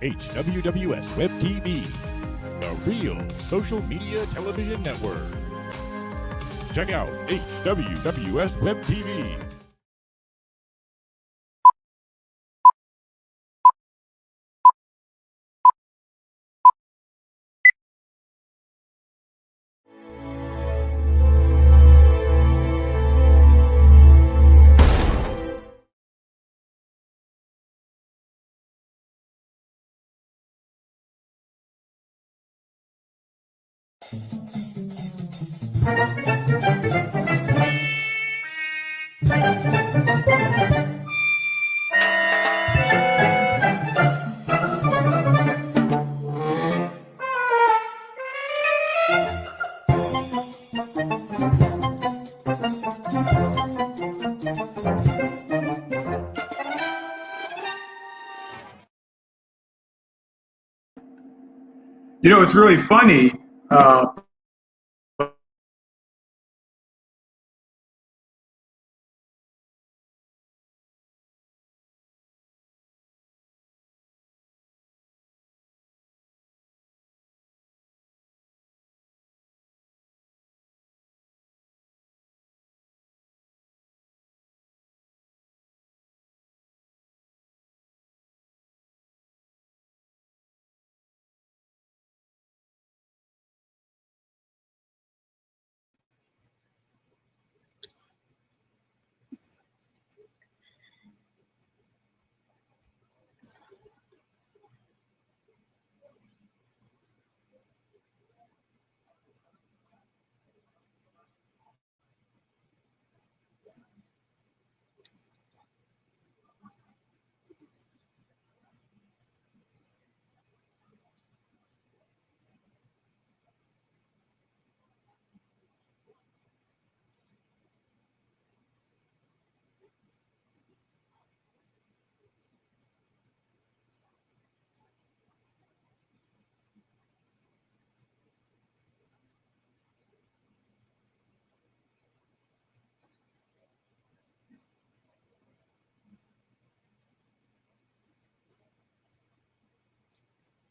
HWWS Web TV, the real social media television network. Check out HWWS Web TV. You know, it's really funny.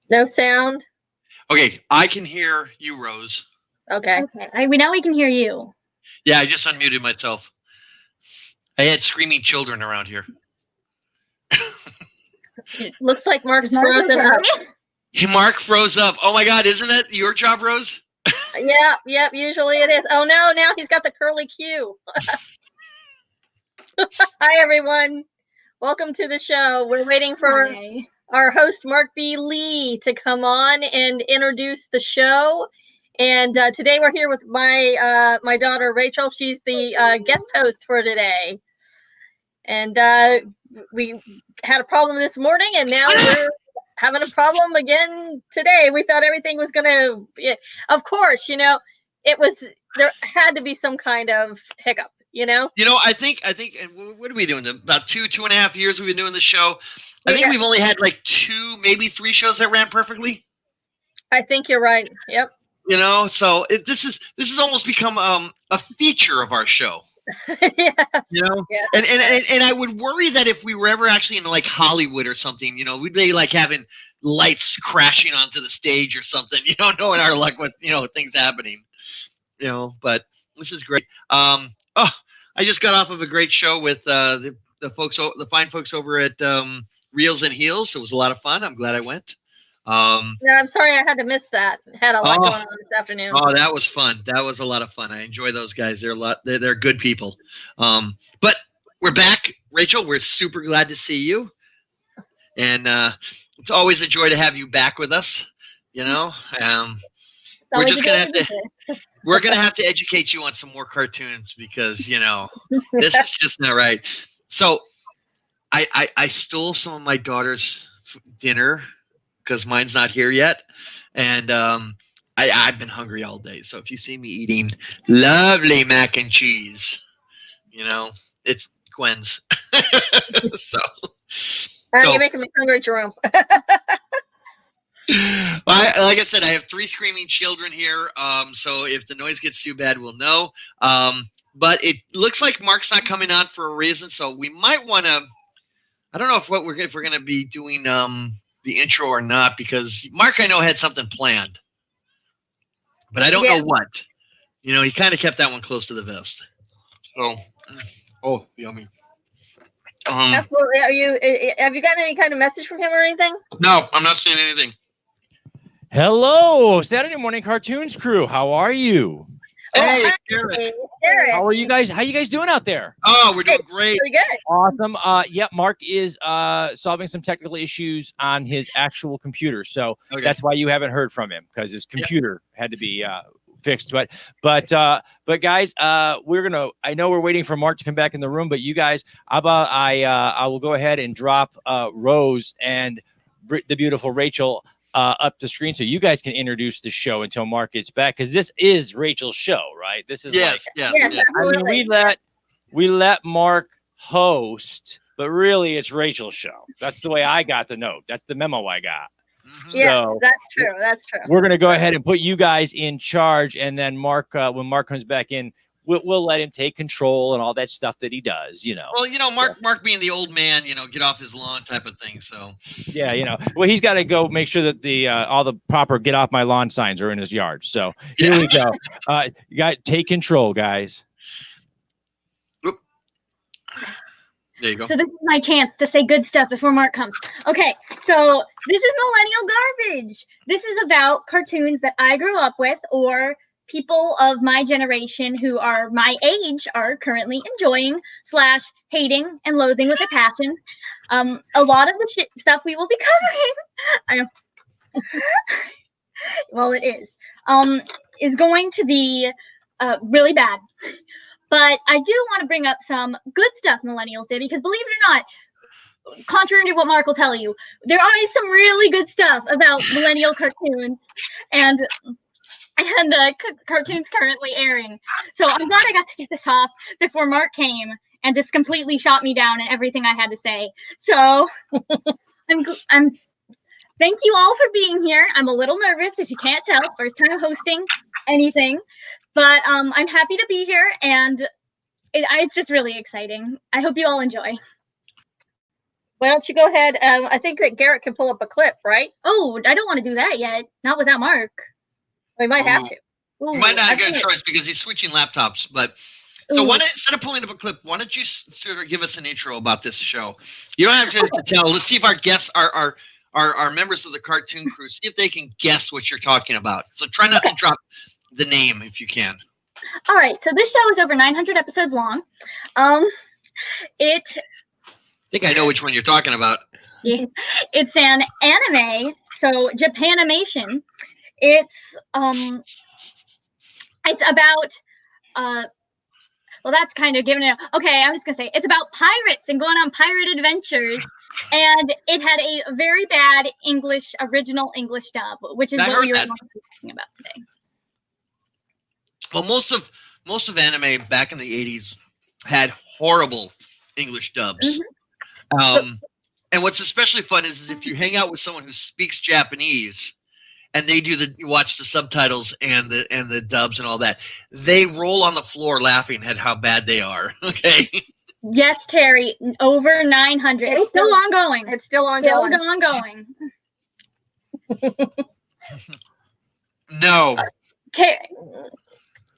No sound? Okay, I can hear you, Rose. Okay. Okay. Now we can hear you. Yeah, I just unmuted myself. I had screaming children around here. Looks like Mark's Is Mark frozen okay? up. Hey, Mark froze up. Oh my God, isn't that your job, Rose? Yep, usually it is. Oh no, now he's got the curly Q. Hi everyone. Welcome to the show. We're waiting for our host Mark B. Lee to come on and introduce the show. And today we're here with my my daughter Rachel. She's the guest host for today. And we had a problem this morning, and now we're having a problem again today. We thought everything was gonna. Of course, you know, there had to be some kind of hiccup. You know, I think, what are we doing? About 2.5 years we've been doing the show. I think we've only had like 2, maybe 3 shows that ran perfectly. I think you're right. Yep. So this has almost become a feature of our show. Yes. And I would worry that if we were ever actually in like Hollywood or something, we'd be like having lights crashing onto the stage or something. Knowing our luck with things happening. But this is great. I just got off of a great show with the fine folks over at Reels and Heels. It was a lot of fun. I'm glad I went. Yeah, I'm sorry I had to miss that. Had a lot going on this afternoon. Oh, that was fun. That was a lot of fun. I enjoy those guys. They're good people. But we're back, Rachel. We're super glad to see you, and it's always a joy to have you back with us. We're just gonna have to educate you on some more cartoons because this is just not right. So I stole some of my daughter's dinner because mine's not here yet, and I've been hungry all day. So if you see me eating lovely mac and cheese, it's Gwen's. You're making me hungry, Jerome. Like I said, I have 3 screaming children here. So if the noise gets too bad, we'll know. But it looks like Mark's not coming on for a reason. So we might want to. I don't know if we're going to be doing the intro or not, because Mark, I know, had something planned, but I don't know what. You know, he kind of kept that one close to the vest. So, oh, yummy. Absolutely. Have you gotten any kind of message from him or anything? No, I'm not saying anything. Hello, Saturday Morning Cartoons crew. How are you? Hey, hi, Garrett. Garrett. How are you guys? How you guys doing out there? Oh, we're doing great. Pretty good. Awesome. Yeah, Mark is solving some technical issues on his actual computer, so that's why you haven't heard from him, because his computer had to be fixed. But guys, we're gonna. I know we're waiting for Mark to come back in the room, but you guys, I will go ahead and drop Rose and the beautiful Rachel up the screen so you guys can introduce the show until Mark gets back, because this is Rachel's show, right? This is Yes, I mean, we let Mark host, but really it's Rachel's show. That's the way I got the note. That's the memo I got. Yes, So that's true. That's true. we're gonna go ahead and put you guys in charge, and then Mark, when Mark comes back in, we'll let him take control and all that stuff that he does, you know. Well, you know, Mark being the old man, you know, get off his lawn type of thing. So yeah, you know, well, he's got to go make sure that the all the proper "get off my lawn" signs are in his yard. So here we go. You got take control, guys. Oop. There you go. So this is my chance to say good stuff before Mark comes. Okay, so this is Millennial Garbage. This is about cartoons that I grew up with, or people of my generation who are my age are currently enjoying / hating and loathing with a passion. A lot of the stuff we will be covering, well, it is going to be really bad. But I do want to bring up some good stuff millennials did, because believe it or not, contrary to what Mark will tell you, there is some really good stuff about millennial cartoons and cartoons currently airing. So I'm glad I got to get this off before Mark came and just completely shot me down and everything I had to say. So I'm thank you all for being here. I'm a little nervous, if you can't tell, first time hosting anything, but I'm happy to be here, and it's just really exciting. I hope you all enjoy. Why don't you go ahead? I think that Garrett can pull up a clip, right? Oh, I don't want to do that yet. Not without Mark. We might have to. Ooh, You might not get a choice because he's switching laptops. But so instead of pulling up a clip, why don't you sort of give us an intro about this show? You don't have to tell. Let's see if our guests are members of the cartoon crew. See if they can guess what you're talking about. So try not to drop the name if you can. All right. So this show is over 900 episodes long. I think I know which one you're talking about. It's an anime, so Japanimation. It's about well, that's kind of giving it. Okay, I was gonna say it's about pirates and going on pirate adventures, and it had a very bad original English dub, which is what we were talking about today. Well, most of anime back in the 80s had horrible English dubs. Mm-hmm. And what's especially fun is if you hang out with someone who speaks Japanese and they watch the subtitles and the dubs and all that, they roll on the floor laughing at how bad they are. Okay. Yes, Terry, over 900. It's still ongoing. It's still ongoing. Still ongoing. No. Terry,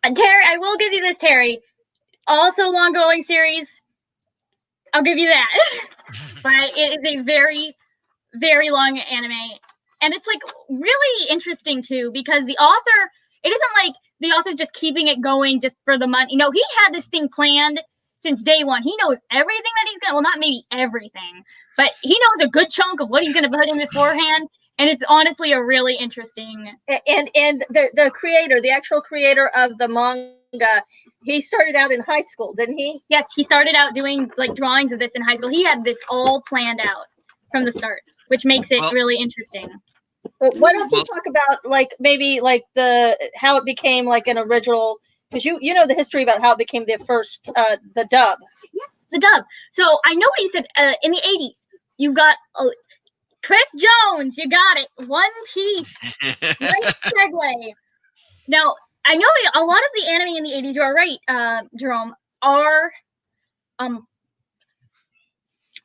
I will give you this, Terry. Also ongoing series. I'll give you that. But it is a very, very long anime. And it's like really interesting too, because the author, it isn't like the author's just keeping it going just for the money. No, he had this thing planned since day one. He knows everything that he's gonna, well, not maybe everything, but he knows a good chunk of what he's gonna put in beforehand. And it's honestly a really interesting. And the creator, the actual creator of the manga, he started out in high school, didn't he? Yes, he started out doing like drawings of this in high school. He had this all planned out from the start, which makes it really interesting. Well, why don't you talk about maybe how it became like an original, because you know the history about how it became the first the dub. Yes, the dub. So I know what you said. In the 80s, you've got Chris Jones. You got it. One Piece. Great segue. Now I know a lot of the anime in the 80s. You are right, Jerome. Are oh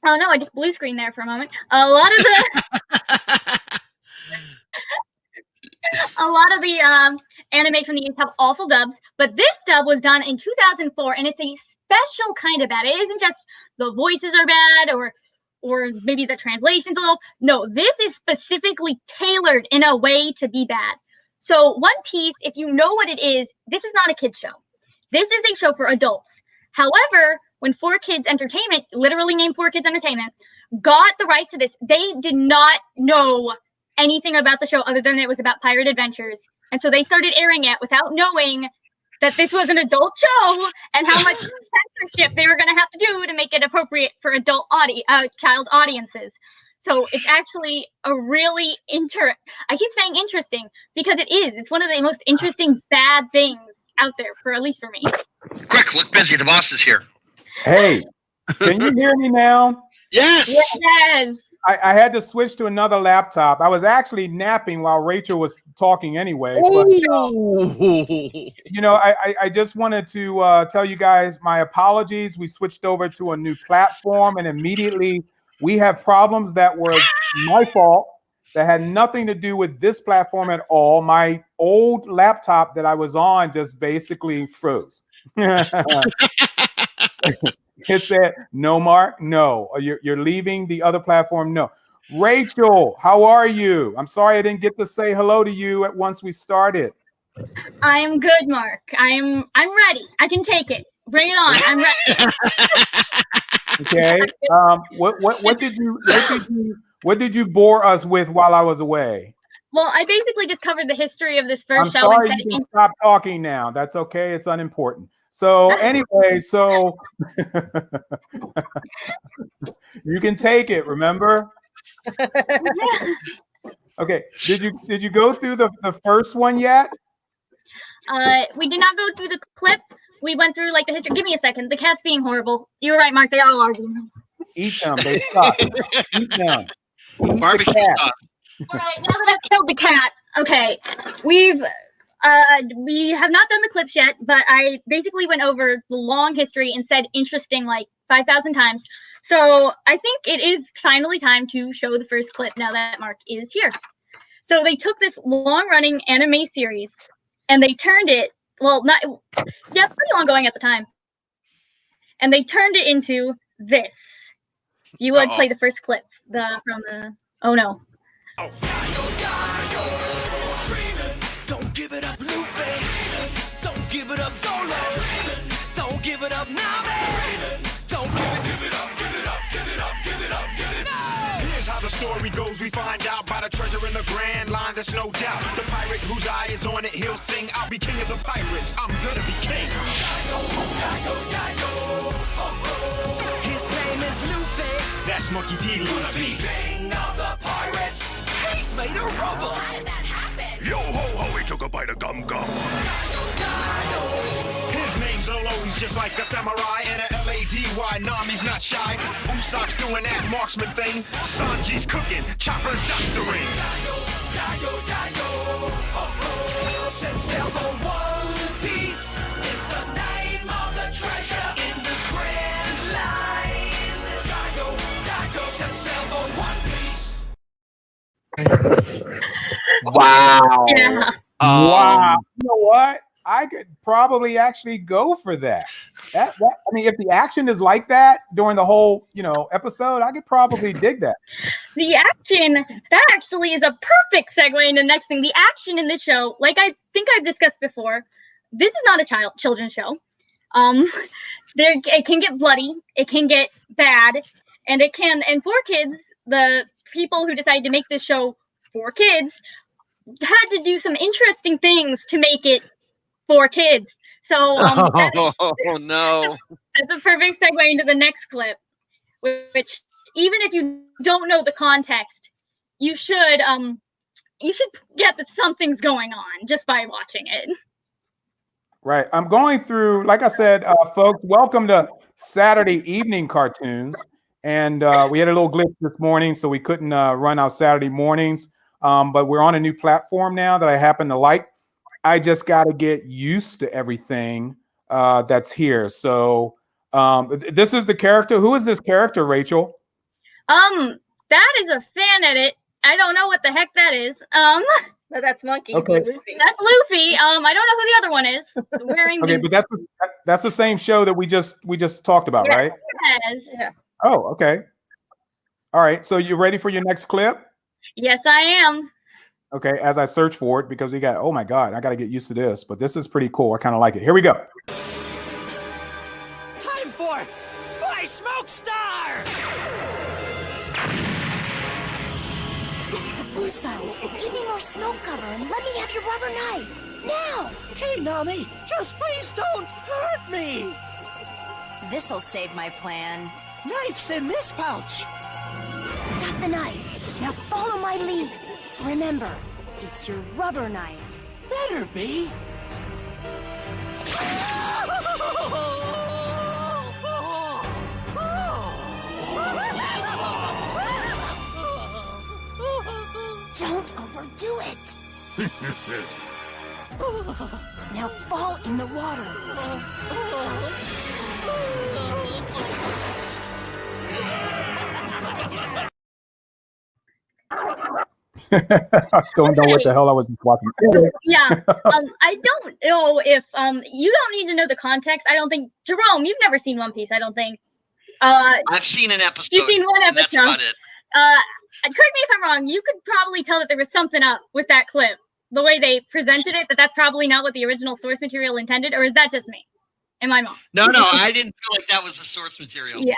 no, I just blue screen there for a moment. A lot of the a lot of the anime from the 80s have awful dubs, but this dub was done in 2004, and it's a special kind of bad. It isn't just the voices are bad or maybe the translation's a little. No, this is specifically tailored in a way to be bad. So One Piece, if you know what it is, this is not a kid's show. This is a show for adults. However, when 4Kids Entertainment, literally named 4Kids Entertainment, got the rights to this, they did not know anything about the show other than it was about pirate adventures. And so they started airing it without knowing that this was an adult show and how much censorship they were going to have to do to make it appropriate for adult child audiences. So it's actually a really I keep saying interesting because it is. It's one of the most interesting bad things out there, at least for me. Quick, look busy. The boss is here. Hey, can you hear me now? Yes. Yes. I had to switch to another laptop. I was actually napping while Rachel was talking anyway. But, I just wanted to tell you guys my apologies. We switched over to a new platform, and immediately we have problems that were my fault that had nothing to do with this platform at all. My old laptop that I was on just basically froze. It said, no, Mark, no. You're leaving the other platform, no. Rachel, how are you? I'm sorry I didn't get to say hello to you once we started. I'm good, Mark. I'm ready. I can take it. Bring it on. I'm ready. Okay. What did you bore us with while I was away? Well, I basically just covered the history of this first show. Sorry, you can stop talking now. That's okay. It's unimportant. So anyway, you can take it, remember? Okay. Did you go through the first one yet? We did not go through the clip. We went through like the history. Give me a second. The cat's being horrible. You're right, Mark. They all are. Eat them. They suck. Eat them. Barbecue sauce. All right, now that I've killed the cat, okay, we have not done the clips yet, but I basically went over the long history and said interesting like 5,000 times. So I think it is finally time to show the first clip now that Mark is here. So they took this long-running anime series and they turned it, pretty long going at the time, and they turned it into this. You would play the first clip, oh no. Oh. Don't give it up, Lupe. Don't give it up, Solo. Don't give it up, Nami. Don't give it up, give it up, give it up, give it up, give it up. Here's how the story goes. We find out by the treasure in the grand line. There's no doubt. The pirate whose eye is on it, he'll sing. I'll be king of the pirates. I'm gonna be king. His name is Luffy. That's Monkey D. Luffy. King of the pirates. He's made of rubber. How did that happen? Yo ho ho, he took a bite of gum gum. His name's Zolo, he's just like a samurai and a L-A-D-Y. Nami's not shy. Usopp's doing that marksman thing. Sanji's cooking, Chopper's doctoring. Set sail for One Piece. It's the name of the treasure in the grand line. Set sail for One Piece. Wow. Yeah. Wow. You know what? I could probably actually go for that. I mean, if the action is like that during the whole, episode, I could probably dig that. The action, that actually is a perfect segue into the next thing. The action in this show, like I think I've discussed before, this is not a children's show. It can get bloody, it can get bad, and for kids, the people who decided to make this show for kids had to do some interesting things to make it for kids. So No. That's a perfect segue into the next clip, which even if you don't know the context, you should get that something's going on just by watching it. Right. I'm going through, like I said, folks, welcome to Saturday evening cartoons. And we had a little glitch this morning, so we couldn't run our Saturday mornings. But we're on a new platform now that I happen to like. I just got to get used to everything that's here. So this is the character. Who is this character, Rachel? That is a fan edit. I don't know what the heck that is. No, that's Monkey. Okay. Luffy. That's Luffy. I don't know who the other one is. Wearing Okay, the but that's the same show that we just talked about, Yes. right? yes. Yeah. Oh, okay. All right. So you ready for your next clip? Yes, I am. Okay, as I search for it, because we got, oh my God, I got to get used to this, but this is pretty cool. I kind of like it. Here we go. Time for my smoke star! Uso, give me more smoke cover and let me have your rubber knife. Now! Hey, Nami, just please don't hurt me! This'll save my plan. Knife's in this pouch! Got the knife. Now follow my lead. Remember, it's your rubber knife. Better be! Don't overdo it. Now fall in the water. I don't know what the hell I was watching. Yeah. I don't know if you don't need to know the context. I don't think Jerome, you've never seen One Piece, I don't think. I've seen an episode. You've seen one and that's episode. about it. Correct me if I'm wrong, you could probably tell that there was something up with that clip. The way they presented it, that's probably not what the original source material intended, or is that just me? Am I wrong? No, I didn't feel like that was the source material. Yeah.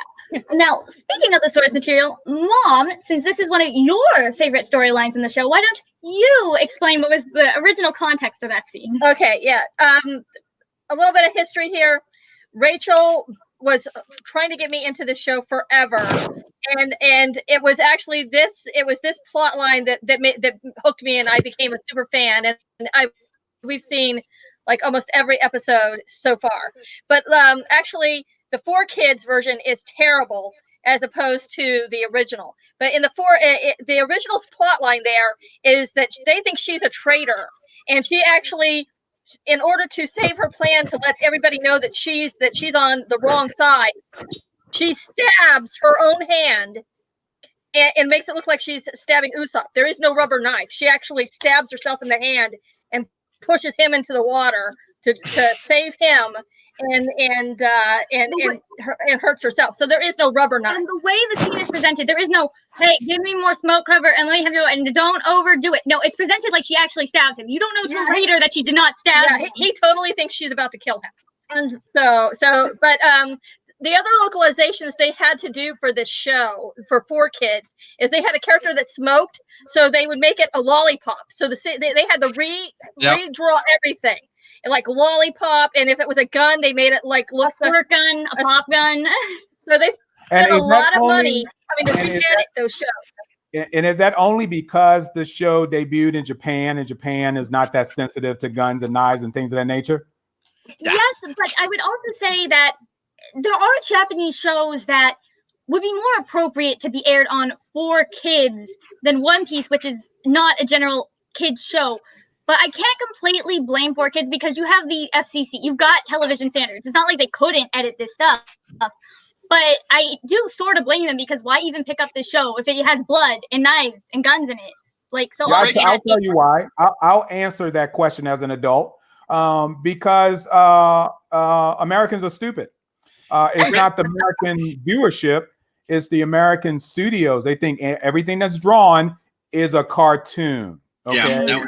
Now, speaking of the source material, Mom, since this is one of your favorite storylines in the show, why don't you explain what was the original context of that scene? Okay, yeah. A little bit of history here. Rachel was trying to get me into this show forever, and it was actually this plot line that hooked me, and I became a super fan. And we've seen like almost every episode so far, but actually the 4Kids version is terrible as opposed to the original. But in the original plot line there is that they think she's a traitor, and she actually, in order to save her plan to let everybody know that she's on the wrong side, she stabs her own hand and makes it look like she's stabbing Usopp. There is no rubber knife. She actually stabs herself in the hand and pushes him into the water to save him, and hurts herself. So there is no rubber knife. And the way the scene is presented, there is no, hey, give me more smoke cover and let me have you, and don't overdo it. No, it's presented like she actually stabbed him. You don't know till later that she did not stab him. He totally thinks she's about to kill him. And but the other localizations they had to do for this show for 4Kids is they had a character that smoked, so they would make it a lollipop. So they had to redraw everything. Like lollipop, and if it was a gun, they made it like look a squirt gun, a pop gun. So they spent a lot of money to edit those shows. And is that only because the show debuted in Japan, and Japan is not that sensitive to guns and knives and things of that nature? Yes, but I would also say that there are Japanese shows that would be more appropriate to be aired on 4Kids than One Piece, which is not a general kids show. But I can't completely blame 4Kids because you have the FCC. You've got television standards. It's not like they couldn't edit this stuff. But I do sort of blame them because why even pick up this show if it has blood and knives and guns in it? Like, so yeah, I'll tell you why. I'll answer that question as an adult. Because Americans are stupid. It's not the American viewership, it's the American studios. They think everything that's drawn is a cartoon. Okay. Yeah,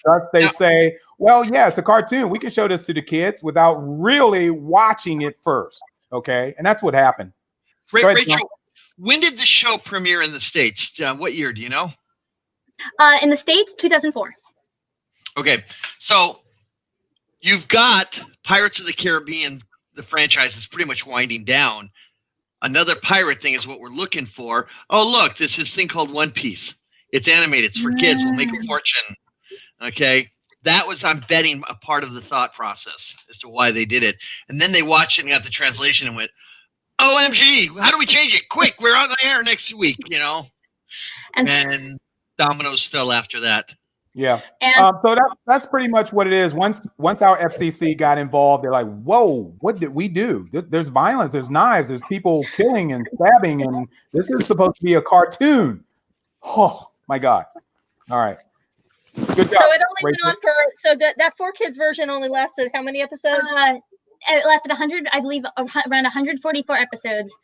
Thus they say, well, yeah, it's a cartoon. We can show this to the kids without really watching it first. Okay. And that's what happened. Rachel, when did the show premiere in the States? What year, do you know? In the States, 2004. Okay. So you've got Pirates of the Caribbean, the franchise is pretty much winding down. Another pirate thing is what we're looking for. Oh, look, there's this thing called One Piece. It's animated. It's for kids. We'll make a fortune. Okay. That was, I'm betting, a part of the thought process as to why they did it. And then they watched it and got the translation and went, OMG, how do we change it? Quick, we're on the air next week, you know? And dominoes fell after that. Yeah. So that's pretty much what it is. Once our FCC got involved, they're like, whoa, what did we do? There's violence, there's knives, there's people killing and stabbing, and this is supposed to be a cartoon. Oh, my God. All right. Good job. So it only went Rachel. on for that 4Kids version only lasted how many episodes? It lasted 100, I believe, around 144 episodes,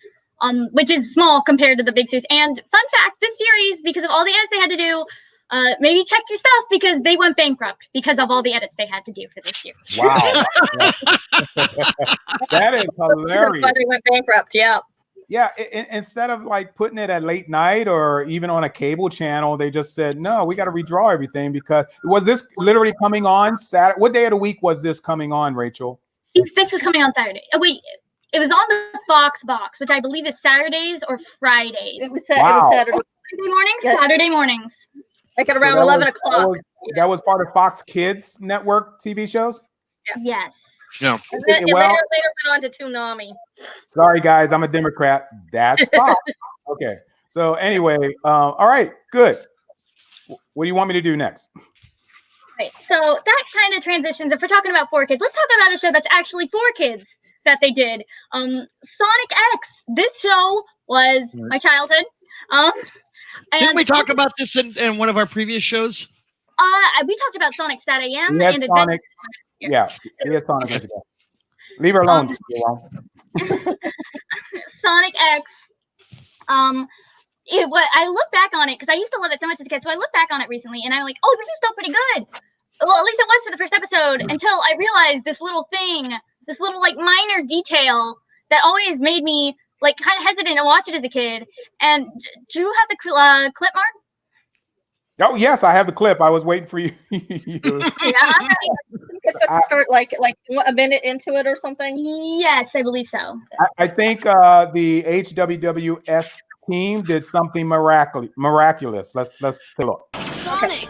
which is small compared to the big series. And fun fact, this series, because of all the edits they had to do, maybe check your stuff because they went bankrupt because of all the edits they had to do for this series. Wow. That is hilarious. Why they went bankrupt? Yeah. Yeah, instead of like putting it at late night or even on a cable channel, they just said, no, we got to redraw everything. Because was this literally coming on Saturday? What day of the week was this coming on, Rachel? This was coming on Saturday. Oh, wait, it was on the Fox box, which I believe is Saturdays or Fridays. It was Saturday. Saturday mornings? Yeah. Saturday mornings. Like at around 11 o'clock. That was part of Fox Kids network TV shows? Yeah. Yes. Yeah. And then Well- later went on to Toonami. Sorry, guys, I'm a Democrat. That's Fox. Okay. So anyway, all right, good. What do you want me to do next? Right. So that kind of transitions. If we're talking about 4Kids, let's talk about a show that's actually 4Kids that they did. Sonic X. This show was my childhood. Didn't we talk about this in one of our previous shows? We talked about Sonic Sat AM We had and Sonic. Adventure. Yeah, we had Sonic. Okay. Leave her alone. Sonic X. I look back on it because I used to love it so much as a kid. So I look back on it recently, and I'm like, oh, this is still pretty good. Well, at least it was for the first episode until I realized this little thing, this little like minor detail that always made me like kind of hesitant to watch it as a kid. And do you have the clip, Mark? Oh yes, I have the clip. I was waiting for you. It's supposed to start like a minute into it or something. Yes, I believe so. I think the HWWS team did something miraculous. Let's take a look. Sonic!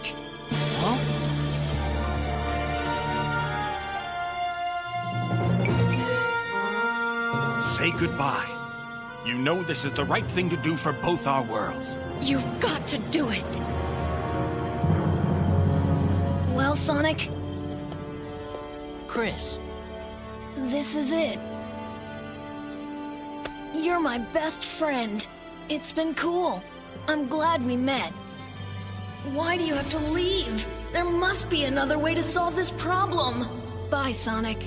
Say goodbye. You know this is the right thing to do for both our worlds. You've got to do it! Well, Sonic, Chris. this is it. You're my best friend. It's been cool. I'm glad we met. Why do you have to leave? There must be another way to solve this problem. Bye, Sonic.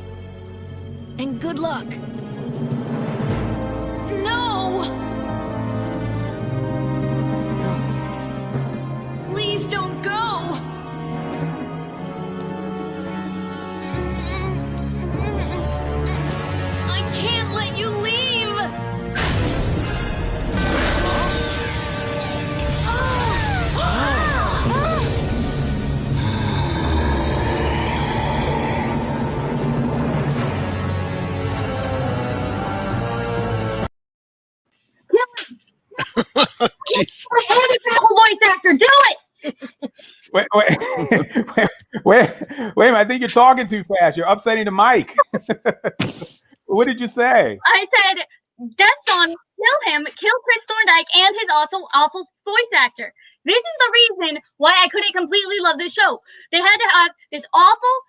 And good luck. No! Please don't go! I can't let you leave! Jeez. I had a terrible voice actor. Do it. Wait a minute. I think you're talking too fast. You're upsetting the mic. What did you say? I said, Death Song, kill him, kill Chris Thorndike and his also awful voice actor. This is the reason why I couldn't completely love this show. They had to have this awful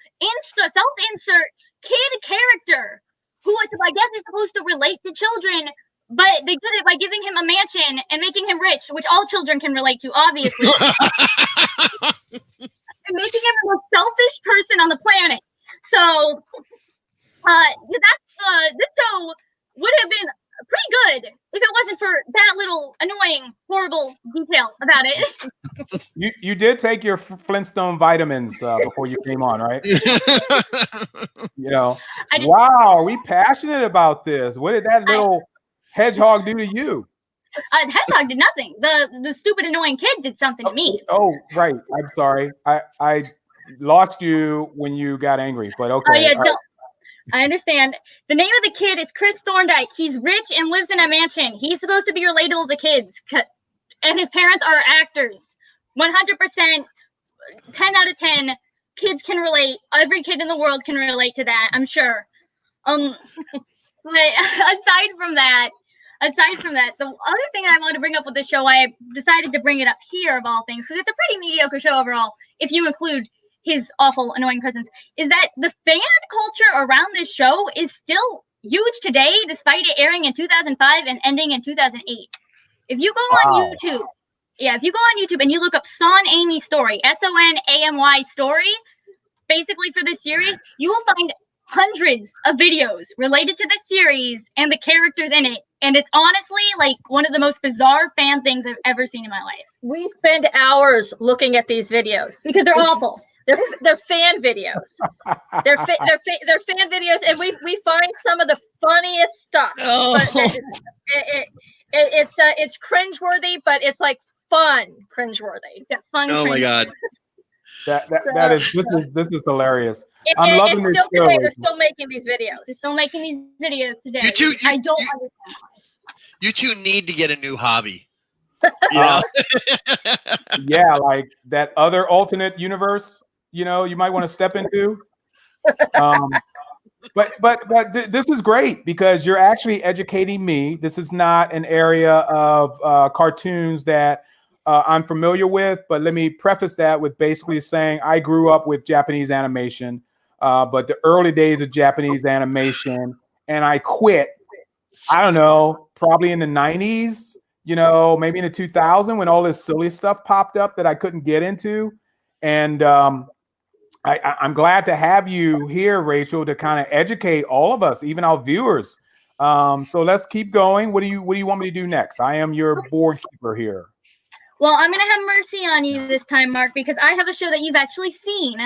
self-insert kid character who was, I guess, is supposed to relate to children, but they did it by giving him a mansion and making him rich, which all children can relate to, obviously. And making him the most selfish person on the planet. So, this show would have been pretty good if it wasn't for that little annoying, horrible detail about it. You did take your Flintstone vitamins before you came on, right? You know, wow, are we passionate about this? What did that little hedgehog do to you? The hedgehog did nothing. The stupid, annoying kid did something to me. Oh, right. I'm sorry. I lost you when you got angry, but okay. Oh, yeah, All don't. I understand. The name of the kid is Chris Thorndike. He's rich and lives in a mansion. He's supposed to be relatable to kids. And his parents are actors. 100%, 10 out of 10, kids can relate. Every kid in the world can relate to that, I'm sure. But aside from that, the other thing I wanted to bring up with this show, I decided to bring it up here of all things, because it's a pretty mediocre show overall, if you include his awful, annoying presence, is that the fan culture around this show is still huge today, despite it airing in 2005 and ending in 2008. If you go on YouTube Yeah, if you go on YouTube and you look up Son Amy Story, SONAMY Story, basically for this series, you will find hundreds of videos related to the series and the characters in it. And it's honestly like one of the most bizarre fan things I've ever seen in my life. We spend hours looking at these videos because they're awful. They're fan videos. They're fan videos, and we find some of the funniest stuff. Oh. But it's cringeworthy, but it's like fun cringeworthy. Yeah, fun. Oh my God. This is hilarious. I'm loving this still show. today. They're still making these videos. They're still making these videos today. I don't understand why. You two need to get a new hobby. You know? Yeah, like that other alternate universe, you know, you might want to step into. But this is great because you're actually educating me. This is not an area of cartoons that I'm familiar with, but let me preface that with basically saying I grew up with Japanese animation, but the early days of Japanese animation, and I quit, I don't know, probably in the 90s, you know, maybe in the 2000 when all this silly stuff popped up that I couldn't get into. And I'm glad to have you here, Rachel, to kind of educate all of us, even our viewers. So let's keep going. What do you want me to do next? I am your board keeper here. Well, I'm going to have mercy on you this time, Mark, because I have a show that you've actually seen.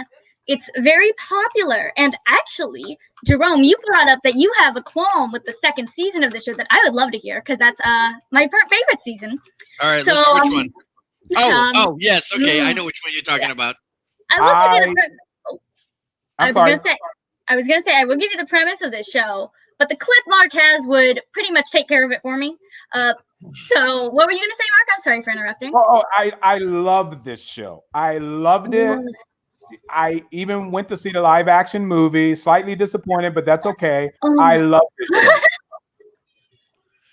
It's very popular. And actually, Jerome, you brought up that you have a qualm with the second season of the show that I would love to hear because that's my favorite season. All right, so, let's which one? Oh, yes. Okay, I know which one you're talking about. I will give you the I was gonna say I will give you the premise of this show, but the clip Mark has would pretty much take care of it for me. So what were you gonna say, Mark? I'm sorry for interrupting. I loved this show. I loved it. I even went to see the live action movie. Slightly disappointed, but that's okay. I love this show.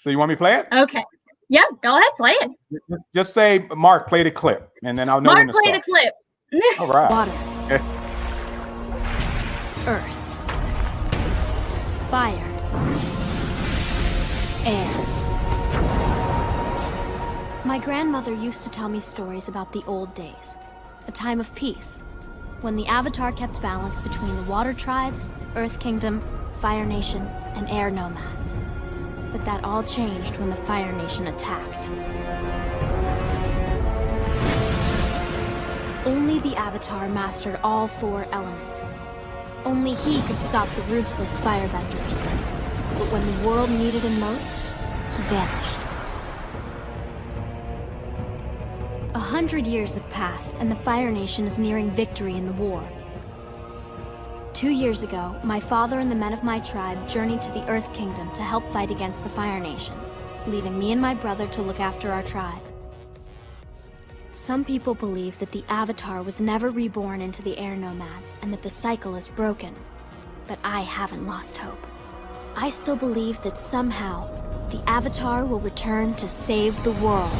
So you want me to play it? Okay. Yeah, go ahead, play it. Just say, Mark, play the clip, and then I'll know when to Mark, play start. the clip. All right. Water. Earth. Fire. Air. My grandmother used to tell me stories about the old days, a time of peace, when the Avatar kept balance between the Water Tribes, Earth Kingdom, Fire Nation, and Air Nomads. But that all changed when the Fire Nation attacked. Only the Avatar mastered all four elements. Only he could stop the ruthless firebenders. But when the world needed him most, he vanished. 100 years have passed, and the Fire Nation is nearing victory in the war. 2 years ago, my father and the men of my tribe journeyed to the Earth Kingdom to help fight against the Fire Nation, leaving me and my brother to look after our tribe. Some people believe that the Avatar was never reborn into the Air Nomads and that the cycle is broken. But I haven't lost hope. I still believe that somehow, the Avatar will return to save the world.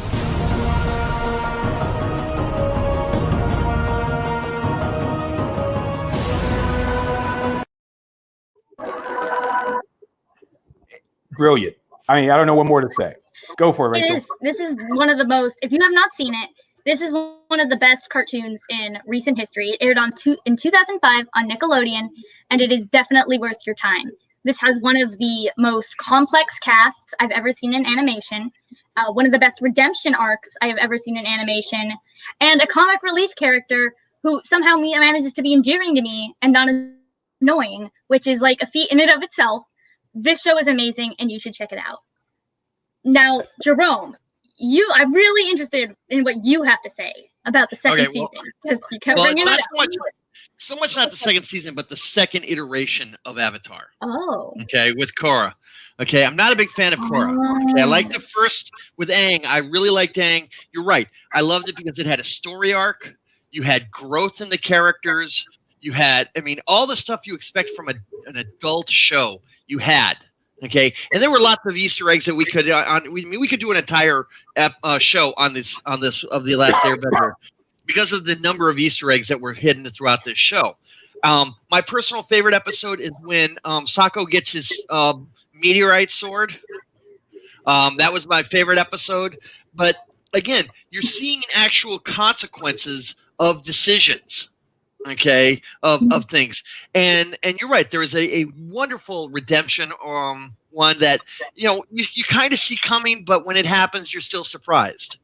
Brilliant. I mean, I don't know what more to say. Go for it, Rachel. This is one of the most, if you have not seen it, this is one of the best cartoons in recent history. It aired in 2005 on Nickelodeon, and it is definitely worth your time. This has one of the most complex casts I've ever seen in animation, one of the best redemption arcs I have ever seen in animation, and a comic relief character who somehow manages to be endearing to me and not annoying, which is like a feat in and of itself. This show is amazing, and you should check it out. Now, Jerome, I'm really interested in what you have to say about the second season. Because you kept bringing it up. So much not the second season, but the second iteration of Avatar. Oh. Okay, with Korra. Okay, I'm not a big fan of Korra. Okay, I like the first with Aang. I really liked Aang. You're right. I loved it because it had a story arc. You had growth in the characters. You had, I mean, all the stuff you expect from an adult show. You had. Okay, and there were lots of Easter eggs that we could we could do an entire show on this of the Last Airbender because of the number of Easter eggs that were hidden throughout this show. My personal favorite episode is when Sokko gets his meteorite sword. That was my favorite episode. But again, you're seeing actual consequences of decisions, okay, of things. And you're right, there is a wonderful redemption, one that, you know, you kind of see coming, but when it happens, you're still surprised.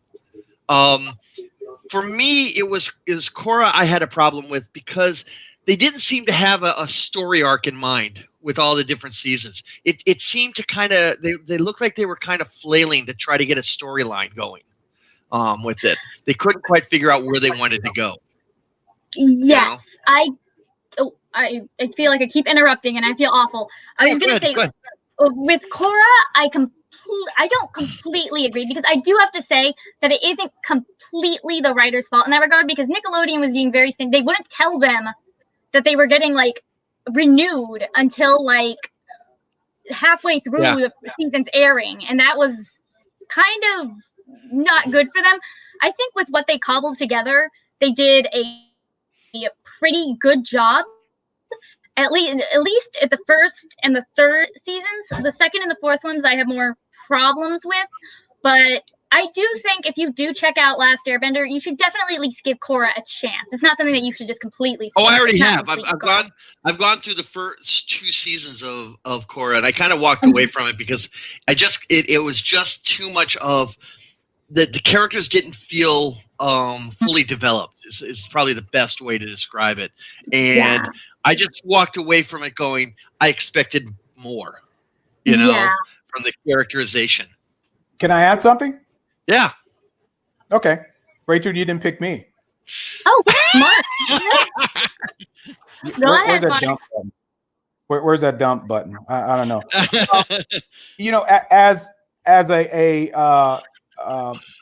For me, it was Korra I had a problem with, because they didn't seem to have a story arc in mind with all the different seasons. It seemed to kind of, they looked like they were kind of flailing to try to get a storyline going with it. They couldn't quite figure out where they wanted to go. Yes, you know? I feel like I keep interrupting, and I feel awful. I was going to say, with Korra, I don't completely agree, because I do have to say that it isn't completely the writer's fault in that regard, because Nickelodeon was being very they wouldn't tell them that they were getting like renewed until like halfway through the season's airing, and that was kind of not good for them. I think with what they cobbled together, they did a pretty good job. At least at the first and the third seasons. The second and the fourth ones I have more problems with, but I do think if you do check out Last Airbender, you should definitely at least give Korra a chance. It's not something that you should just completely skip. Oh, I already have. I've gone through the first 2 seasons of Korra, and I kind of walked away from it because it was just too much of the characters didn't feel fully developed. Is probably the best way to describe it, and I just walked away from it going, I expected more, you know, from the characterization. Can I add something? Yeah. Okay. Rachel, you didn't pick me. Oh, smart. Where's that dump button? Where's that dump button? I don't know. You know, as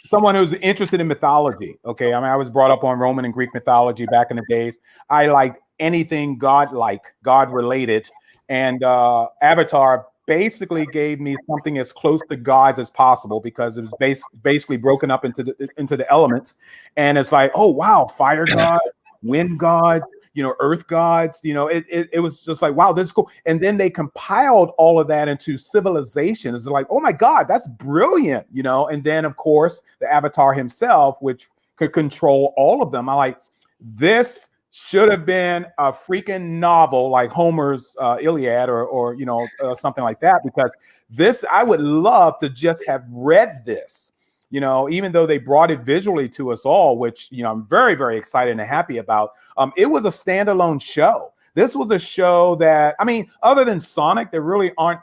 someone who's interested in mythology, okay, I mean, I was brought up on Roman and Greek mythology back in the days. I like anything God-like, God-related, and Avatar basically gave me something as close to gods as possible, because it was basically broken up into the elements, and it's like, oh wow, fire god, wind god, you know, earth gods, you know, it was just like, wow, this is cool. And then they compiled all of that into civilization. It's like, oh my God, that's brilliant, you know. And then of course the Avatar himself, which could control all of them. I like, this should have been a freaking novel like Homer's Iliad or you know, something like that, because this, I would love to just have read this, you know, even though they brought it visually to us all, which, you know, I'm very, very excited and happy about. It was a standalone show. This was a show that, I mean, other than Sonic, there really aren't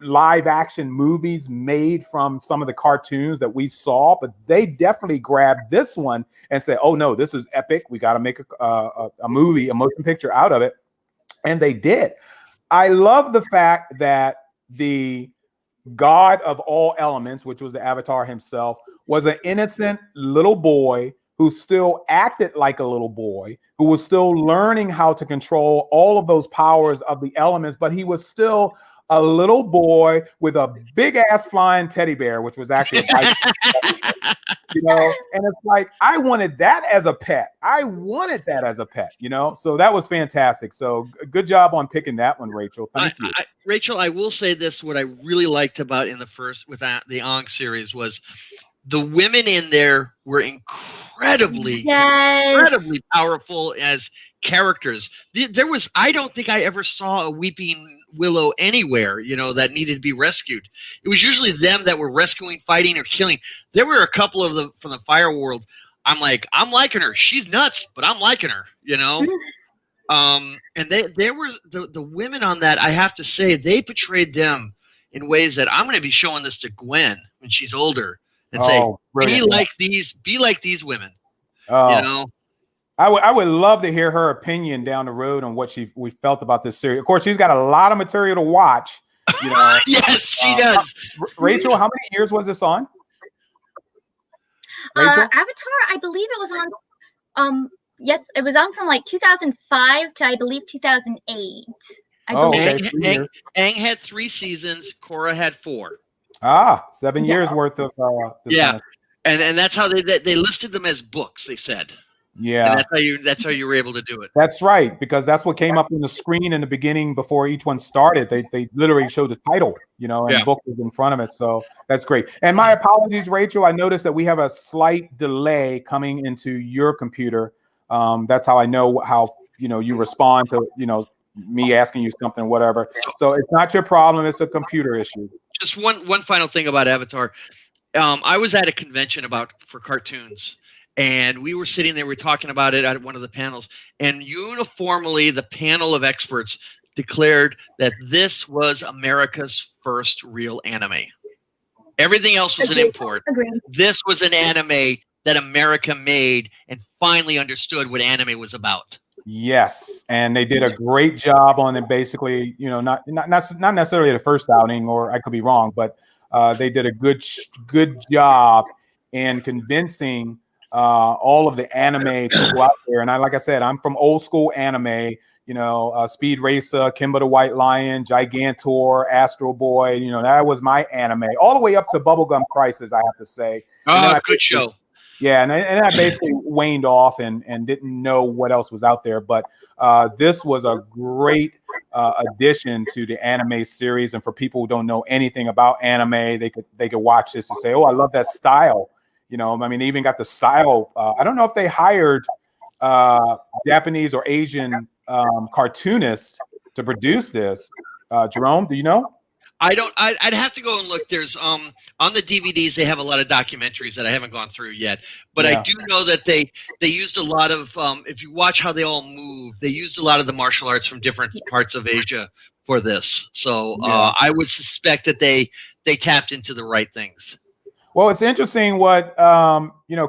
live action movies made from some of the cartoons that we saw, but they definitely grabbed this one and said, oh no, this is epic. We got to make a movie, a motion picture out of it. And they did. I love the fact that the god of all elements, which was the Avatar himself, was an innocent little boy who still acted like a little boy, who was still learning how to control all of those powers of the elements, but he was still a little boy with a big ass flying teddy bear, which was actually a bike. You know, and it's like, I wanted that as a pet. You know, so that was fantastic. So good job on picking that one, Rachel. Thank you. Rachel, I will say this, what I really liked about in the first, with the Aang series, was the women in there were incredibly powerful as characters. There was, I don't think I ever saw a weeping willow anywhere, you know, that needed to be rescued. It was usually them that were rescuing, fighting, or killing. There were a couple of them from the fire world. I'm like, I'm liking her. She's nuts, but I'm liking her, you know? And they were the women on that, I have to say, they portrayed them in ways that I'm going to be showing this to Gwen when she's older and say, be like these women, you know? I would love to hear her opinion down the road on what we felt about this series. Of course, she's got a lot of material to watch. You know, yes, she does. Rachel, how many years was this on? Avatar, I believe it was on. Yes, it was on from like 2005 to I believe 2008. Aang had 3 seasons. Korra had 4. 7 years worth of. And that's how they listed them as books. They said. Yeah, And that's how you were able to do it. that's right, because that's what came up on the screen in the beginning before each one started. They literally showed the title, and Yeah. the book was in front of it. So that's great. And my apologies, Rachel. I noticed that we have a slight delay coming into your computer. That's how I know how you respond to me asking you something, whatever. So it's not your problem. It's a computer issue. Just one final thing about Avatar. I was at a convention for cartoons, and we were sitting there. We were talking about it at one of the panels, and uniformly, the panel of experts declared that this was America's first real anime. Everything else was an import. Agreed. This was an anime that America made and finally understood what anime was about. Yes, and they did a great job on it. Basically, not necessarily the first outing, or I could be wrong, but they did a good job in convincing all of the anime people out there. And like I said, I'm from old school anime. Speed Racer, Kimba the White Lion, Gigantor, Astro Boy. That was my anime, all the way up to Bubblegum Crisis, I have to say. Oh, good show. Yeah, and I basically waned off and didn't know what else was out there. But this was a great addition to the anime series. And for people who don't know anything about anime, they could watch this and say, "Oh, I love that style." They even got the style. I don't know if they hired Japanese or Asian cartoonists to produce this. Jerome, do you know? I don't. I'd have to go and look. There's on the DVDs they have a lot of documentaries that I haven't gone through yet. But I do know that they used a lot of. If you watch how they all move, they used a lot of the martial arts from different parts of Asia for this. So I would suspect that they tapped into the right things. Well, it's interesting what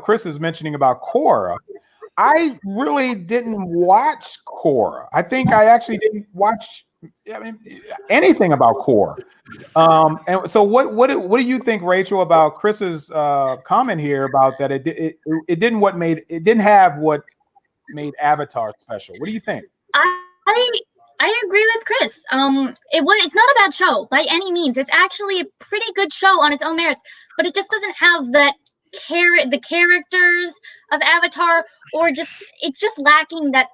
Chris is mentioning about Korra. I really didn't watch Korra. I think I actually didn't watch anything about Korra. And so, what do you think, Rachel, about Chris's comment here about that it didn't have what made Avatar special? What do you think? I agree with Chris. It's not a bad show by any means. It's actually a pretty good show on its own merits, but it just doesn't have the characters of Avatar, or it's just lacking that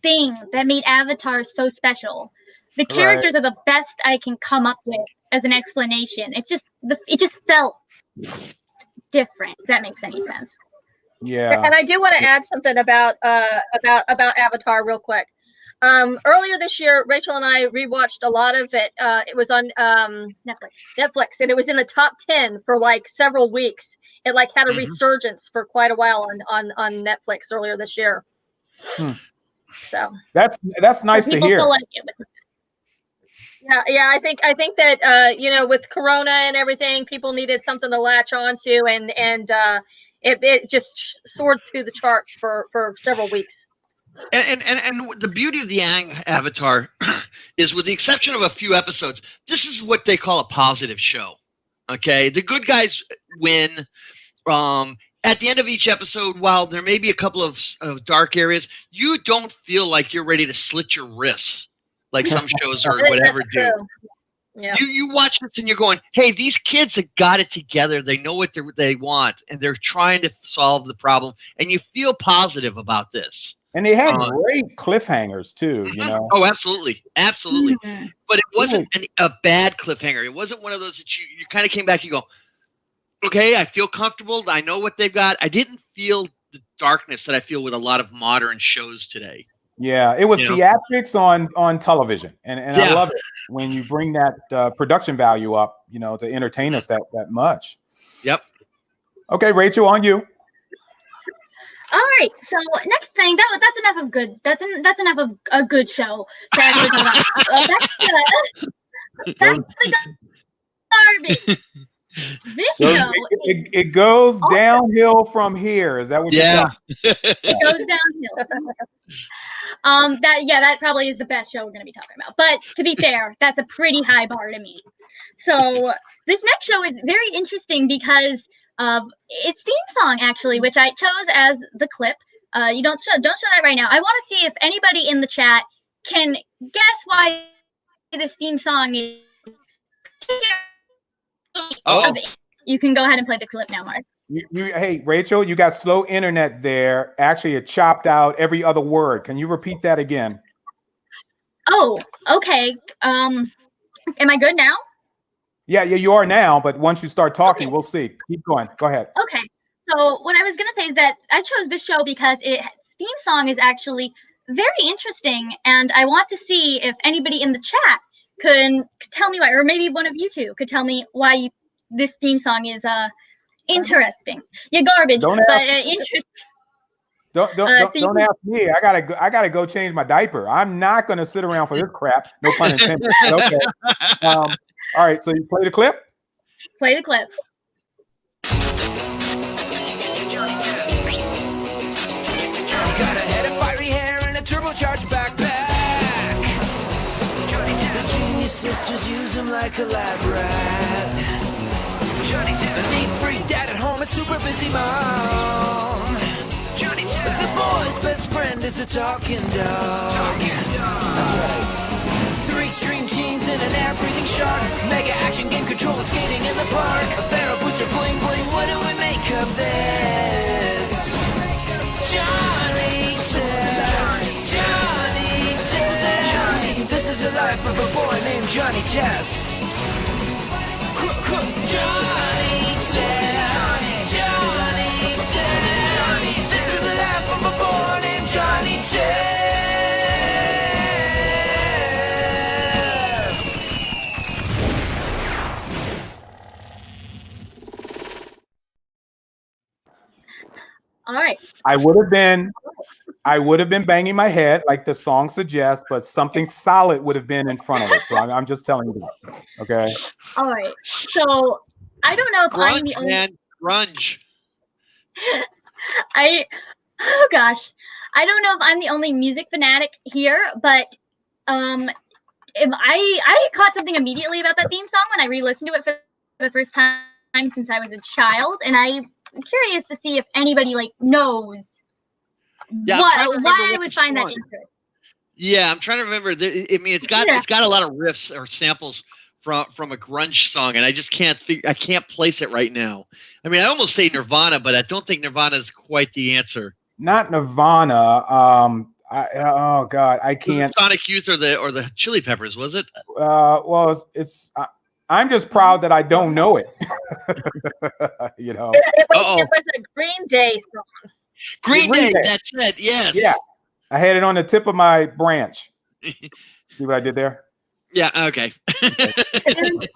thing that made Avatar so special. The characters are the best I can come up with as an explanation. It just felt different. If that makes any sense. Yeah. And I do want to add something about Avatar real quick. Earlier this year, Rachel and I rewatched a lot of it. It was on Netflix, and it was in the top 10 for like several weeks. It had a resurgence for quite a while on Netflix earlier this year. So that's nice to hear. Still like it. Yeah. I think that with Corona and everything, people needed something to latch onto, and it just soared through the charts for several weeks. And the beauty of the Avatar is, with the exception of a few episodes, this is what they call a positive show. Okay, the good guys win. At the end of each episode, while there may be a couple of dark areas, you don't feel like you're ready to slit your wrists like some shows or whatever do. Yeah. You watch this and you're going, hey, these kids have got it together. They know what they want, and they're trying to solve the problem, and you feel positive about this. And they had great cliffhangers too, Oh, absolutely. But it wasn't a bad cliffhanger. It wasn't one of those that you kind of came back and you go, okay, I feel comfortable. I know what they've got. I didn't feel the darkness that I feel with a lot of modern shows today. Yeah, it was theatrics on television, and I love it when you bring that production value up, to entertain us that much. Yep. Okay, Rachel, on you. All right. So next thing, that's enough of good. That's enough of a good show to actually talk about. That's the garbage. This show, it goes downhill from here. Is that what you're saying? It goes downhill. That probably is the best show we're going to be talking about. But to be fair, that's a pretty high bar to meet. So this next show is very interesting because of its theme song, actually, which I chose as the clip. You don't show that right now. I want to see if anybody in the chat can guess why this theme song is. You can go ahead and play the clip now, Mark. Hey, Rachel, you got slow internet there. Actually, it chopped out every other word. Can you repeat that again? Oh, okay. Am I good now? Yeah, you are now, but once you start talking, we'll see. Keep going. Go ahead. Okay. So what I was gonna say is that I chose this show because its theme song is actually very interesting, and I want to see if anybody in the chat could tell me why, or maybe one of you two could tell me why this theme song is interesting. Yeah, garbage, Don't but ask, interest. don't ask me. I gotta go change my diaper. I'm not gonna sit around for this crap. No pun intended. Okay. All right. So you play the clip. Play the clip. Got a head of fiery hair and a turbocharged backpack. The genius sisters use him like a lab rat. The neat freak dad at home, a super busy mom. The boy's best friend is a talking dog. That's right. 3 extreme teens in an air-breathing shark. Mega action game controller skating in the park. A barrel booster bling bling. What do we make of this? Johnny Test. Johnny Test. This is the life of a boy named Johnny Test. Johnny Test. Johnny Test. This is the life of a boy named Johnny Test. All right. I would have been banging my head like the song suggests, but something solid would have been in front of it. So I'm just telling you that. Okay. All right. So I don't know if I'm the only man. Grunge. Oh gosh. I don't know if I'm the only music fanatic here, but if I caught something immediately about that theme song when I re-listened to it for the first time since I was a child, and I'm curious to see if anybody knows why I would find that interesting. Yeah, I'm trying to remember. I mean, it's got a lot of riffs or samples from a grunge song, and I just can't place it right now. I mean, I almost say Nirvana, but I don't think Nirvana is quite the answer. Not Nirvana. Oh God, I can't. Was it Sonic Youth or the Chili Peppers? Was it? Well, it's. I'm just proud that I don't know it. You know. It was a Green Day song. Green Day. That's it. Yes. Yeah. I had it on the tip of my branch. See what I did there? Yeah. Okay. The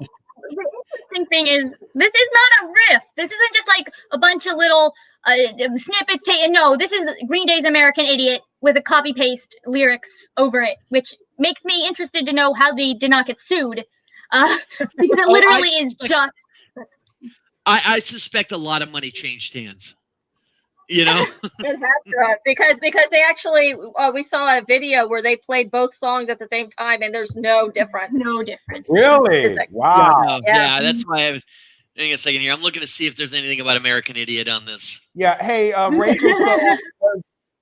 interesting thing is, this is not a riff. This isn't just like a bunch of little snippets taken. No, this is Green Day's American Idiot with a copy paste lyrics over it, which makes me interested to know how they did not get sued. Because it literally is just. I suspect a lot of money changed hands. You know, it has to, because they actually we saw a video where they played both songs at the same time, and there's no difference. No difference. Really? Wow. Yeah, that's why I was. Hang a second here. I'm looking to see if there's anything about American Idiot on this. Yeah. Hey, Rachel.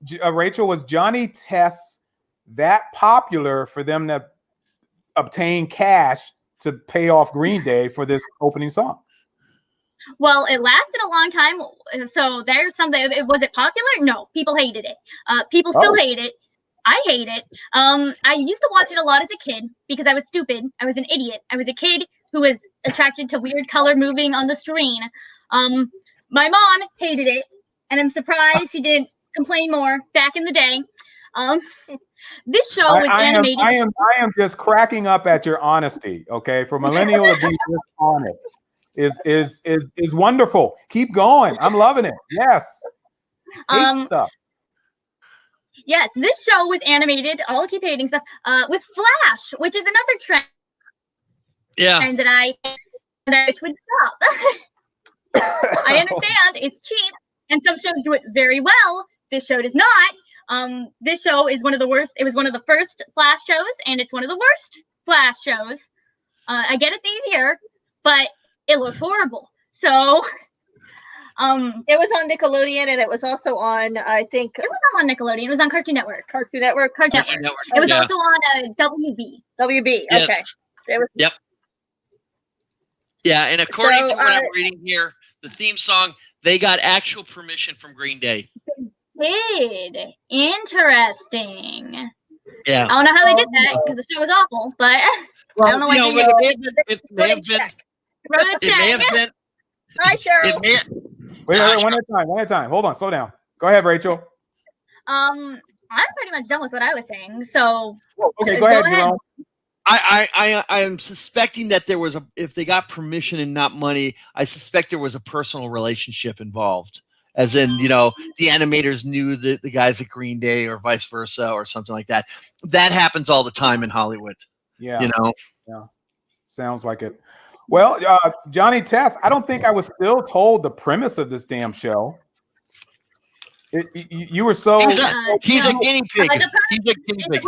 So, Rachel, was Johnny Test that popular for them to obtain cash to pay off Green Day for this opening song? Well, it lasted a long time. So there's something. Was it popular? No, people hated it. People still hate it. I hate it. I used to watch it a lot as a kid because I was stupid. I was an idiot. I was a kid who was attracted to weird color moving on the screen. My mom hated it, and I'm surprised she didn't complain more back in the day. This show was animated. I am just cracking up at your honesty. Okay, for Millennial to be this honest is wonderful. Keep going. I'm loving it. Yes. Stuff. Yes, this show was animated. I'll keep hating stuff. With Flash, which is another trend. Yeah. And that I wish would stop. I understand it's cheap, and some shows do it very well. This show does not. This show is one of the worst. It was one of the first Flash shows, and it's one of the worst Flash shows. I get it's easier, but it looks horrible. So, it was on Nickelodeon, and it was also on, I think, it was not on Nickelodeon. It was on Cartoon Network. Cartoon Network. It was also on WB. WB. Yes. Okay. It was, yep. Yeah, and according to what I'm reading here, the theme song, They got actual permission from Green Day. Did. Interesting. Yeah. I don't know how they did that because the show was awful, but I don't know why they did it may have been. Wrote a It may have check. been. Hi, Cheryl. It may, Wait, one at a time. Hold on, slow down. Go ahead, Rachel. I'm pretty much done with what I was saying. So Okay, go ahead, Jerome. I am suspecting that there was if they got permission and not money, I suspect there was a personal relationship involved. As in, the animators knew the guys at Green Day or vice versa or something like that. That happens all the time in Hollywood. Yeah. Yeah. Sounds like it. Well, Johnny Test, I don't think I was still told the premise of this damn show. You were so. He's a guinea pig. He's a guinea pig.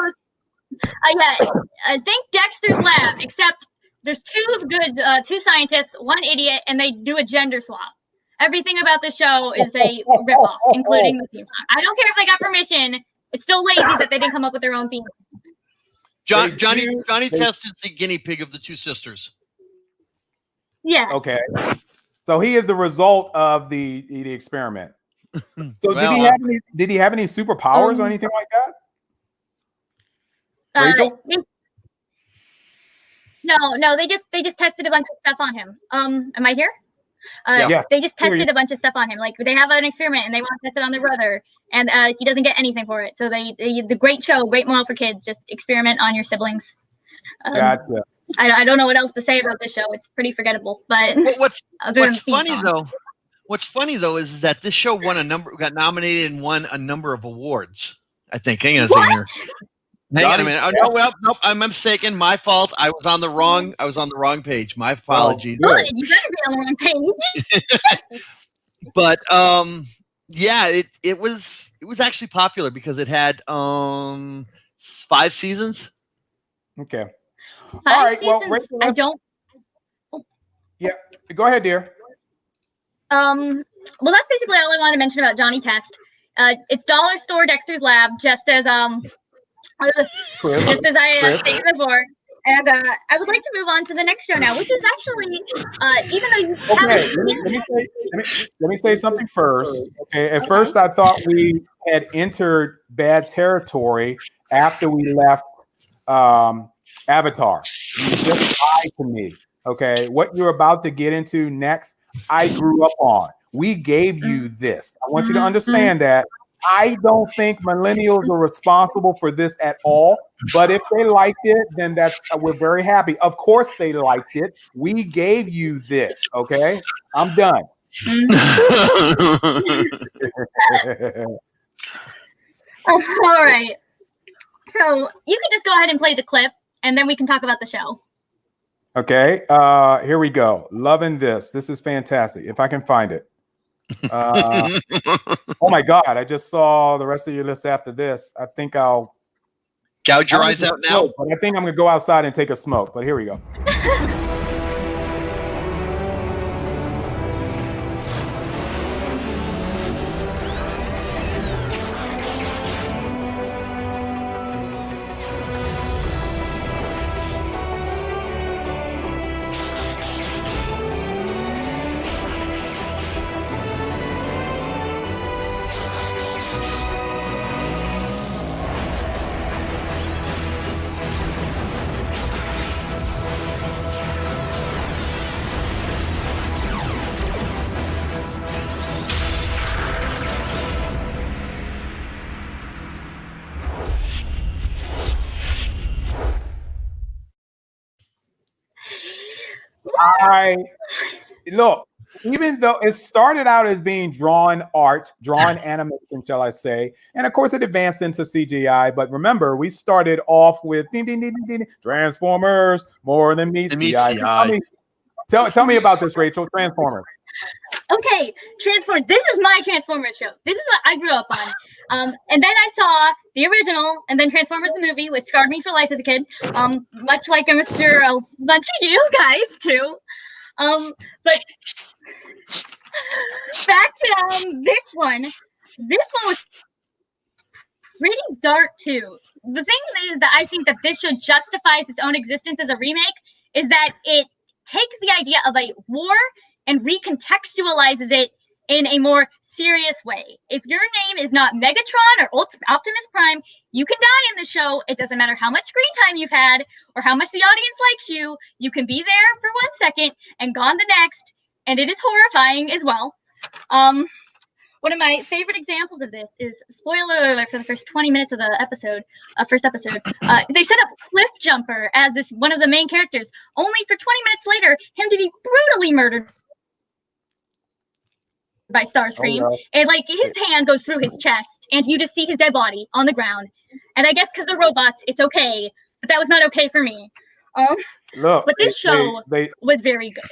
I think Dexter's Lab, except there's two scientists, one idiot, and they do a gender swap. Everything about the show is a ripoff, including the theme song. I don't care if they got permission. It's still lazy that they didn't come up with their own theme. Johnny Test is the guinea pig of the two sisters. Yes. Okay. So he is the result of the experiment. So did he have any superpowers or anything like that? Rachel? No, they just tested a bunch of stuff on him. Am I here? Yes. They just tested a bunch of stuff on him. Like they have an experiment and they want to test it on their brother, and he doesn't get anything for it. So the great show, great moral for kids, just experiment on your siblings. Gotcha. I don't know what else to say about this show. It's pretty forgettable. But what's funny though is that this show got nominated and won a number of awards. I think. Hang on a second here. Hang on a minute. Oh, no, nope. I'm mistaken. My fault. I was on the wrong page. My apologies. Good. You better be on the wrong page. But yeah, it was actually popular because it had 5 seasons. Okay. 5 All right. seasons. Well, Rachel, I don't. Yeah. Go ahead, dear. Well, that's basically all I wanted to mention about Johnny Test. It's Dollar Store Dexter's Lab, just as I stated before. And I would like to move on to the next show now, which is actually, even though you haven't. Let me say something first. Okay. At first, I thought we had entered bad territory after we left Avatar. You just lied to me. Okay. What you're about to get into next, I grew up on. We gave you this. I want you to understand that. I don't think millennials are responsible for this at all. But if they liked it, then we're very happy. Of course they liked it. We gave you this. Okay, I'm done. All right. So you can just go ahead and play the clip, and then we can talk about the show. Okay. Here we go. Loving this. This is fantastic. If I can find it. Oh my God! I just saw the rest of your list after this. I think I'll gouge your eyes out now. But I think I'm gonna go outside and take a smoke. But here we go. Look, even though it started out as being drawn animation, shall I say, and of course it advanced into CGI. But remember, we started off with Transformers, more than meets the eye. Tell me about this, Rachel. Transformers. Okay, Transformers. This is my Transformers show. This is what I grew up on. And then I saw the original, and then Transformers the movie, which scarred me for life as a kid. Much like I'm sure a bunch of you guys too. But back to this one. This one was pretty dark too. The thing is that I think that this show justifies its own existence as a remake is that it takes the idea of a war and recontextualizes it in a more serious way. If your name is not Megatron or Optimus Prime, you can die in the show. It doesn't matter how much screen time you've had or how much the audience likes you. You can be there for 1 second and gone the next, and it is horrifying as well. One of my favorite examples of this is, spoiler alert for the first 20 minutes of the episode, first episode. They set up Cliff Jumper as this one of the main characters, only for 20 minutes later, him to be brutally murdered by Starscream. Oh, And like his hand goes through his chest, and you just see his dead body on the ground. And I guess because they're robots, it's okay, but that was not okay for me. Look, but this show was very good.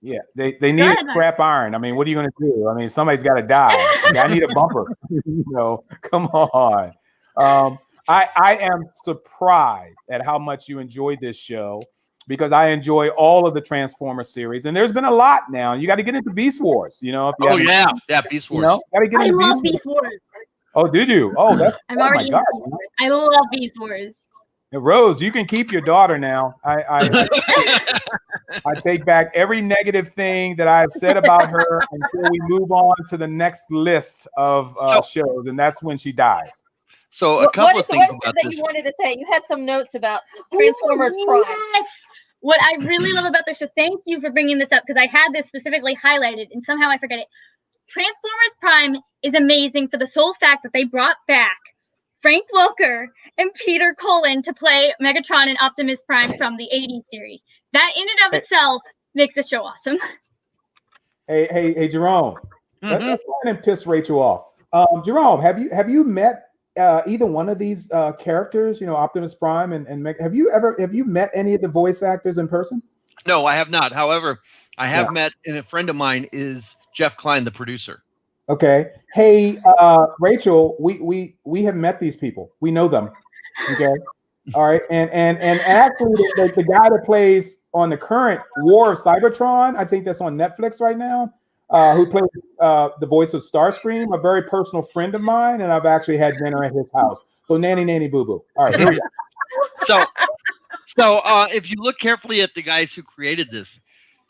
Yeah, they need scrap iron. I mean, what are you going to do? I mean, somebody's got to die. I need a bumper. Come on. I am surprised at how much you enjoyed this show, because I enjoy all of the Transformers series, and there's been a lot now. You got to get into Beast Wars. If you Beast Wars. Got to get into love Beast Wars. Oh, did you? Oh, that's. I'm already my God. Beast Wars. I love Beast Wars. Rose, you can keep your daughter now. I take back every negative thing that I've said about her until we move on to the next list of shows, and that's when she dies. So a couple of things about this. You wanted to say? You had some notes about Transformers Prime. Yes. What I really love about this show, thank you for bringing this up, because I had this specifically highlighted and somehow I forget it. Transformers Prime is amazing for the sole fact that they brought back Frank Welker and Peter Cullen to play Megatron and Optimus Prime from the 80s series. That in and of itself makes the show awesome. Hey, Jerome. Let's go ahead and piss Rachel off. Jerome, have you met either one of these characters? Optimus Prime and have you met any of the voice actors in person? No, I have not. However, I have met, and a friend of mine is Jeff Klein, the producer. Okay. Hey, Rachel, we have met these people. We know them. Okay. All right. And actually the guy that plays on the current War of Cybertron, I think that's on Netflix right now, who plays the voice of Starscream, a very personal friend of mine, and I've actually had dinner at his house. So nanny boo boo. All right, here we go. So if you look carefully at the guys who created this,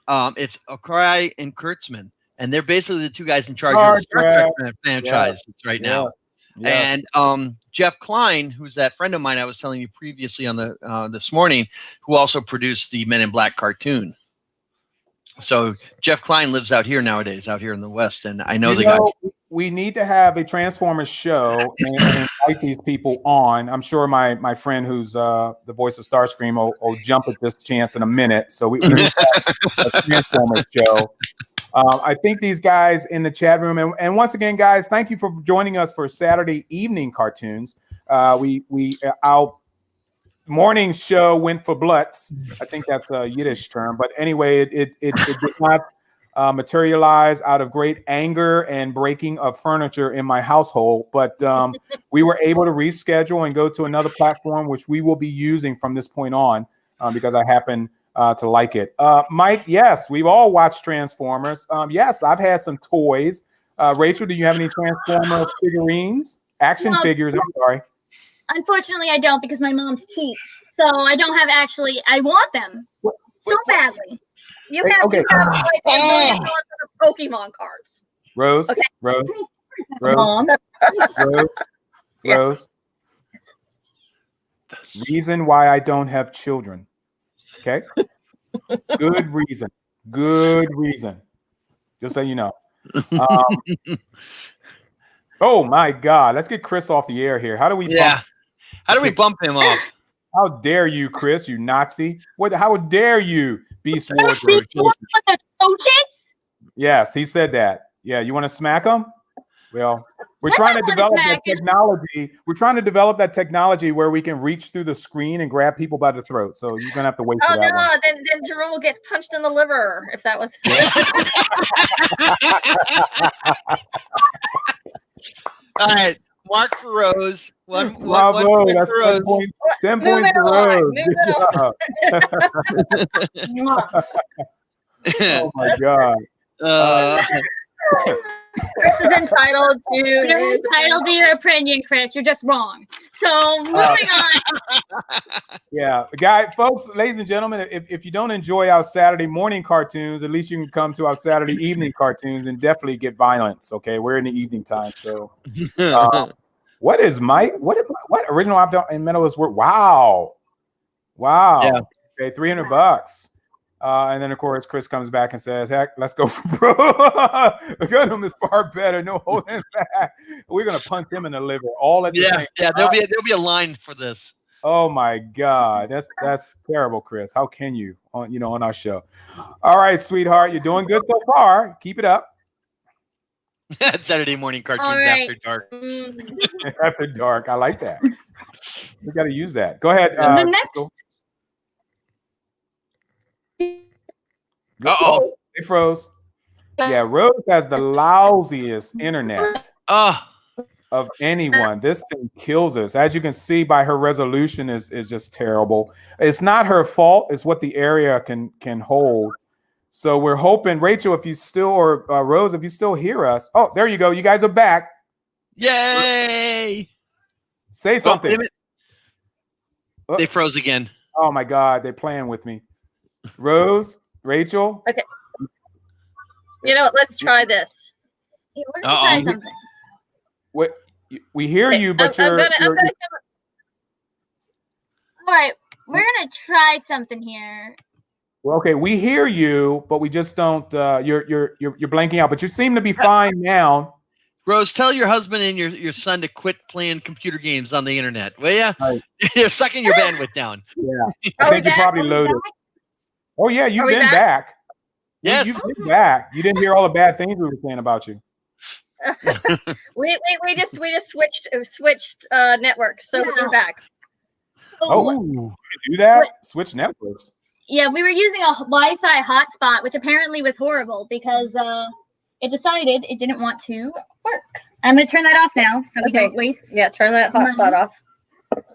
it's Akai and Kurtzman. And they're basically the two guys in charge of the Star Trek franchise right now. Yes. And Jeff Klein, who's that friend of mine I was telling you previously on the this morning, who also produced the Men in Black cartoon. So Jeff Klein lives out here nowadays, out here in the West, and I know the guy. We need to have a Transformers show and invite these people on. I'm sure my friend who's the voice of Starscream will jump at this chance in a minute. So we need to have a Transformers show. I think these guys in the chat room, and once again, guys, thank you for joining us for Saturday evening cartoons. Our morning show went for Blutz. I think that's a Yiddish term, but anyway, it did not materialize out of great anger and breaking of furniture in my household. But we were able to reschedule and go to another platform, which we will be using from this point on, because I happen to like it. Mike, yes, we've all watched Transformers. Yes, I've had some toys. Rachel, do you have any Transformer figurines? Action figures, I'm sorry. Unfortunately, I don't, because my mom's cheap. So I don't have I want them so badly. You have Pokemon cards. Rose, okay. Rose. Reason why I don't have children. Okay. Good reason. Just so you know. Oh my God. Let's get Chris off the air here. How do we bump him off? How dare you, Chris, you Nazi? How dare you, Beast Wars? Yes, he said that. Yeah, you want to smack him? Well, we're trying to develop that technology. We're trying to develop that technology where we can reach through the screen and grab people by the throat. So you're gonna have to wait for that one. Then Jerome will get punched in the liver if that was. All right, Mark for Rose. Bravo, one that's for Rose. 10 points for Rose. Oh my God. Chris is entitled to. You're entitled to your opinion, Chris. You're just wrong. So moving on. Yeah, folks, ladies and gentlemen, if you don't enjoy our Saturday morning cartoons, at least you can come to our Saturday evening cartoons and definitely get violence. Okay, we're in the evening time. So, what is Mike? What original mentalist work? Wow. Yeah. Okay, $300. And then of course Chris comes back and says, "Heck, let's go for bro. Gunham is far better. No holding back. We're gonna punch him in the liver all at the same time." Yeah. There'll be a line for this. Oh my God, that's terrible, Chris. How can you on our show? All right, sweetheart, you're doing good so far. Keep it up. Saturday morning cartoons right. after dark. After dark, I like that. We got to use that. Go ahead. The next. Uh-oh. They froze. Yeah, Rose has the lousiest internet of anyone. This thing kills us. As you can see by her resolution is just terrible. It's not her fault. It's what the area can hold. So we're hoping, Rachel, if you still, or Rose, if you still hear us. Oh, there you go. You guys are back. Yay! Say something. They froze again. Oh my God, they're playing with me. Rose, Rachel. Okay. You know what? Let's try this. We're gonna try something. What? We hear you, but All right, we're gonna try something here. Well, okay, we hear you, but we just don't. You're blanking out, but you seem to be fine now. Rose, tell your husband and your son to quit playing computer games on the internet, will ya? Right. They're sucking your bandwidth down. Yeah, I think you probably loaded. Oh yeah, you've been back. Yes, you've been back. You didn't hear all the bad things we were saying about you. we just switched networks, so we're back. Oh, you do that? Switch networks. Yeah, we were using a Wi-Fi hotspot, which apparently was horrible because it decided it didn't want to work. I'm going to turn that off now, so we don't waste. Yeah, turn that hotspot off.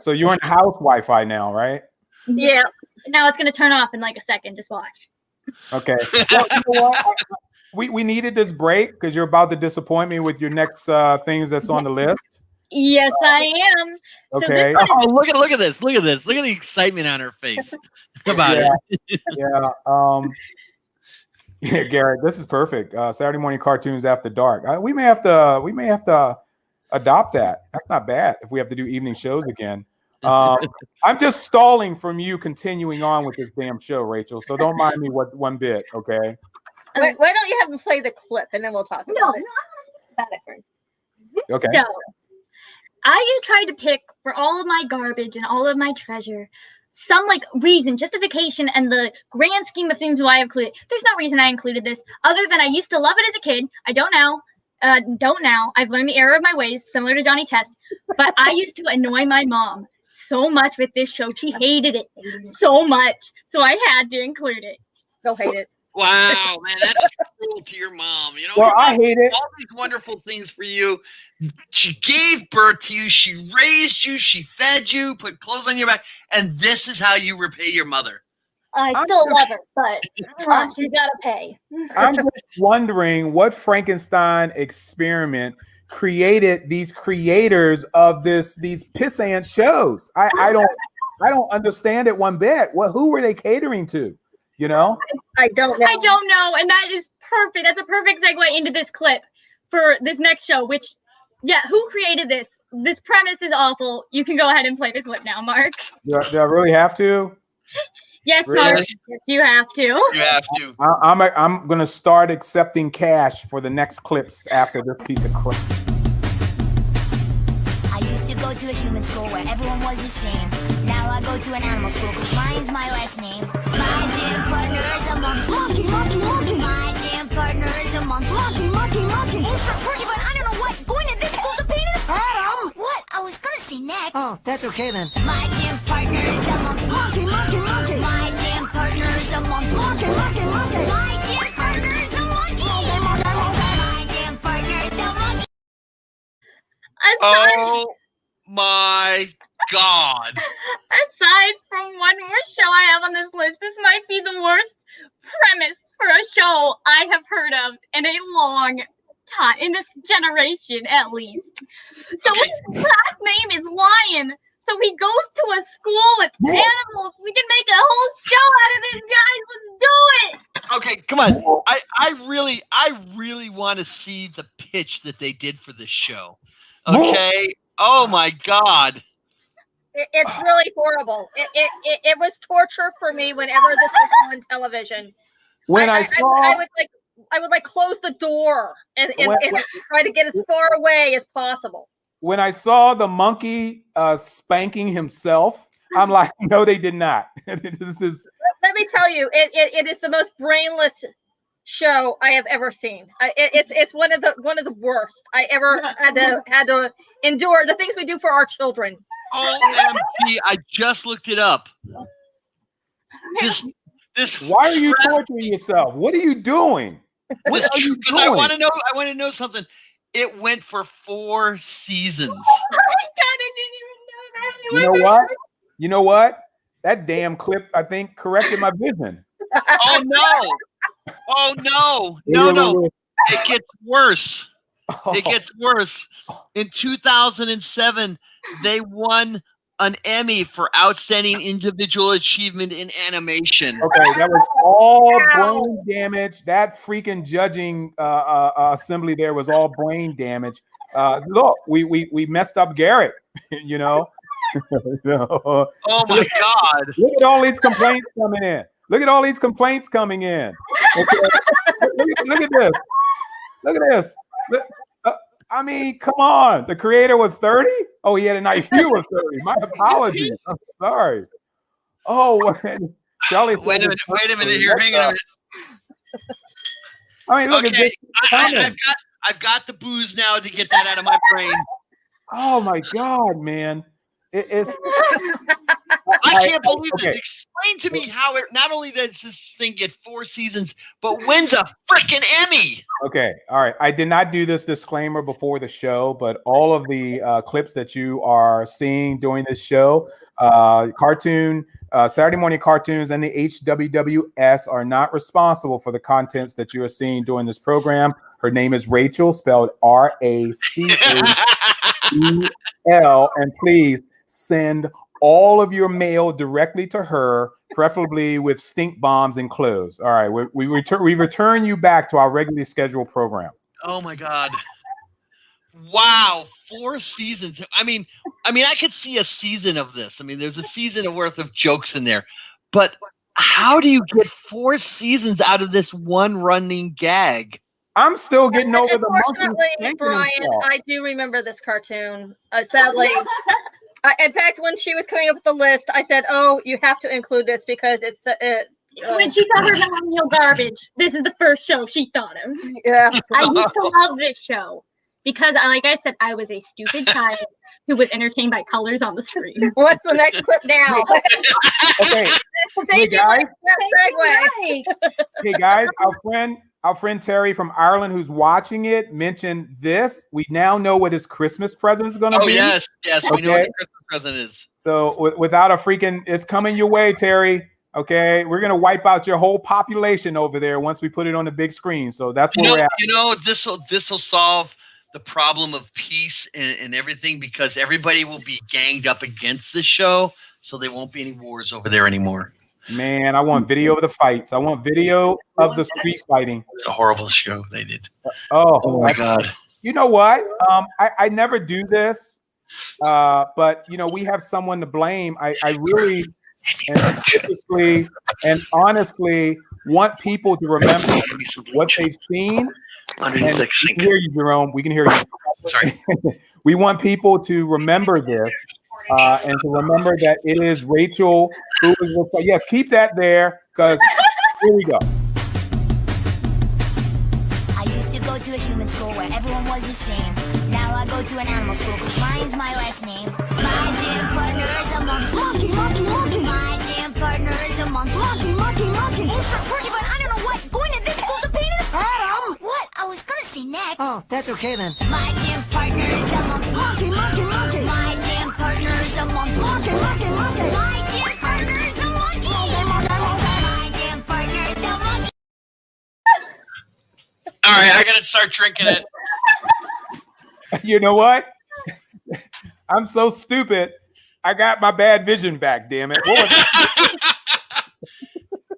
So you're in house Wi-Fi now, right? Yeah. Now it's going to turn off in like a second. Just watch. Okay. Well, you know what? We needed this break because you're about to disappoint me with your next things that's on the list. Yes, I am. Okay. So oh, look at this. Look at this. Look at the excitement on her face about it. Yeah. Yeah, Garrett, this is perfect. Saturday morning cartoons after dark. We may have to adopt that. That's not bad if we have to do evening shows again. I'm just stalling from you continuing on with this damn show, Rachel. So don't mind me one bit, okay? Why don't you have him play the clip and then we'll talk about it? I want to speak about it first. Okay. So, I tried to pick for all of my garbage and all of my treasure some like reason, justification, and the grand scheme of things why I included. There's no reason I included this other than I used to love it as a kid. I don't now. I've learned the error of my ways, similar to Johnny Test. But I used to annoy my mom so much with this show. She hated it so much, so I had to include it. Still hate it. Wow, man, that's cruel to your mom. You know, well, I hate it. All these wonderful things for you. She gave birth to you. She raised you. She fed you. Put clothes on your back. And this is how you repay your mother. I still love her, but she's got to pay. I'm just wondering what Frankenstein experiment created these creators of these pissant shows. I don't understand it one bit. Who were they catering to? You know? I don't know. I don't know. And that is perfect. That's a perfect segue into this clip for this next show, which, yeah, who created this? This premise is awful. You can go ahead and play the clip now, Mark. Do I really have to? Yes, Really? Mark. Yes, you have to. You have to. I'm going to start accepting cash for the next clips after this piece of crap. I used to go to a human school where everyone was the same. Now I go to an animal school because lion's my last name. My gym partner is a monkey. Monkey, monkey, monkey. My gym partner is a monkey. Monkey, monkey, monkey. Oh, sure, pretty, but I don't know what. Going to this school's a pain in the... Adam! What? I was gonna say next. Oh, that's okay then. My gym partner is a monkey. Monkey, monkey, monkey. My gym partner is a monkey. Monkey, monkey, monkey. My gym partner is a monkey. Monkey, monkey, monkey. My gym partner is a monkey. Oh my God. Aside from one more show I have on this list, this might be the worst premise for a show I have heard of in a long time in this generation, at least. So his last name is Lion. So he goes to a school with animals. We can make a whole show out of this, guys. Let's do it. Okay, come on. I really want to see the pitch that they did for this show. Okay. Oh my God. It's really horrible. It was torture for me whenever this was on television. I would close the door and try to get as far away as possible. When I saw the monkey spanking himself, I'm like, no, they did not. This is. Let me tell you, it is the most brainless show I have ever seen. It's one of the worst I ever had to endure. The things we do for our children. OMG! I just looked it up. This. Why are you torturing yourself? What are you doing? What are you doing? I want to know. I want to know something. It went for 4 seasons. Oh my God, I didn't even know that. You know what? You know what? That damn clip, I think, corrected my vision. Oh no! Oh no! No! It gets worse. It gets worse. In 2007, they won an Emmy for Outstanding Individual Achievement in Animation. Okay, that was all brain damage. That freaking judging assembly there was all brain damage. Look, we messed up Garrett, you know. Oh my God. Look at all these complaints coming in. Look at all these complaints coming in. Okay. Look at this. Look at this. I mean, come on. The creator was 30? Oh, he had an IQ of 30. My apologies. I'm sorry. Oh, Charlie. Wait a minute here. Hang on a minute. I mean, look at this. I've got the booze now to get that out of my brain. Oh my God, man. It's I can't believe this. Explain to me how it not only does this thing get 4 seasons, but wins a freaking Emmy. Okay, all right. I did not do this disclaimer before the show, but all of the clips that you are seeing during this show, Saturday morning cartoons and the HWWS are not responsible for the contents that you are seeing during this program. Her name is Rachel, spelled RACHEL, and please send all of your mail directly to her, preferably with stink bombs enclosed. All right, we return you back to our regularly scheduled program. Oh my God! Wow, 4 seasons. I mean, I could see a season of this. I mean, there's a season worth of jokes in there, but how do you get 4 seasons out of this one running gag? I'm still getting over the monkey. Unfortunately, Brian, I do remember this cartoon. Sadly. In fact, when she was coming up with the list, I said, "Oh, you have to include this because it's." When she saw her Millennial Garbage, this is the first show she thought of. Yeah, I used to love this show because, like I said, I was a stupid child who was entertained by colors on the screen. What's the next clip now? Okay, hey guys. Segue. Hey guys, our friend Terry from Ireland, who's watching it, mentioned this. We now know what his Christmas present is going to be. Oh, yes. We know what the Christmas present is. So without a freaking, it's coming your way, Terry. Okay, we're going to wipe out your whole population over there once we put it on the big screen. So that's where we're at. You know, this will solve the problem of peace and everything because everybody will be ganged up against the show, so there won't be any wars over there anymore. Man, I want video of the fights. I want video of the street fighting. It's a horrible show they did. Oh my God. You know what? I never do this, but you know, we have someone to blame. I really and typically and honestly want people to remember what they've seen. And we can hear you, Jerome. We can hear you. Sorry. We want people to remember this. And to remember that it is Rachel who is. Yes, keep that there because here we go. I used to go to a human school where everyone was the same. Now I go to an animal school because lion's my last name. My gym partner is a monkey. Monkey. My gym partner is a monkey. Monkey. Oh, sure, pretty, but I don't know what. Going to this school's a pain in the Adam. What? I was gonna say next. Oh, that's okay then. My gym partner is a monkey. Monkey. My gym partner is a monkey. Monkey. My gym partner is a monkey. My gym partner is a monkey. All right, I gotta start drinking it. You know what? I'm so stupid. I got my bad vision back, damn it. I'm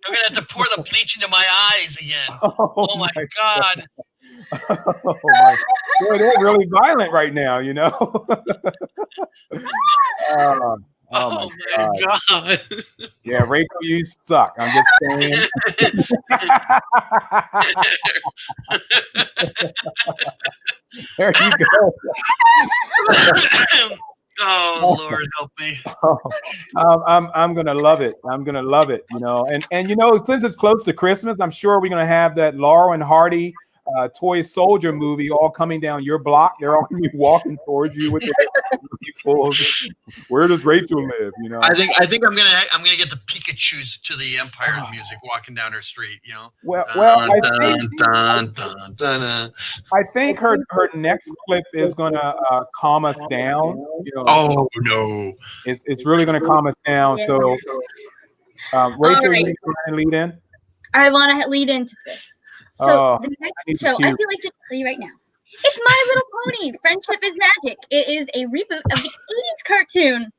gonna have to pour the bleach into my eyes again. Oh my God. Oh my. Boy, they're really violent right now, you know. Oh my God. Yeah, Rachel, you suck. I'm just saying. There you go. Oh Lord, help me. I'm gonna love it. I'm gonna love it. You know, and you know, since it's close to Christmas, I'm sure we're gonna have that Laurel and Hardy toy soldier movie all coming down your block. They're all gonna be walking towards you with their rifles. Where does Rachel live? You know, I think I'm gonna get the Pikachu's to the Empire music walking down her street. You know. Well, I think her next clip is gonna calm us down. You know, oh no, it's really gonna calm us down. So, Rachel, right. you want to lead in? I want to lead into this. So the next show, I feel like just tell you right now. It's My Little Pony, Friendship is Magic. It is a reboot of the 80s cartoon.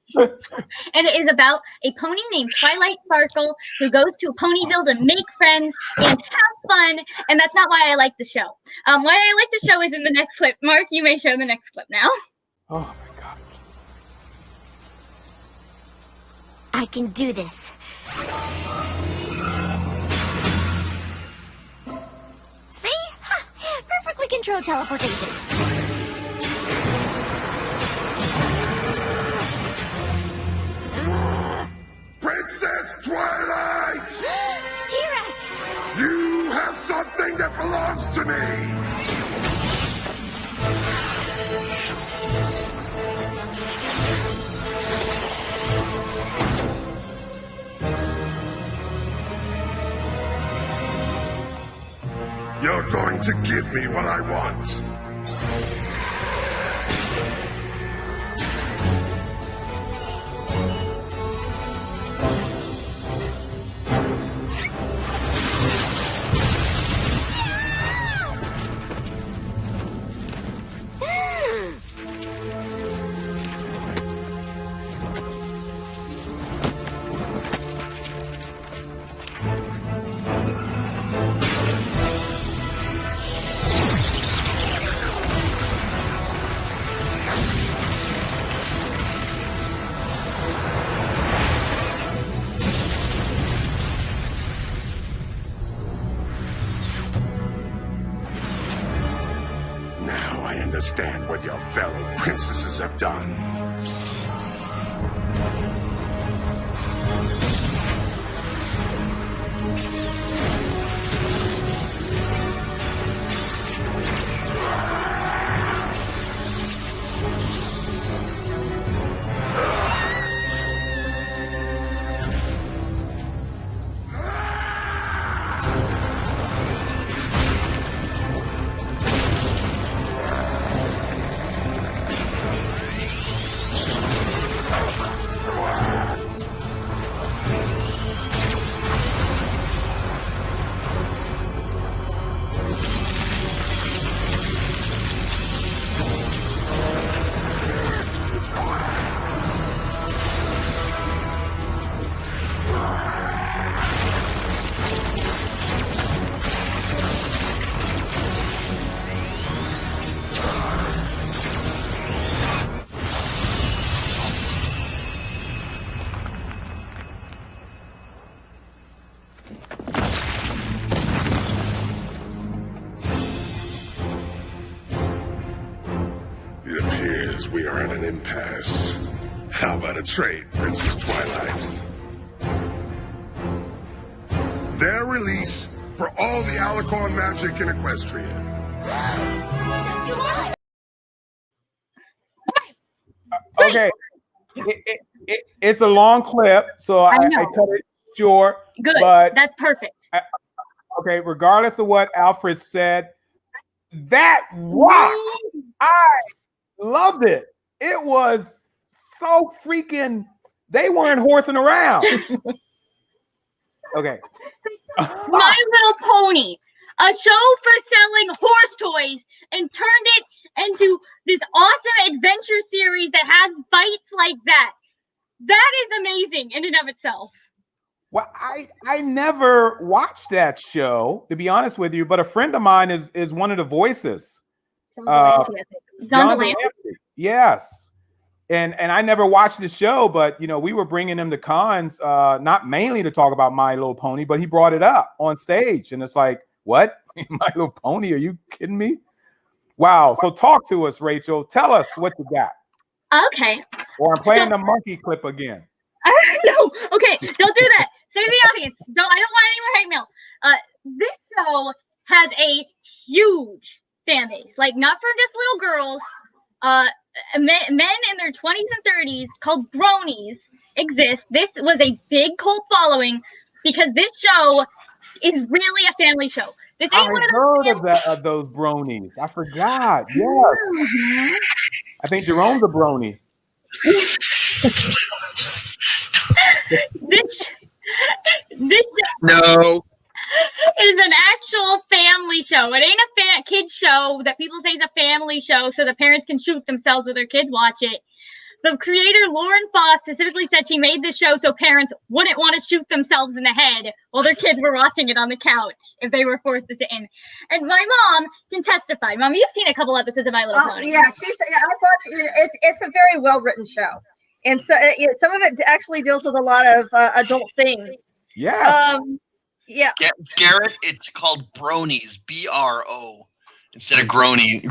And it is about a pony named Twilight Sparkle who goes to Ponyville to make friends and have fun. And that's not why I like the show. Why I like the show is in the next clip. Mark, you may show the next clip now. Oh my God. I can do this. See? Ha! Perfectly controlled teleportation. Princess Twilight! T-Rex! You have something that belongs to me! You're going to give me what I want. Understand what your fellow princesses have done. We are at an impasse. How about a trade, Princess Twilight? Their release for all the Alicorn magic in Equestria. Okay, it's a long clip, so I cut it short. Good, but that's perfect. Okay, regardless of what Alfred said, that rocked. I loved it. It was so freaking, they weren't horsing around. Okay. My Little Pony, a show for selling horse toys, and turned it into this awesome adventure series that has fights like that. That is amazing in and of itself. Well, I never watched that show, to be honest with you, but a friend of mine is one of the voices. John Delancey, I think. John Delancey? Yes. And I never watched the show, but you know, we were bringing him to cons, not mainly to talk about My Little Pony, but he brought it up on stage, and it's like, what? My Little Pony? Are you kidding me? Wow. So talk to us, Rachel. Tell us what you got. Okay. Or I'm playing the monkey clip again. No. Okay. Don't do that. Say to the audience. I don't want any more hate mail. This show has a huge fan base. Like, not for just little girls. Men in their 20s and 30s called bronies exist. This was a big cult following because this show is really a family show. This ain't one of those bronies. I forgot. Yeah. I think Jerome's a brony. This no is an actual family show. It ain't a kids show that people say is a family show so the parents can shoot themselves or their kids watch it. The creator, Lauren Foss, specifically said she made this show so parents wouldn't want to shoot themselves in the head while their kids were watching it on the couch if they were forced to sit in. And my mom can testify. Mom, you've seen a couple episodes of My Little Pony. Yeah, I watched. It's a very well written show, and so some of it actually deals with a lot of adult things. Yes. Yeah. Garrett, it's called Bronies, BRO, instead of Gronies.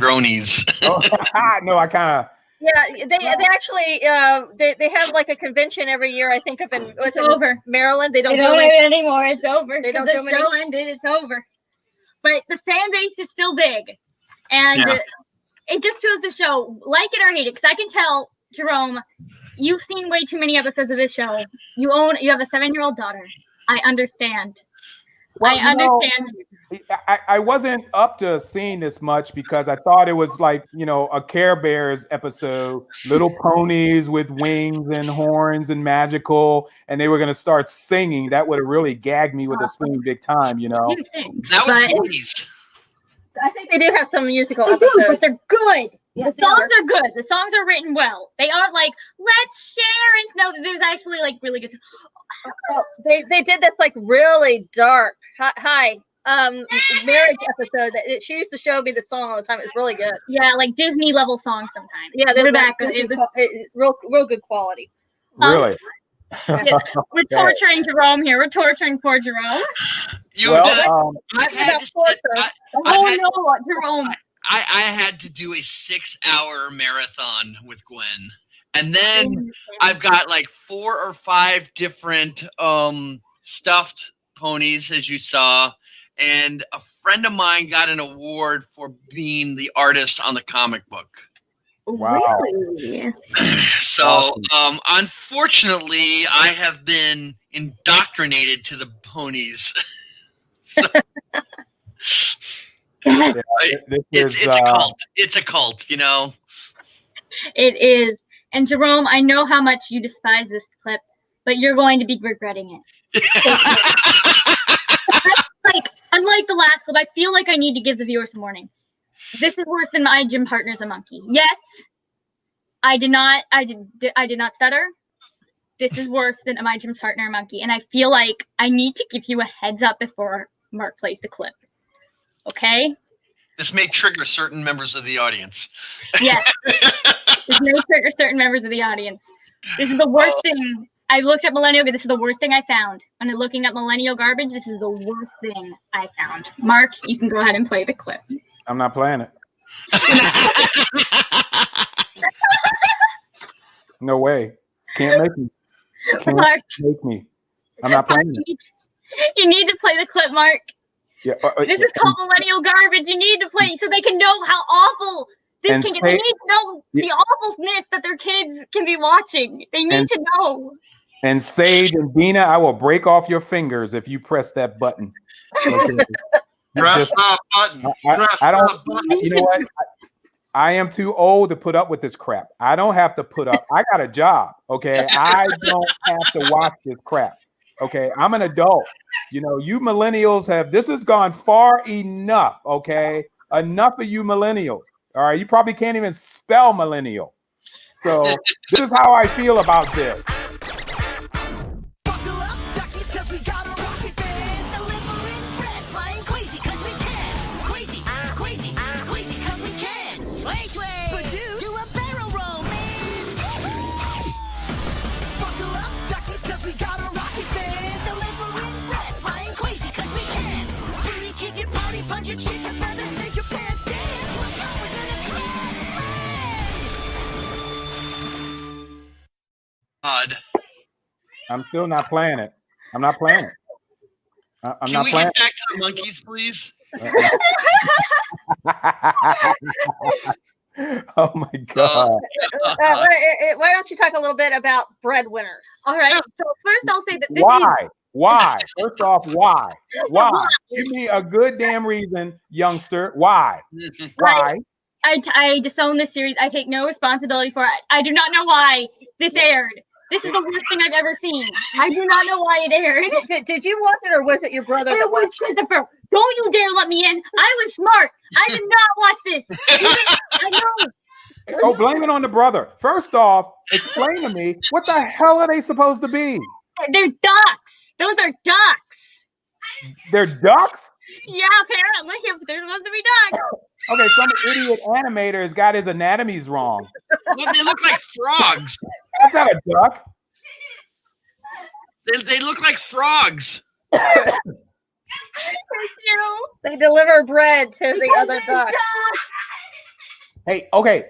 No, I kind of. Yeah, they actually they have like a convention every year. I think up in over Maryland. They don't do it anymore. It's over. They don't the do show ended. It's over. But the fan base is still big, and it just shows the show, like it or hate it. Because I can tell, Jerome, you've seen way too many episodes of this show. You have a 7-year-old daughter. I understand. Well, I understand. I wasn't up to seeing this much because I thought it was like, you know, a Care Bears episode, little ponies with wings and horns and magical, and they were going to start singing. That would have really gagged me with a spoon big time, you know. That was movies. I think they do have some musical They episodes. do, but they're good. Yes, the songs are good. The songs are written well. They aren't like, let's share and no, there's actually like really good. They did this like really dark marriage episode that she used to show me the song all the time. It was really good. Yeah, like Disney level songs sometimes. Yeah, they're that good. Real good quality. Really? We're torturing Jerome here. We're torturing poor Jerome. Jerome. I had to do a 6-hour marathon with Gwen. And then I've got like 4 or 5 different stuffed ponies, as you saw. And a friend of mine got an award for being the artist on the comic book. Wow. Really? So, unfortunately, I have been indoctrinated to the ponies. It's a cult. It's a cult, you know. It is. And Jerome, I know how much you despise this clip, but you're going to be regretting it. Unlike the last clip, I feel like I need to give the viewer some warning. This is worse than My Gym Partner's a Monkey. Yes, I did not stutter. This is worse than My Gym Partner a Monkey, and I feel like I need to give you a heads up before Mark plays the clip. Okay? This may trigger certain members of the audience. Yes. This may trigger certain members of the audience. This is the worst thing. I looked at Millennial. This is the worst thing I found. When I'm looking at Millennial Garbage, this is the worst thing I found. Mark, you can go ahead and play the clip. I'm not playing it. No way. Can't make me. Can't make me. I'm not playing it. You need to play the clip, Mark. Yeah, this is called Millennial Garbage. You need to play so they can know how awful this can get. They need to know the awfulness that their kids can be watching. They need to know. And Sage and Dina, I will break off your fingers if you press that button. Okay. Press the button. I don't. You know what? I am too old to put up with this crap. I don't have to put up. I got a job. Okay, I don't have to watch this crap. Okay, I'm an adult. You know, you millennials have. This has gone far enough. Okay, enough of you millennials. All right, you probably can't even spell millennial. So this is how I feel about this. Buckle up, duckies, 'cause we got a rocket band. Delivering bread, flying crazy 'cause we can. Crazy, crazy, crazy 'cause we can. Sway, sway, do a barrel roll, man. Buckle up, duckies, 'cause we got a rocket band. Delivering bread, flying crazy 'cause we can. Booty kick it, party punch it, shake your feathers, make your pants dance. We're going to the God. I'm still not playing it. I'm not playing it. I'm Can not we playing get back to the monkeys, please? Oh my God. Why don't you talk a little bit about breadwinners? All right. So first, I'll say that this Why? is Why? First off, why? Why? Give me a good damn reason, youngster. Why? Why? I disown this series. I take no responsibility for it. I do not know why this aired. This is the worst thing I've ever seen. I do not know why it aired. Did you watch it, or was it your brother It that was watched it? Christopher. Don't you dare let me in. I was smart. I did not watch this. I know. Oh, blame it on the brother. First off, explain to me, what the hell are they supposed to be? They're ducks. Those are ducks. They're ducks? Yeah, apparently they're supposed to be ducks. Okay, some idiot animator has got his anatomies wrong. Well, they look like frogs. That's not a duck. They look like frogs. They deliver bread to the other duck. Hey, okay.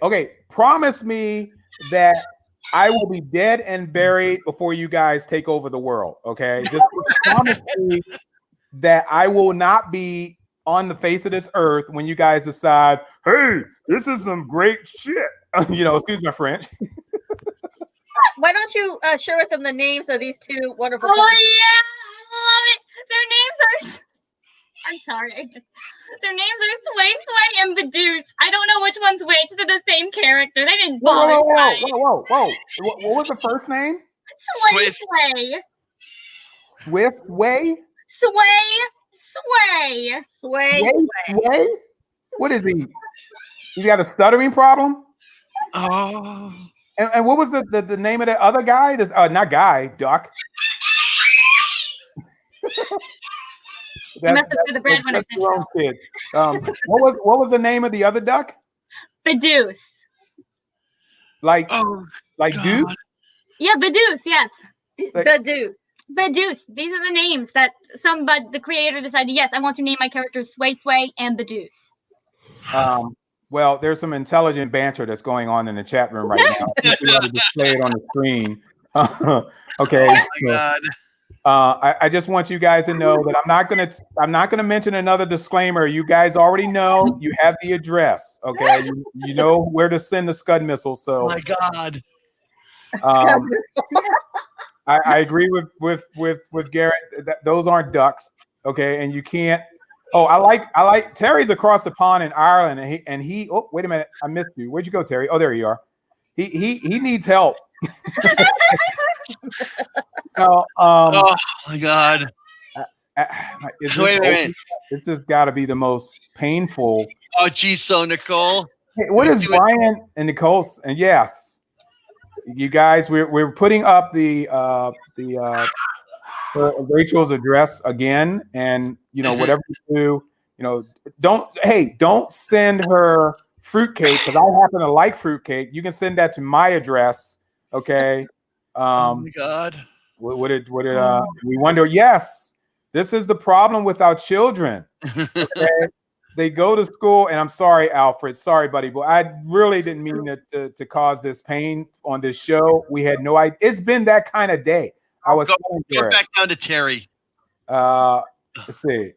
Promise me that I will be dead and buried before you guys take over the world. Okay, just promise me that I will not be on the face of this earth when you guys decide, hey, this is some great shit. Excuse my French. Why don't you share with them the names of these two wonderful Oh characters? yeah, I love it. Their names are. I'm sorry. Their names are Sway, Sway, and Badooz. I don't know which one's which. They're the same character. They didn't bother. Whoa. What was the first name? Sway, Sway. Swiss Way? Sway. Sway? What is he? He got a stuttering problem? Oh. And what was the name of the other guy? This not guy, duck. You must have been the breadwinner syndrome. Kid. What was the name of the other duck? Badooz. Like God. Deuce? Yeah, Badooz. Yes. Badooz. Badooz. These are the names that the creator decided. Yes, I want to name my characters Sway, Sway, and Badooz. Well, there's some intelligent banter that's going on in the chat room right now. You want to display it on the screen. Okay. Oh my God. I just want you guys to know that I'm not gonna mention another disclaimer. You guys already know you have the address. Okay, you know where to send the Scud missile. So, Oh my God. I agree with Garrett. Those aren't ducks. Okay, and you can't. Oh, I like Terry's across the pond in Ireland, and he. Oh, wait a minute, I missed you. Where'd you go, Terry? Oh, there you are. He needs help. No, oh my God. Wait. This has got to be the most painful. Oh, geez, so Nicole. Hey, what is Brian and Nicole? And yes, you guys, we're putting up the Rachel's address again, and whatever you do, don't send her fruitcake because I happen to like fruitcake. You can send that to my address, okay? Oh my God. What did we wonder? Yes, this is the problem with our children. Okay? They go to school, and I'm sorry, Alfred. Sorry, buddy, but I really didn't mean it to cause this pain on this show. We had no idea. It's been that kind of day. I was go back down to Terry. Let's see.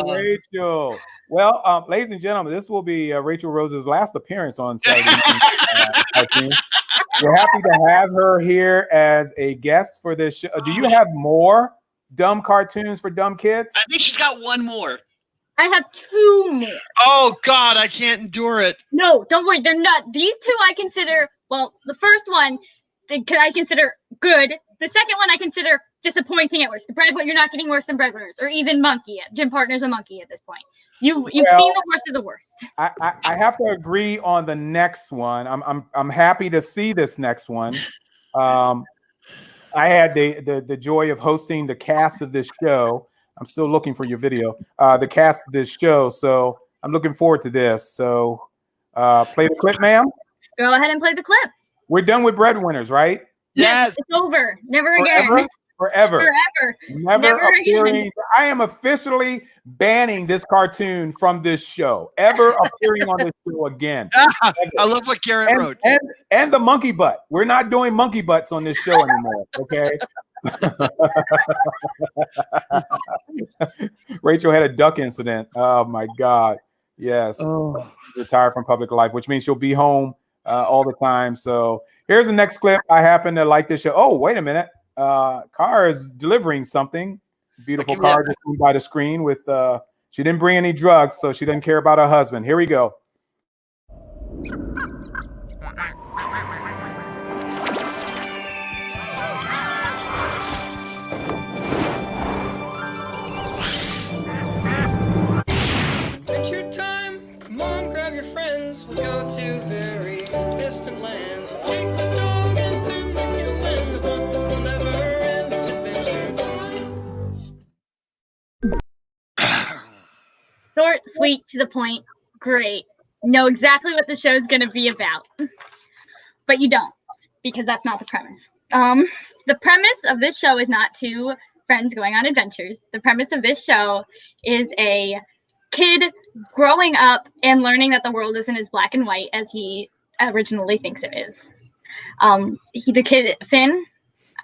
Rachel. Well, ladies and gentlemen, this will be Rachel Rose's last appearance on Saturday night. We're happy to have her here as a guest for this show. Do you have more dumb cartoons for dumb kids? I think she's got one more. I have two more. Oh God, I can't endure it. No, don't worry. They're not. These two I consider, well, the first one I consider good. The second one I consider disappointing at worst. The breadwinner, you're not getting worse than breadwinners, or even monkey. Gym partner's a monkey at this point. You've seen the worst of the worst. I have to agree on the next one. I'm happy to see this next one. I had the joy of hosting the cast of this show. I'm still looking for your video. The cast of this show, so I'm looking forward to this. So play the clip, ma'am. Go ahead and play the clip. We're done with breadwinners, right? Yes, it's over. Never again. Forever. Never appearing. Again. I am officially banning this cartoon from this show. Ever appearing on this show again. I love what Garrett wrote. And the monkey butt. We're not doing monkey butts on this show anymore. Okay. Rachel had a duck incident. Oh my God. Yes. Retired from public life, which means she'll be home all the time. So here's the next clip. I happen to like this show. Oh, wait a minute. Car is delivering something. Beautiful car just flew by the screen with she didn't bring any drugs, so she didn't care about her husband. Here we go. Adventure time, come on, grab your friends. We'll go to very distant lands. We'll take the dog and then the human. The fun will never end. It's adventure time. Short, sweet, to the point. Great. Know exactly what the show's going to be about. But you don't, because that's not the premise. The premise of this show is not two friends going on adventures. The premise of this show is a kid growing up and learning that the world isn't as black and white as he originally thinks it is. The kid, Finn,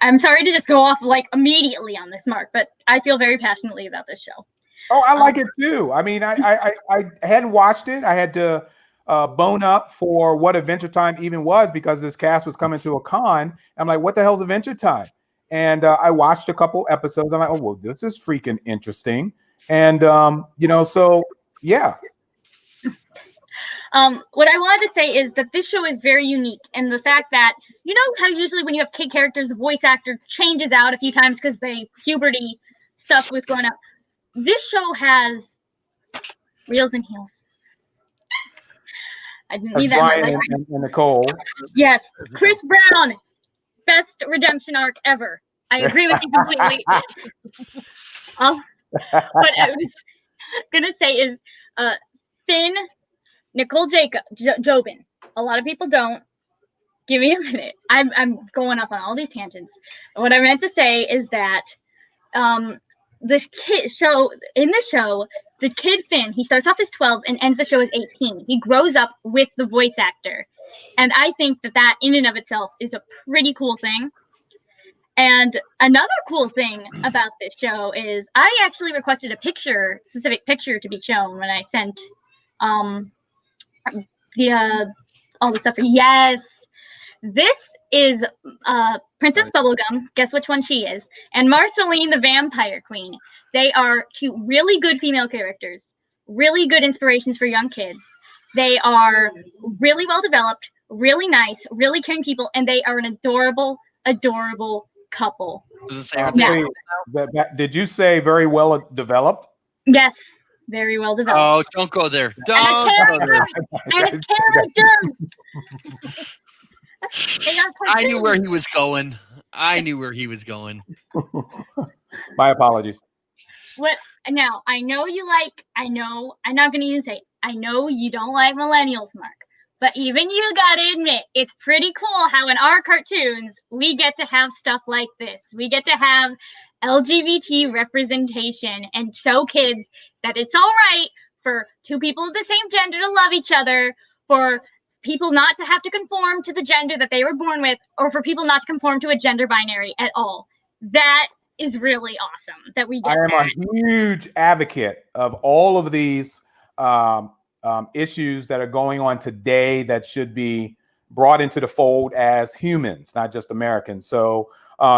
I'm sorry to just go off like immediately on this, Mark, but I feel very passionately about this show. Oh, I like it too. I mean, I hadn't watched it. I had to bone up for what Adventure Time even was because this cast was coming to a con. I'm like, what the hell's Adventure Time? And I watched a couple episodes. I'm like, oh, well, this is freaking interesting. And, so yeah. What I wanted to say is that this show is very unique. And the fact that, you know how usually when you have kid characters, the voice actor changes out a few times because they puberty stuff was going up. This show has reels and heels. I didn't need that. Brian and Nicole. Yes, Chris Brown, best redemption arc ever. I agree with you completely. What I was gonna say is, Finn, Nicole Jobin. A lot of people don't. Give me a minute. I'm going off on all these tangents. What I meant to say is that, the kid Finn, he starts off as 12 and ends the show as 18. He grows up with the voice actor. And I think that in and of itself is a pretty cool thing. And another cool thing about this show is I actually requested a specific picture to be shown when I sent all the stuff. Yes, this is Princess Bubblegum. Guess which one she is? And Marceline, the Vampire Queen. They are two really good female characters, really good inspirations for young kids. They are really well developed, really nice, really caring people, and they are an adorable, adorable couple. Did you say very well developed? Yes, very well developed. Oh, don't go there. Don't go there. And characters. I knew where he was going. My apologies. What now? I know I'm not gonna even say I know you don't like millennials, Mark. But even you gotta admit, it's pretty cool how in our cartoons we get to have stuff like this. We get to have LGBT representation and show kids that it's all right for two people of the same gender to love each other, for people not to have to conform to the gender that they were born with, or for people not to conform to a gender binary at all. That is really awesome that we get. I am a huge advocate of all of these issues that are going on today that should be brought into the fold as humans, not just Americans. So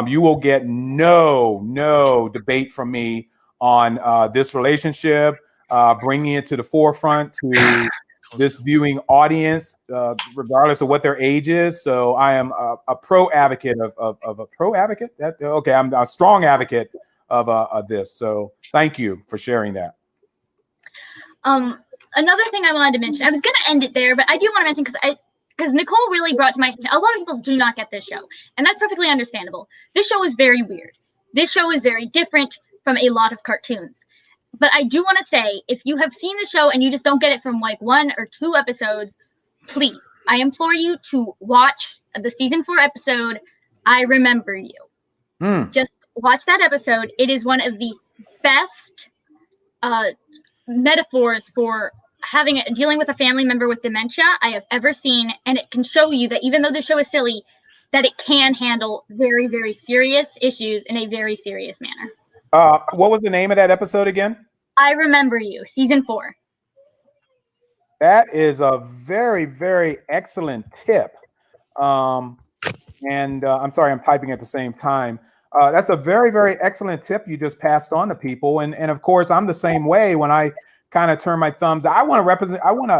you will get no debate from me on this relationship, bringing it to the forefront to this viewing audience, regardless of what their age is. So I am a pro advocate of a pro advocate. Okay, I'm a strong advocate of this. So thank you for sharing that. Another thing I wanted to mention, I was going to end it there, but I do want to mention because Nicole really brought to my attention, a lot of people do not get this show, and that's perfectly understandable. This show is very weird. This show is very different from a lot of cartoons. But I do want to say, if you have seen the show and you just don't get it from like 1 or 2 episodes, please, I implore you to watch the season 4 episode, I Remember You. Just watch that episode. It is one of the best metaphors for dealing with a family member with dementia I have ever seen, and it can show you that even though the show is silly, that it can handle very, very serious issues in a very serious manner. What was the name of that episode again? I Remember You, season 4. That is a very, very excellent tip. I'm sorry, I'm typing at the same time. That's a very, very excellent tip you just passed on to people. And of course, I'm the same way. When I kind of turn my thumbs, I want to represent. I want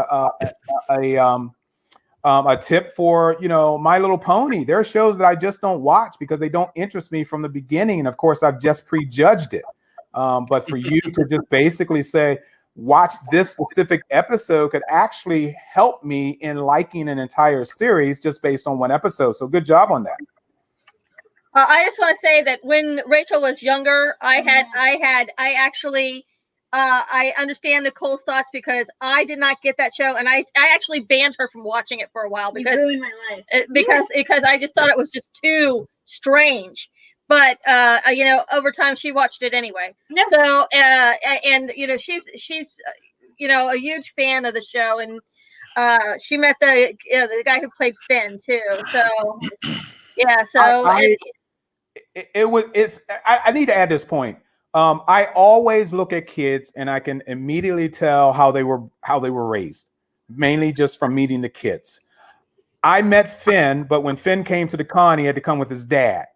a tip for, My Little Pony. There are shows that I just don't watch because they don't interest me from the beginning, and of course, I've just prejudged it. But for you to just basically say, watch this specific episode could actually help me in liking an entire series just based on one episode. So good job on that. I just want to say that when Rachel was younger, I understand Nicole's thoughts because I did not get that show, and I actually banned her from watching it for a while because you ruined my life. because I just thought it was just too strange. But over time she watched it anyway. Yeah. So she's a huge fan of the show, and she met the guy who played Finn too. So yeah, so I need to add this point. I always look at kids and I can immediately tell how they were raised, mainly just from meeting the kids. I met Finn, but when Finn came to the con, he had to come with his dad.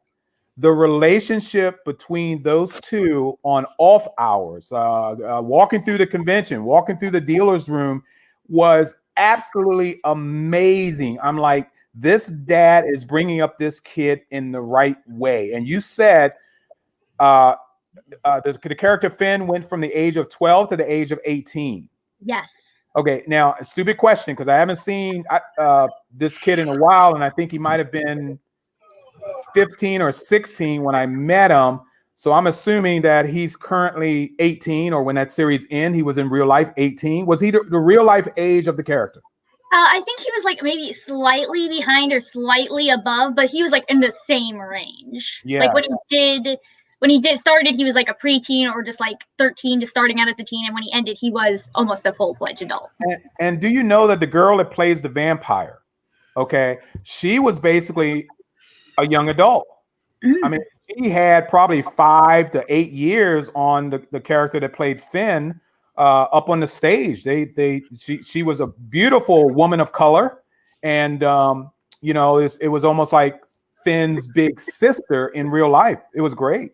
The relationship between those two on off hours, walking through the convention, walking through the dealer's room, was absolutely amazing. I'm like, this dad is bringing up this kid in the right way. And you said the character Finn went from the age of 12 to the age of 18. Yes. Okay, now a stupid question because I haven't seen this kid in a while, and I think he might have been 15 or 16 when I met him. So I'm assuming that he's currently 18, or when that series ended, he was in real life 18. Was he the real life age of the character? I think he was like maybe slightly behind or slightly above, but he was like in the same range. Yeah. Like when he started, he was like a preteen or just like 13, just starting out as a teen, and when he ended, he was almost a full-fledged adult. And do you know that the girl that plays the vampire, okay, she was basically a young adult. I mean, she had probably 5 to 8 years on the character that played Finn up on the stage. She was a beautiful woman of color, and it was almost like Finn's big sister in real life. It was great.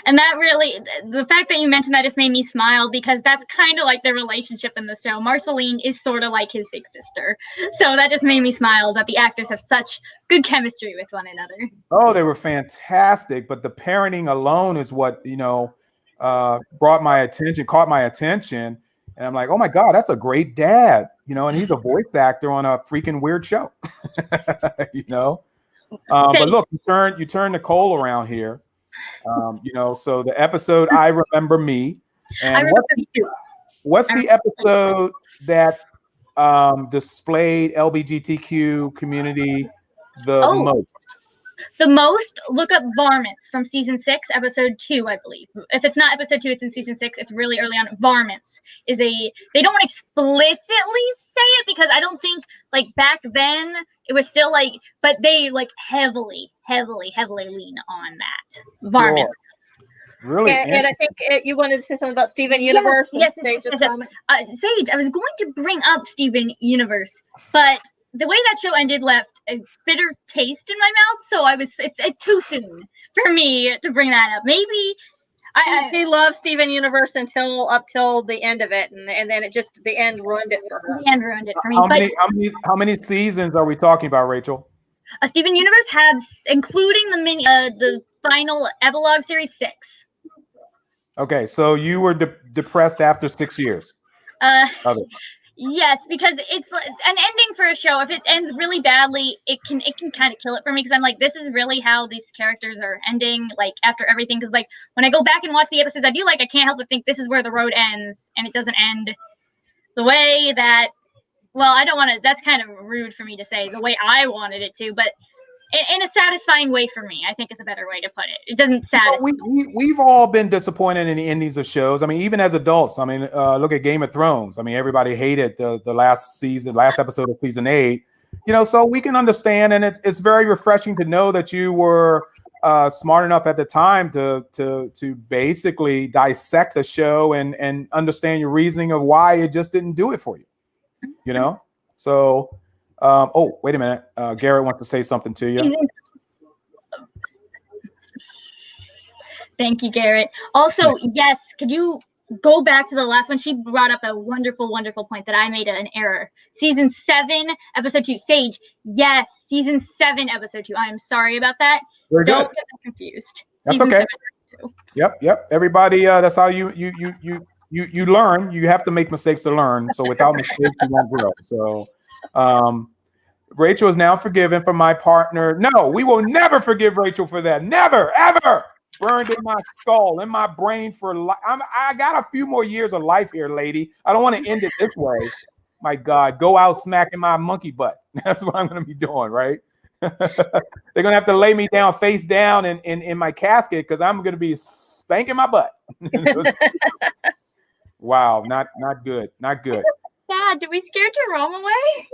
And that really, the fact that you mentioned that just made me smile because that's kind of like the relationship in the show. Marceline is sort of like his big sister. So that just made me smile that the actors have such good chemistry with one another. Oh, they were fantastic. But the parenting alone is what, caught my attention. And I'm like, oh my God, that's a great dad, and he's a voice actor on a freaking weird show, But look, you turn Nicole around here. So the episode I Remember Me, and what's the episode that displayed LGBTQ community the most? The most, look up Varmints from season 6, episode 2, I believe. If it's not episode 2, it's in season 6. It's really early on. Varmints is they don't explicitly say it because I don't think like back then it was still like, but they like heavily lean on that. Varmints. Cool. Really? And I think you wanted to say something about Steven Universe. Yes. Sage, I was going to bring up Steven Universe, but the way that show ended left a bitter taste in my mouth, so it's too soon for me to bring that up. Maybe She loved Steven Universe up till the end of it, and then the end ruined it for her. The end ruined it for me. How many seasons are we talking about, Rachel? Steven Universe had, including the final epilogue series, 6. Okay, so you were depressed after 6 years. Yes, because it's an ending for a show. If it ends really badly, it can kind of kill it for me, because I'm like, this is really how these characters are ending, like after everything. Because like when I go back and watch the episodes, I can't help but think this is where the road ends, and it doesn't end the way that. Well, I don't want to. That's kind of rude for me to say the way I wanted it to, but in a satisfying way for me, I think is a better way to put it. It doesn't satisfy. We've all been disappointed in the endings of shows. I mean, even as adults. I mean, look at Game of Thrones. I mean, everybody hated the last episode of season 8. You know, so we can understand, and it's very refreshing to know that you were smart enough at the time to basically dissect the show and understand your reasoning of why it just didn't do it for you. You know, so. Oh, wait a minute. Garrett wants to say something to you. Thank you, Garrett. Also, yes, could you go back to the last one? She brought up a wonderful, wonderful point that I made an error. Season 7, episode 2, Sage. Yes, season 7, episode 2. I'm sorry about that. Very good. Don't get confused. That's Season okay. 7, Yep. Everybody, that's how you learn. You have to make mistakes to learn. So without mistakes, you won't grow. So. Rachel is now forgiven for my partner. No, we will never forgive Rachel for that. Never, ever. Burned in my skull, in my brain for life. I got a few more years of life here, lady. I don't want to end it this way. My God, go out smacking my monkey butt. That's what I'm going to be doing, right? They're going to have to lay me down, face down in my casket, because I'm going to be spanking my butt. Wow, not good. Not good. Dad, did we scare Jerome away?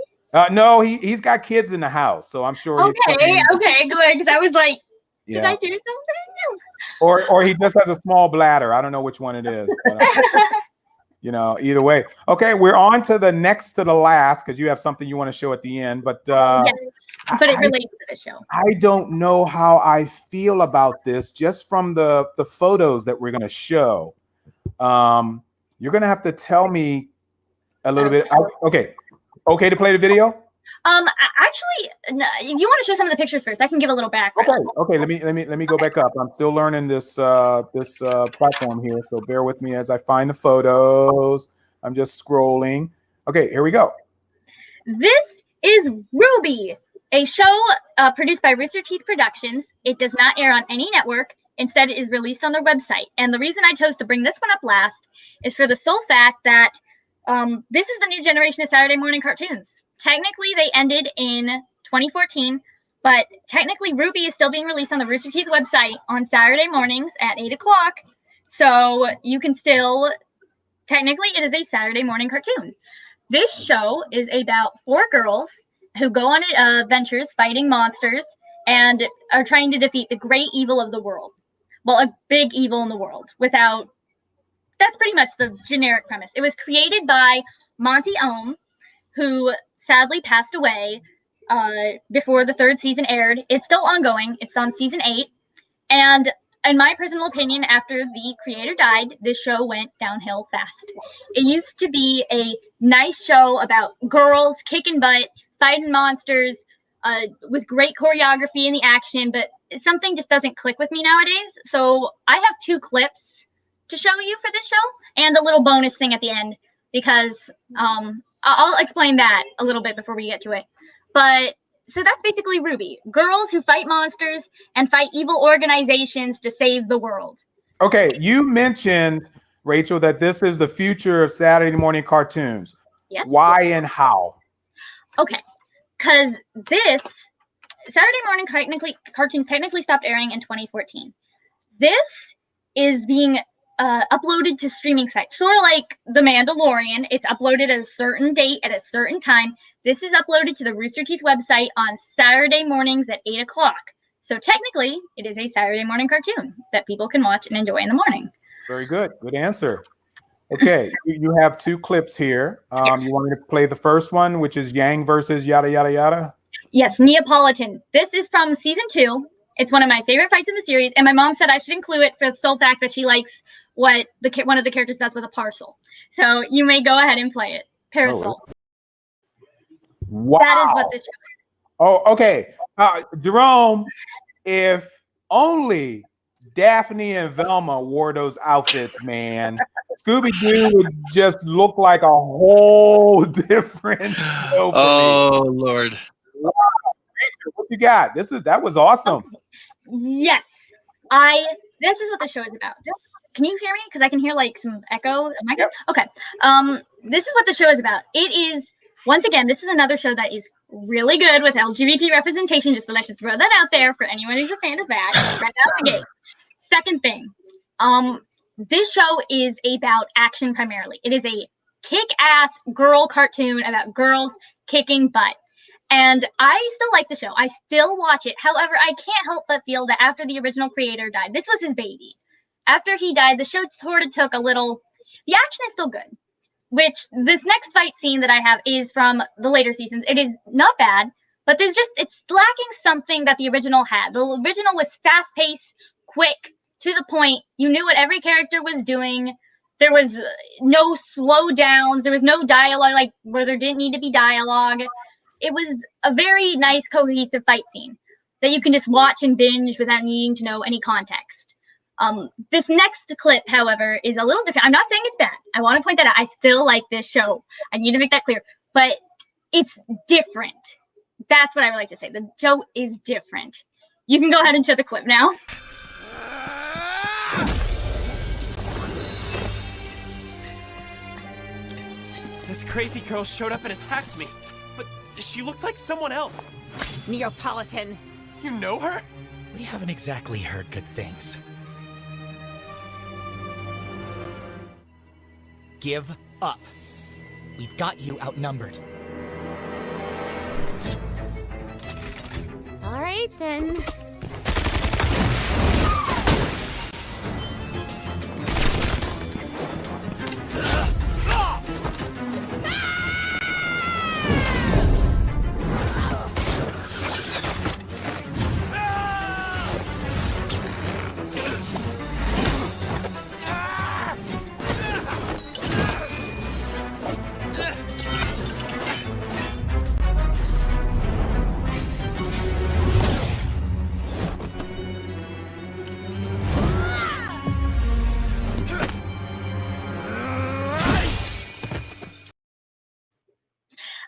No, he's got kids in the house, so I'm sure. Okay, good. Because I was like, did I do something? Or he just has a small bladder. I don't know which one it is. But, you know, either way. Okay, we're on to the next to the last, because you have something you want to show at the end. But yes, but it relates to the show. I don't know how I feel about this just from the photos that we're going to show. You're going to have to tell me a little bit. Okay to play the video? Actually, no, if you want to show some of the pictures first, I can give a little background. Okay. Let me go back up. I'm still learning this platform here, so bear with me as I find the photos. I'm just scrolling. Okay, here we go. This is Ruby, a show produced by Rooster Teeth Productions. It does not air on any network. Instead, it is released on their website. And the reason I chose to bring this one up last is for the sole fact that this is the new generation of Saturday morning cartoons. Technically, they ended in 2014, but technically Ruby is still being released on the Rooster Teeth website on Saturday mornings at 8 o'clock. So you can still, technically, it is a Saturday morning cartoon. This show is about 4 girls who go on adventures fighting monsters and are trying to defeat the great evil of the world. Well, a big evil in the world without... That's pretty much the generic premise. It was created by Monty Ohm, who sadly passed away before the 3rd season aired. It's still ongoing. It's on season 8. And in my personal opinion, after the creator died, this show went downhill fast. It used to be a nice show about girls kicking butt, fighting monsters, with great choreography in the action, but something just doesn't click with me nowadays. So I have 2 clips to show you for this show and a little bonus thing at the end, because I'll explain that a little bit before we get to it. But so that's basically Ruby. Girls who fight monsters and fight evil organizations to save the world. Okay, you mentioned, Rachel, that this is the future of Saturday morning cartoons. Yes. Why and how? Okay, because this Saturday morning cartoons technically stopped airing in 2014. This is being uploaded to streaming sites, sort of like The Mandalorian. It's uploaded at a certain date at a certain time. This is uploaded to the Rooster Teeth website on Saturday mornings at 8 o'clock. So technically, it is a Saturday morning cartoon that people can watch and enjoy in the morning. Very good. Good answer. Okay, you have 2 clips here. Yes. You want me to play the first one, which is Yang versus yada, yada, yada? Yes, Neapolitan. This is from season 2. It's one of my favorite fights in the series, and my mom said I should include it for the sole fact that she likes what one of the characters does with a parcel. So you may go ahead and play it. Parasol. Wow. That is what the show is. Oh, okay. Jerome, if only Daphne and Velma wore those outfits, man, Scooby-Doo would just look like a whole different show for me. Lord. Wow. What you got? That was awesome. Yes. This is what the show is about. Can you hear me? Because I can hear like some echo. Am I good? Yep. Okay. This is what the show is about. It is, once again, this is another show that is really good with LGBT representation, just to let you throw that out there for anyone who's a fan of that. Right out the gate. Second thing, this show is about action primarily. It is a kick-ass girl cartoon about girls kicking butt. And I still like the show. I still watch it. However, I can't help but feel that after the original creator died, this was his baby. After he died, the show sort of took a little, the action is still good. Which this next fight scene that I have is from the later seasons. It is not bad, but it's lacking something that the original had. The original was fast-paced, quick, to the point. You knew what every character was doing. There was no slowdowns. There was no dialogue, like where there didn't need to be dialogue. It was a very nice, cohesive fight scene that you can just watch and binge without needing to know any context. This next clip, however, is a little different. I'm not saying it's bad. I want to point that out. I still like this show. I need to make that clear. But it's different. That's what I would like to say. The show is different. You can go ahead and show the clip now. This crazy girl showed up and attacked me. But she looked like someone else. Neapolitan. You know her? We haven't exactly heard good things. Give up. We've got you outnumbered. All right, then.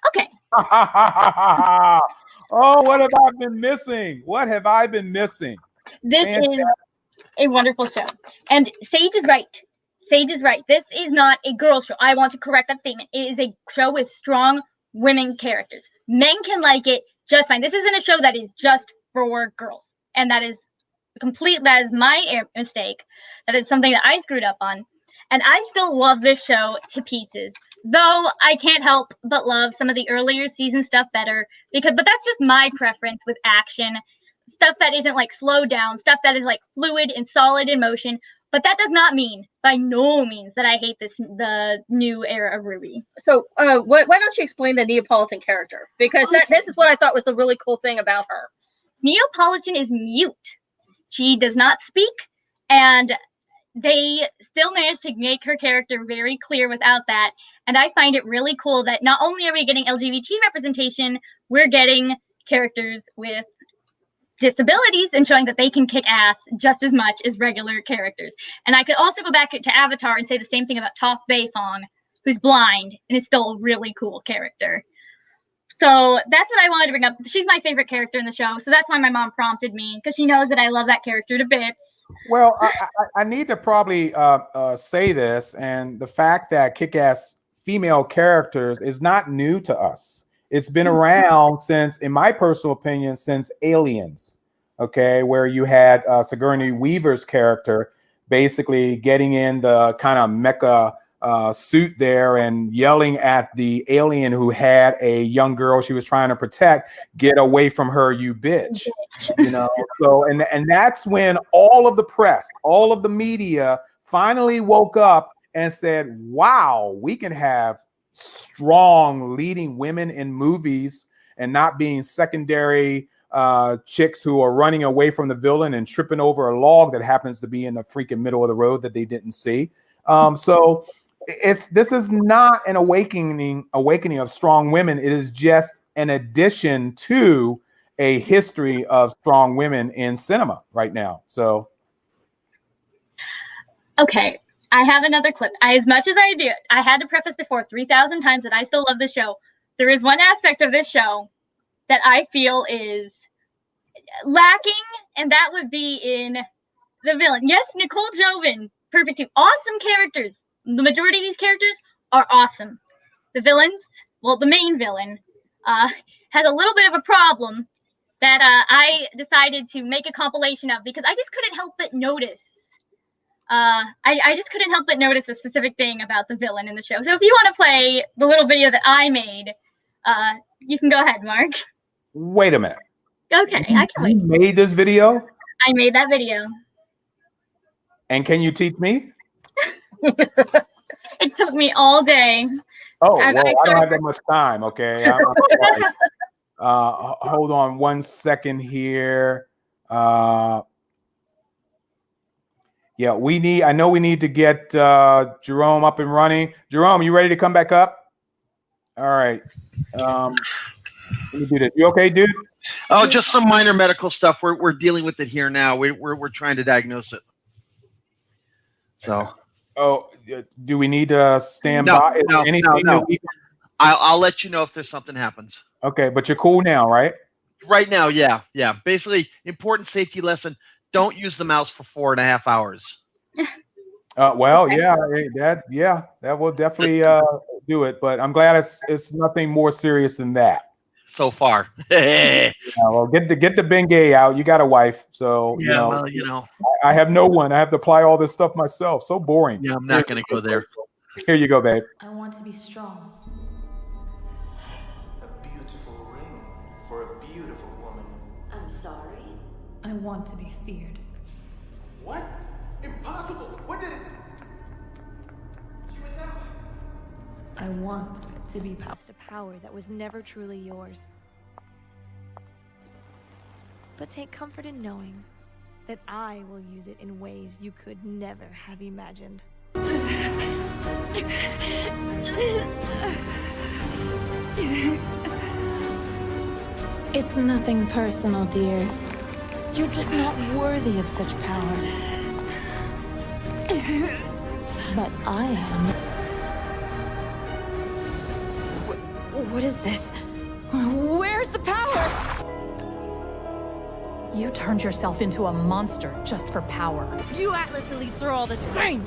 Okay. Oh, what have I been missing? What have I been missing? This is a wonderful show. And Sage is right. Sage is right. This is not a girl show. I want to correct that statement. It is a show with strong women characters. Men can like it just fine. This isn't a show that is just for girls. And that is my mistake. That is something that I screwed up on. And I still love this show to pieces. Though I can't help but love some of the earlier season stuff better. But that's just my preference with action. Stuff that isn't like slowed down. Stuff that is like fluid and solid in motion. But that does not mean, by no means, that I hate the new era of RWBY. So why don't you explain the Neapolitan character? Because this is what I thought was the really cool thing about her. Neapolitan is mute. She does not speak. And they still managed to make her character very clear without that. And I find it really cool that not only are we getting LGBT representation, we're getting characters with disabilities and showing that they can kick ass just as much as regular characters. And I could also go back to Avatar and say the same thing about Toph Beifong, who's blind and is still a really cool character. So that's what I wanted to bring up. She's my favorite character in the show. So that's why my mom prompted me, because she knows that I love that character to bits. Well, I need to probably say this, and the fact that kick-ass female characters is not new to us. It's been around since, in my personal opinion, since Aliens, okay, where you had Sigourney Weaver's character basically getting in the kind of mecha suit there and yelling at the alien who had a young girl she was trying to protect, "Get away from her, you bitch." You know, so and that's when all of the press, all of the media finally woke up and said, wow, we can have strong leading women in movies and not being secondary chicks who are running away from the villain and tripping over a log that happens to be in the freaking middle of the road that they didn't see. So this is not an awakening of strong women. It is just an addition to a history of strong women in cinema right now. So, okay, I have another clip. As much as I do, I had to preface before 3,000 times that I still love the show. There is one aspect of this show that I feel is lacking, and that would be in the villain. Yes, Nicole Jovan, perfect too. Awesome characters. The majority of these characters are awesome. The villains, well, the main villain, has a little bit of a problem that I decided to make a compilation of because I just couldn't help but notice. I just couldn't help but notice a specific thing about the villain in the show. So if you want to play the little video that I made, you can go ahead, Mark. Wait a minute. Okay, I can wait. You made this video? I made that video. And can you teach me? It took me all day. Oh, well, I don't have that much time. Okay. I'm sorry. Hold on one second here. Yeah, I know we need to get Jerome up and running. Jerome, you ready to come back up? All right. Let me do this. You okay, dude? Oh, just some minor medical stuff. We're dealing with it here now. We're trying to diagnose it. So. Oh, do we need to stand No, by? no, Anything no. that we- I'll let you know if there's something happens. Okay, but you're cool now, right? Right now, yeah. Basically, important safety lesson: don't use the mouse for 4.5 hours. Well, yeah, that will definitely do it. But I'm glad it's nothing more serious than that. So far. Yeah, well, get the Bengay out. You got a wife, so Yeah, I have no one. I have to apply all this stuff myself. So boring. Yeah, I'm not going to go there. Here you go, babe. I want to be strong. A beautiful ring for a beautiful woman. I'm sorry. I want to be feared. What? Impossible! What did it? She went that way. I want to be past a power that was never truly yours. But take comfort in knowing that I will use it in ways you could never have imagined. It's nothing personal, dear. You're just not worthy of such power. But I am. What is this? Where's the power? You turned yourself into a monster just for power. You Atlas elites are all the same!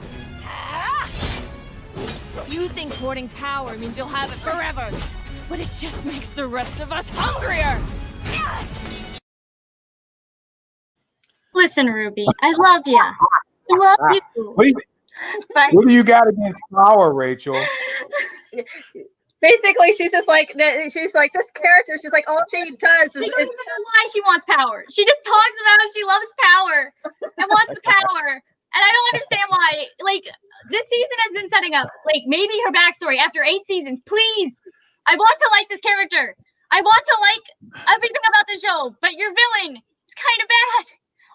You think hoarding power means you'll have it forever, but it just makes the rest of us hungrier! Listen, Ruby, I love you. I love you. What do you got against power, Rachel? Basically, she's just like she's like this character. She's like all she does is. I don't even know why she wants power. She just talks about how she loves power and wants the power, and I don't understand why. Like this season has been setting up like maybe her backstory after 8 seasons. Please, I want to like this character. I want to like everything about the show, but your villain is kind of bad.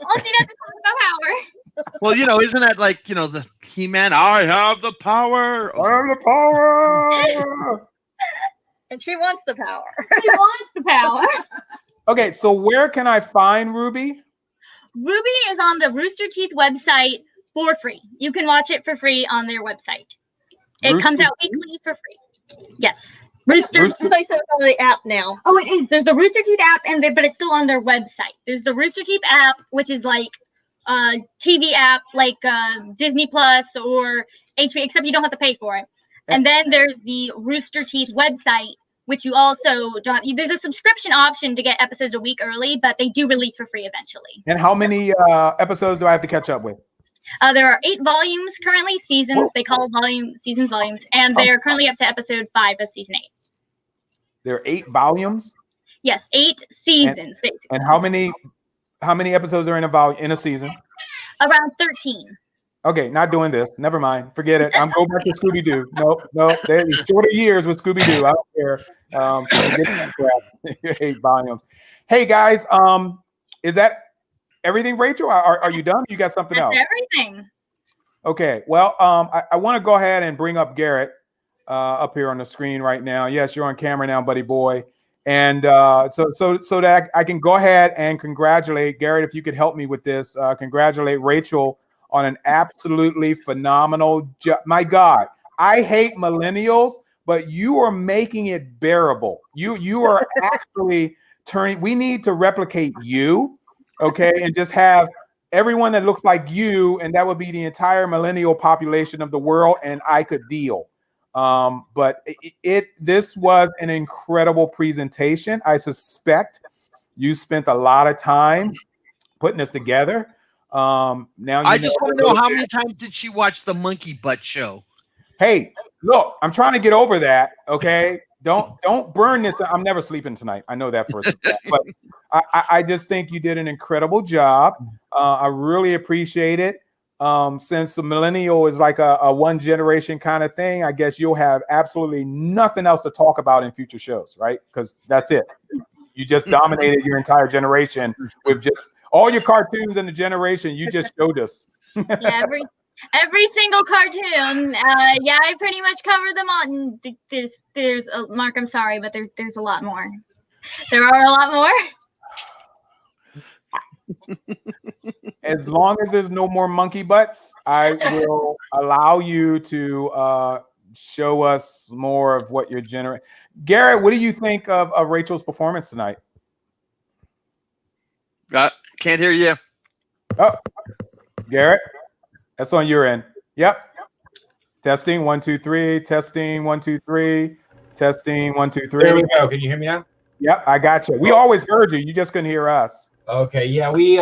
All she does is talk about power. Well, isn't that like the He-Man? I have the power. I have the power. And she wants the power. She wants the power. Okay, so where can I find Ruby? Ruby is on the Rooster Teeth website for free. You can watch it for free on their website. It comes out weekly for free. Yes. Rooster Teeth. They said it's on the app now. Oh, it is. There's the Rooster Teeth app, but it's still on their website. There's the Rooster Teeth app, which is like a TV app, like Disney Plus or HBO, except you don't have to pay for it. And then there's the Rooster Teeth website, which you also don't. There's a subscription option to get episodes a week early, but they do release for free eventually. And how many episodes do I have to catch up with? There are 8 volumes currently, seasons. Whoa. They call volumes, and they're currently up to episode 5 of season 8. There are 8 volumes? Yes, 8 seasons, basically. And how many episodes are in a season? Around 13. Okay, not doing this. Never mind. Forget it. I'm going back to Scooby-Doo. Nope. There's shorter years with Scooby-Doo. I don't care. 8 volumes. Hey guys, is that everything, Rachel? Are you done? You got something else? Everything. Okay. Well, I want to go ahead and bring up Garrett up here on the screen right now. Yes, you're on camera now, buddy boy. And so that I can go ahead and congratulate Garrett, if you could help me with this. Congratulate Rachel on an absolutely phenomenal job. My God, I hate millennials, but you are making it bearable. You are actually turning. We need to replicate you, okay, and just have everyone that looks like you, and that would be the entire millennial population of the world, and I could deal. But this was an incredible presentation. I suspect you spent a lot of time putting this together. Now I just want to know, how many times did she watch the monkey butt show? Hey, look, I'm trying to get over that. Okay, don't burn this. I'm never sleeping tonight. I know that for a fact. But I just think you did an incredible job. I really appreciate it. Since the millennial is like a one generation kind of thing, I guess you'll have absolutely nothing else to talk about in future shows, right? Because that's it. You just dominated your entire generation with just all your cartoons in the generation. You just showed us. Yeah, every single cartoon. Yeah, I pretty much covered them all. There's Mark, I'm sorry, but there's a lot more. There are a lot more. As long as there's no more monkey butts, I will allow you to show us more of what you're generating. Garrett, what do you think of Rachel's performance tonight? Can't hear you. Oh, Garrett, that's on your end. Yep. Testing 1 2 3. Testing 1 2 3. Testing 1 2 3. There we go. Can you hear me now? Yep, I got you. We always heard you. You just couldn't hear us. Okay. Yeah, we.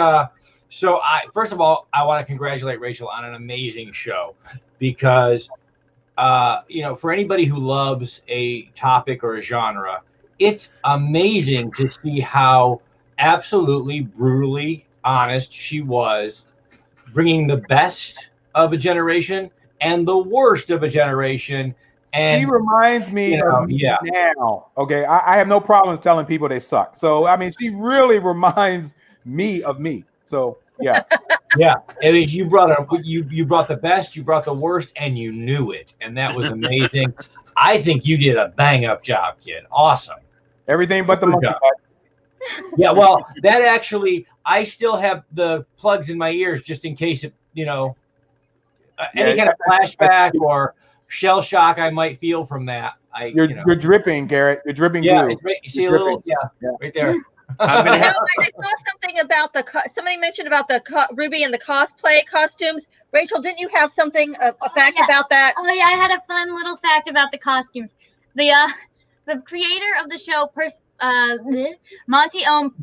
So first of all, I want to congratulate Rachel on an amazing show, because for anybody who loves a topic or a genre, it's amazing to see how absolutely brutally honest she was, bringing the best of a generation and the worst of a generation. And she reminds me of me now. Okay, I have no problems telling people they suck. So I mean, she really reminds me of me. So yeah. Yeah. I mean, you brought the best, you brought the worst, and you knew it. And that was amazing. I think you did a bang up job, kid. Awesome. Everything but the monkey butt. Yeah, well, that actually, I still have the plugs in my ears just in case it, any kind of flashback or shell shock I might feel from that. You're dripping, Garrett. You're dripping glue. It's right, you see a little, right there. I saw something about somebody mentioned about the Ruby and the cosplay costumes. Rachel, didn't you have something, a fact about that? Oh yeah, I had a fun little fact about the costumes. The creator of the show, Monty Ohm,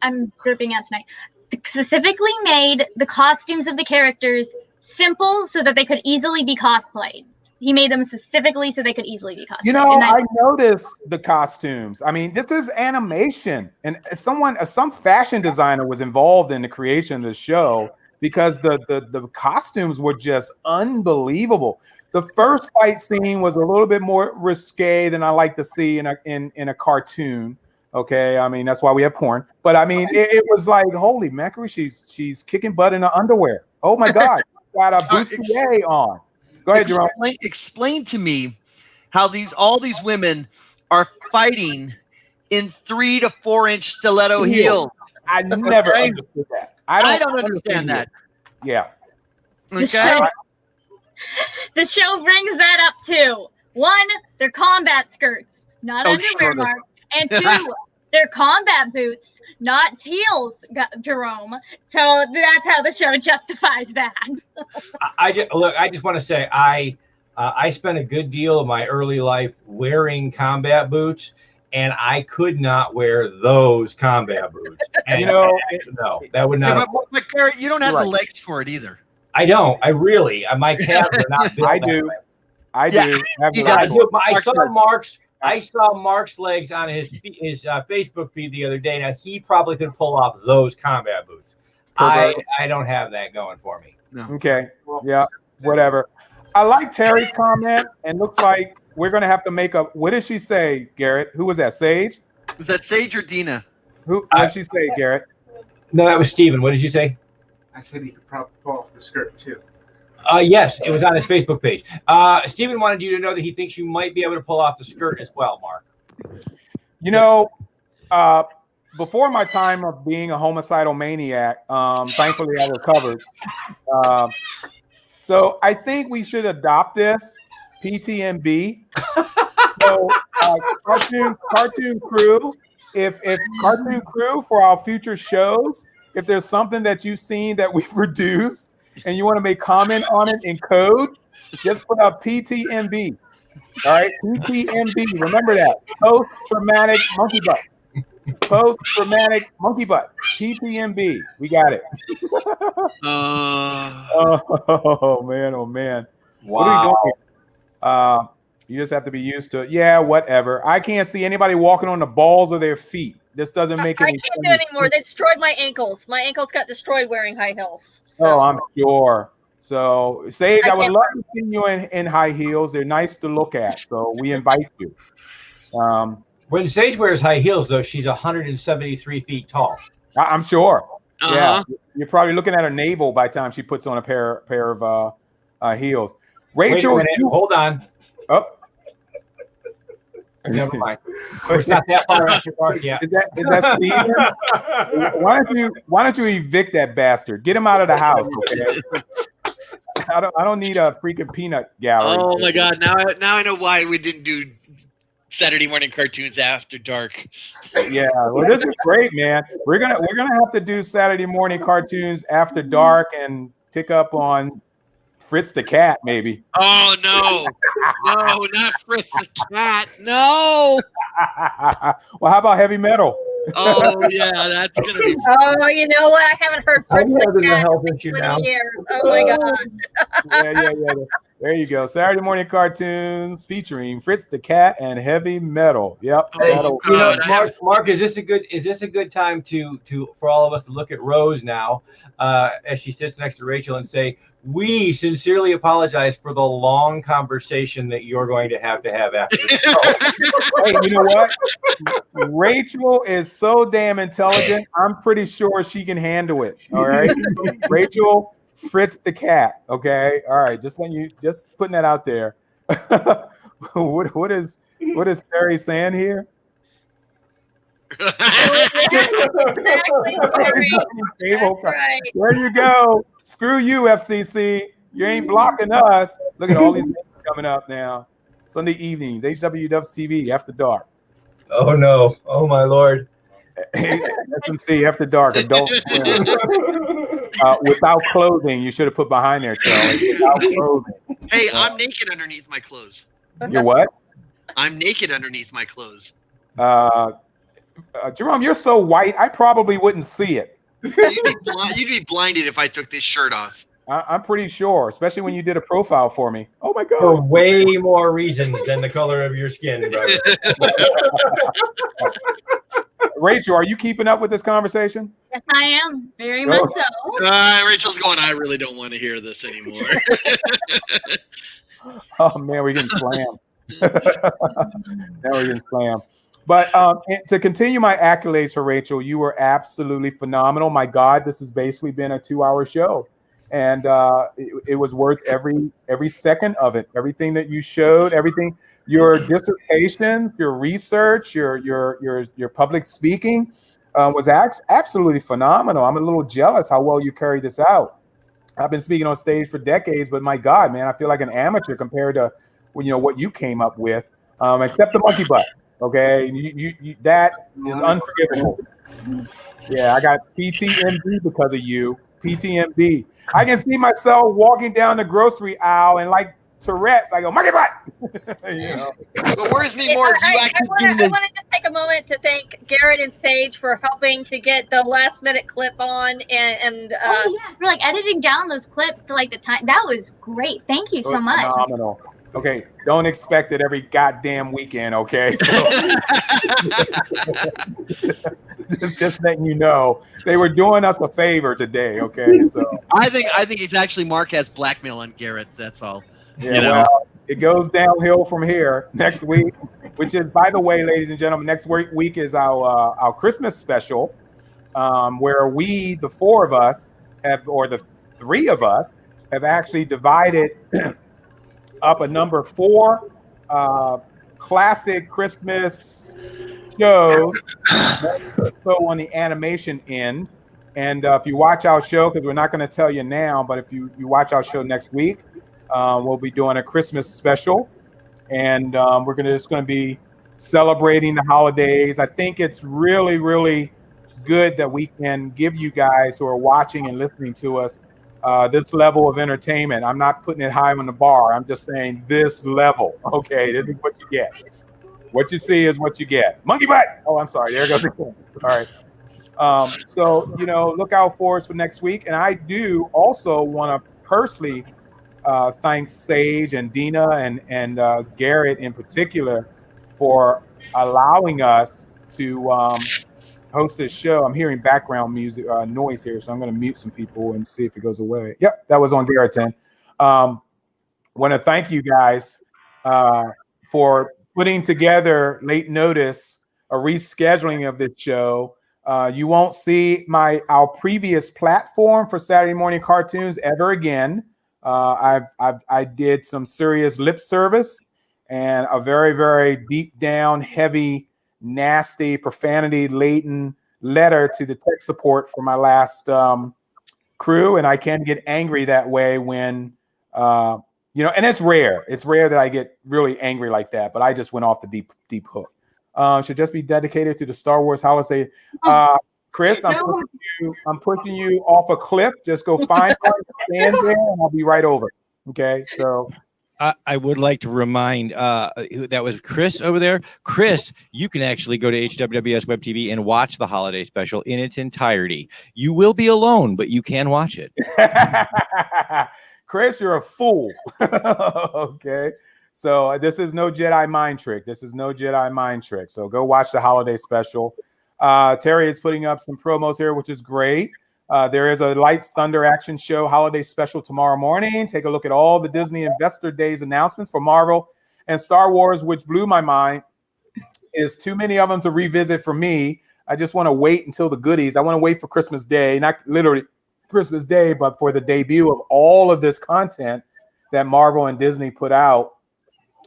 I'm gripping out tonight. Specifically made the costumes of the characters simple so that they could easily be cosplayed. He made them specifically so they could easily be cosplayed. I noticed the costumes. I mean, this is animation, and some fashion designer was involved in the creation of the show, because the costumes were just unbelievable. The first fight scene was a little bit more risque than I like to see in a cartoon. Okay, I mean, that's why we have porn. But I mean, it was like, holy mackerel, she's kicking butt in her underwear. Oh my God, got a bustier on. Go ahead, Jerome. Explain to me how all these women are fighting in 3 to 4 inch stiletto heels. I never understood that. I don't understand that. Yeah. Okay. The show brings that up too. 1, they're combat skirts, not underwear, Mark. And 2, they're combat boots, not heels, Jerome. So that's how the show justifies that. I just want to say I spent a good deal of my early life wearing combat boots, and I could not wear those combat boots. And no, that would not. But Garrett, you don't have the legs for it either. I don't. I really. My calves are not built. I do. I do. I saw Mark's legs on his Facebook feed the other day. Now he probably could pull off those combat boots. I don't have that going for me. No. Okay. Yeah. Whatever. I like Terry's comment, and looks like we're gonna have to make up. What did she say, Garrett? Who was that? Sage? Was that Sage or Dina? What did she say, Garrett? No, that was Steven. What did you say? I said he could probably fall off the skirt too. Yes, it was on his Facebook page. Steven wanted you to know that he thinks you might be able to pull off the skirt as well, Mark. You know, before my time of being a homicidal maniac, thankfully I recovered. So I think we should adopt this PTMB. So cartoon crew, if cartoon crew for our future shows, if there's something that you've seen that we produced and you want to make comment on it in code, just put up PTMB. All right, PTMB. Remember that. Post-traumatic monkey butt. Post-traumatic monkey butt. PTMB. We got it. Oh man, oh man. What are we doing? You just have to be used to it. Yeah, whatever. I can't see anybody walking on the balls of their feet. This doesn't make any sense. I can't do it anymore. They destroyed my ankles. My ankles got destroyed wearing high heels. So. Oh, I'm sure. So, Sage, I would love to see you in high heels. They're nice to look at. So we invite you. When Sage wears high heels, though, she's 173 feet tall. I'm sure. Yeah, you're probably looking at her navel by the time she puts on a pair of heels. Rachel, wait a minute. Hold on. Oh. Never mind. It's not that far after dark yet. Is that Steven? Why don't you evict that bastard? Get him out of the house, okay? I don't need a freaking peanut gallery. Oh my God! Now I know why we didn't do Saturday morning cartoons after dark. Yeah, well, this is great, man. We're gonna have to do Saturday morning cartoons after dark and pick up on Fritz the cat, maybe. Oh no, no, not Fritz the cat. No. Well, how about heavy metal? Oh yeah, that's gonna be. Oh, you know what? I haven't heard Fritz the cat in 20 years. Oh my gosh. Yeah. There you go. Saturday morning cartoons featuring Fritz the cat and heavy metal. Yep. Mark, is this a good time to for all of us to look at Rose now, as she sits next to Rachel and say, we sincerely apologize for the long conversation that you're going to have after this show. Hey, you know what? Rachel is so damn intelligent. I'm pretty sure she can handle it. All right, Rachel, Fritz the cat. Okay, all right. Just putting that out there. What is Terry saying here? Exactly, That's right. There you go. Screw you, FCC. You ain't blocking us. Look at all these things coming up now. Sunday evenings, HWW's TV after dark. Oh no! Oh my Lord! SMC after dark. Adult Swim. Without clothing, you should have put behind there, Charlie. Without clothing. Hey, I'm naked underneath my clothes. You're what? I'm naked underneath my clothes. Jerome, you're so white, I probably wouldn't see it. You'd be blinded if I took this shirt off. I'm pretty sure, especially when you did a profile for me. Oh my God. For way more reasons than the color of your skin, brother. Rachel, are you keeping up with this conversation? Yes, I am. Very much so. Rachel's going, I really don't want to hear this anymore. Oh man, we're getting slammed. Now we're getting slammed. But to continue my accolades for Rachel, you were absolutely phenomenal. My God, this has basically been a 2-hour show. And it was worth every second of it. Everything that you showed, everything, your dissertations, your research, your public speaking was absolutely phenomenal. I'm a little jealous how well you carried this out. I've been speaking on stage for decades, but my God, man, I feel like an amateur compared to what you came up with, except the monkey butt. Okay, you that is unforgivable. Yeah, I got PTMB because of you. PTMB. I can see myself walking down the grocery aisle and like Tourette's, I go, monkey butt. What worries me more is I want to just take a moment to thank Garrett and Sage for helping to get the last minute clip on and for like editing down those clips to like the time. That was gret. Thank you so much. Phenomenal. Okay, don't expect it every goddamn weekend, okay? So just letting you know they were doing us a favor today, okay? So I think it's actually Mark has blackmail on Garrett. That's all. Yeah, well, it goes downhill from here next week. which is, by the way, ladies and gentlemen, next week is our Christmas special, where we, the four of us, or the three of us, have actually divided up a number 4 classic Christmas shows, so on the animation end. And if you watch our show, because we're not going to tell you now, but if you watch our show next week, we'll be doing a Christmas special, and we're just going to be celebrating the holidays. I think it's really, really good that we can give you guys who are watching and listening to us this level of entertainment. I'm not putting it high on the bar. I'm just saying this level. Okay, this is what you get. What you see is what you get. Monkey butt. Oh, I'm sorry. There goes again. All right. So, look out for us for next week. And I do also want to personally thank Sage and Dina and Garrett in particular for allowing us to host this show. I'm hearing background music noise here, so I'm going to mute some people and see if it goes away. Yep, that was on Garrett's end. Want to thank you guys for putting together late notice a rescheduling of this show. You won't see our previous platform for Saturday morning cartoons ever again. I did some serious lip service and a very, very deep down, heavy, nasty, profanity-laden letter to the tech support for my last crew, and I can get angry that way when and it's rare. It's rare that I get really angry like that, but I just went off the deep hook. Should just be dedicated to the Star Wars holiday. Chris, I'm pushing you off a cliff. Just go find one, stand there, and I'll be right over. Okay, so. I would like to remind that was Chris over there. Chris, you can actually go to HWWS Web TV and watch the holiday special in its entirety. You will be alone, but you can watch it. Chris, you're a fool. Okay. So this is no Jedi mind trick. So go watch the holiday special. Terry is putting up some promos here, which is great. There is a Lights Thunder action show holiday special tomorrow morning. Take a look at all the Disney Investor Days announcements for Marvel and Star Wars, which blew my mind. Is too many of them to revisit for me. I just want to wait until the goodies. I want to wait for Christmas Day, not literally Christmas Day, but for the debut of all of this content that Marvel and Disney put out.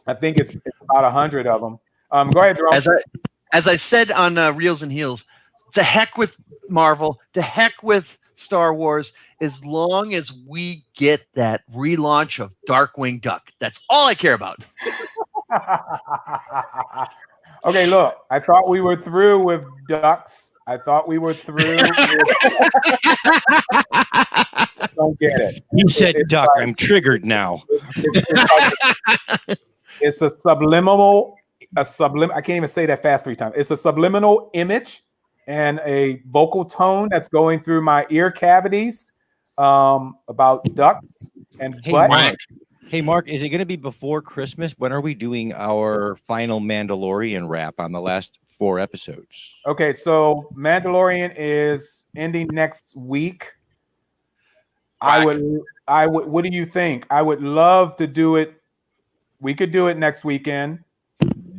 I think it's about 100 of them. Go ahead, Jerome. As I said on Reels and Heels, to heck with Marvel, to heck with Star Wars, as long as we get that relaunch of Darkwing Duck. That's all I care about. Okay, look, I thought we were through with ducks. Don't get it. You said duck. Like, I'm triggered now. It's a subliminal, I can't even say that fast 3 times. It's a subliminal image and a vocal tone that's going through my ear cavities about ducks and butt. Hey, Mark, is it going to be before Christmas? When are we doing our final Mandalorian wrap on the last 4 episodes? Okay, so Mandalorian is ending next week. I would. What do you think? I would love to do it. We could do it next weekend.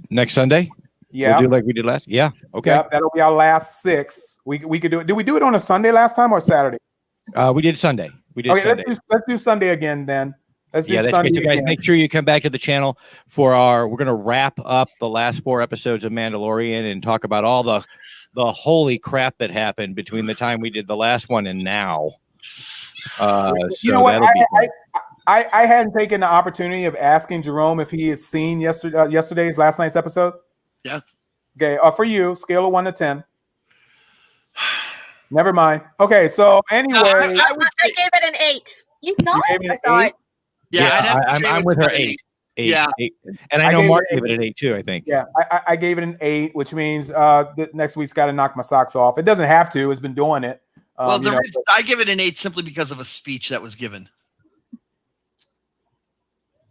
Next Sunday? Yeah. We'll do like we did last. Yeah. Okay. Yep, that'll be our last 6. We could do it. Did we do it on a Sunday last time or Saturday? We did Sunday. Okay, Sunday. let's do Sunday again then. Let's do that's Sunday great. So guys, again. make sure you come back to the channel for we're going to wrap up the last 4 episodes of Mandalorian and talk about all the holy crap that happened between the time we did the last one and now. You know what? I hadn't taken the opportunity of asking Jerome if he has seen last night's episode. Yeah. Okay. For you, scale of 1 to 10. Never mind. Okay. So anyway, I gave it an 8. You saw it? I saw it. Yeah, I'm with her 8. 8. Yeah. 8. And I know Mark gave it an 8 too, I think. Yeah, I gave it an 8, which means next week's got to knock my socks off. It doesn't have to. It's been doing it. Well, I give it an 8 simply because of a speech that was given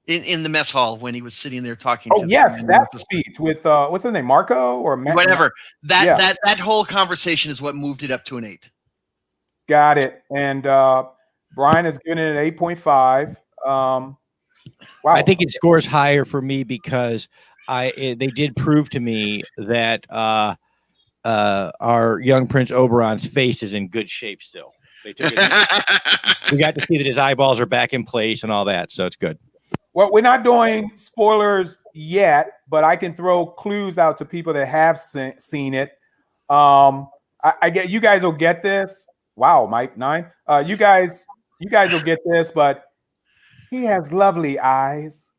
in the mess hall when he was sitting there talking. Oh, yes, that speech with what's his name, Marco or whatever. That whole conversation is what moved it up to an 8. Got it. And Brian has given it an 8.5. Wow. I think it scores higher for me because they did prove to me that our young Prince Oberon's face is in good shape still. They took it. We got to see that his eyeballs are back in place and all that, so it's good. Well, we're not doing spoilers yet, but I can throw clues out to people that have seen it. I get you guys will get this. Wow, Mike 9. You guys will get this, but he has lovely eyes.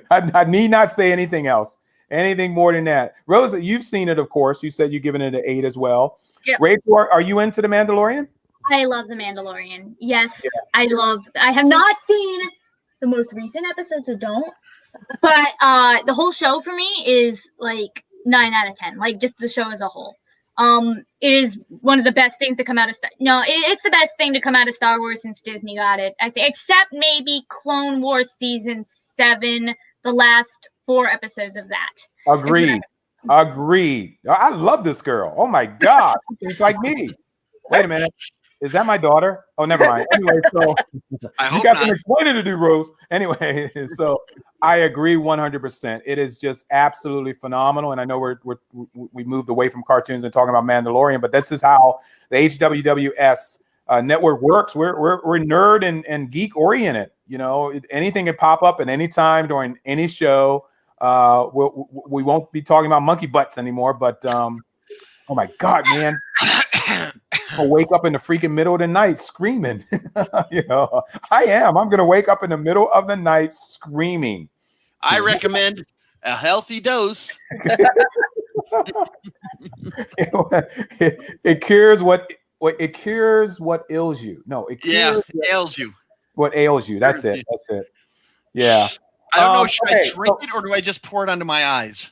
I need not say anything else. Anything more than that. Rose, you've seen it, of course. You said you've given it an 8 as well. Yep. Rachel, are you into The Mandalorian? I love The Mandalorian. Yes, yeah. I have not seen the most recent episode, so don't. But the whole show for me is like 9 out of 10. Like just the show as a whole. It is one of the best things to come out of it's the best thing to come out of Star Wars since Disney got it. I think, except maybe Clone Wars season 7, the last 4 episodes of that. Agreed. I love this girl. Oh my God, it's like me. Wait a minute. Is that my daughter? Oh, never mind. Anyway, so you got some explaining to do, Rose. Anyway, so I agree 100%. It is just absolutely phenomenal. And I know we moved away from cartoons and talking about Mandalorian, but this is how the HWWS network works. We're nerd and geek oriented. You know, anything can pop up at any time during any show. We won't be talking about monkey butts anymore, but oh my God, man. I'll wake up in the freaking middle of the night screaming. You know, I'm going to wake up in the middle of the night screaming. I recommend a healthy dose. It cures what ails you. No, it cures ails you. What ails you. That's it. Yeah. I don't know. Should I drink it or do I just pour it onto my eyes?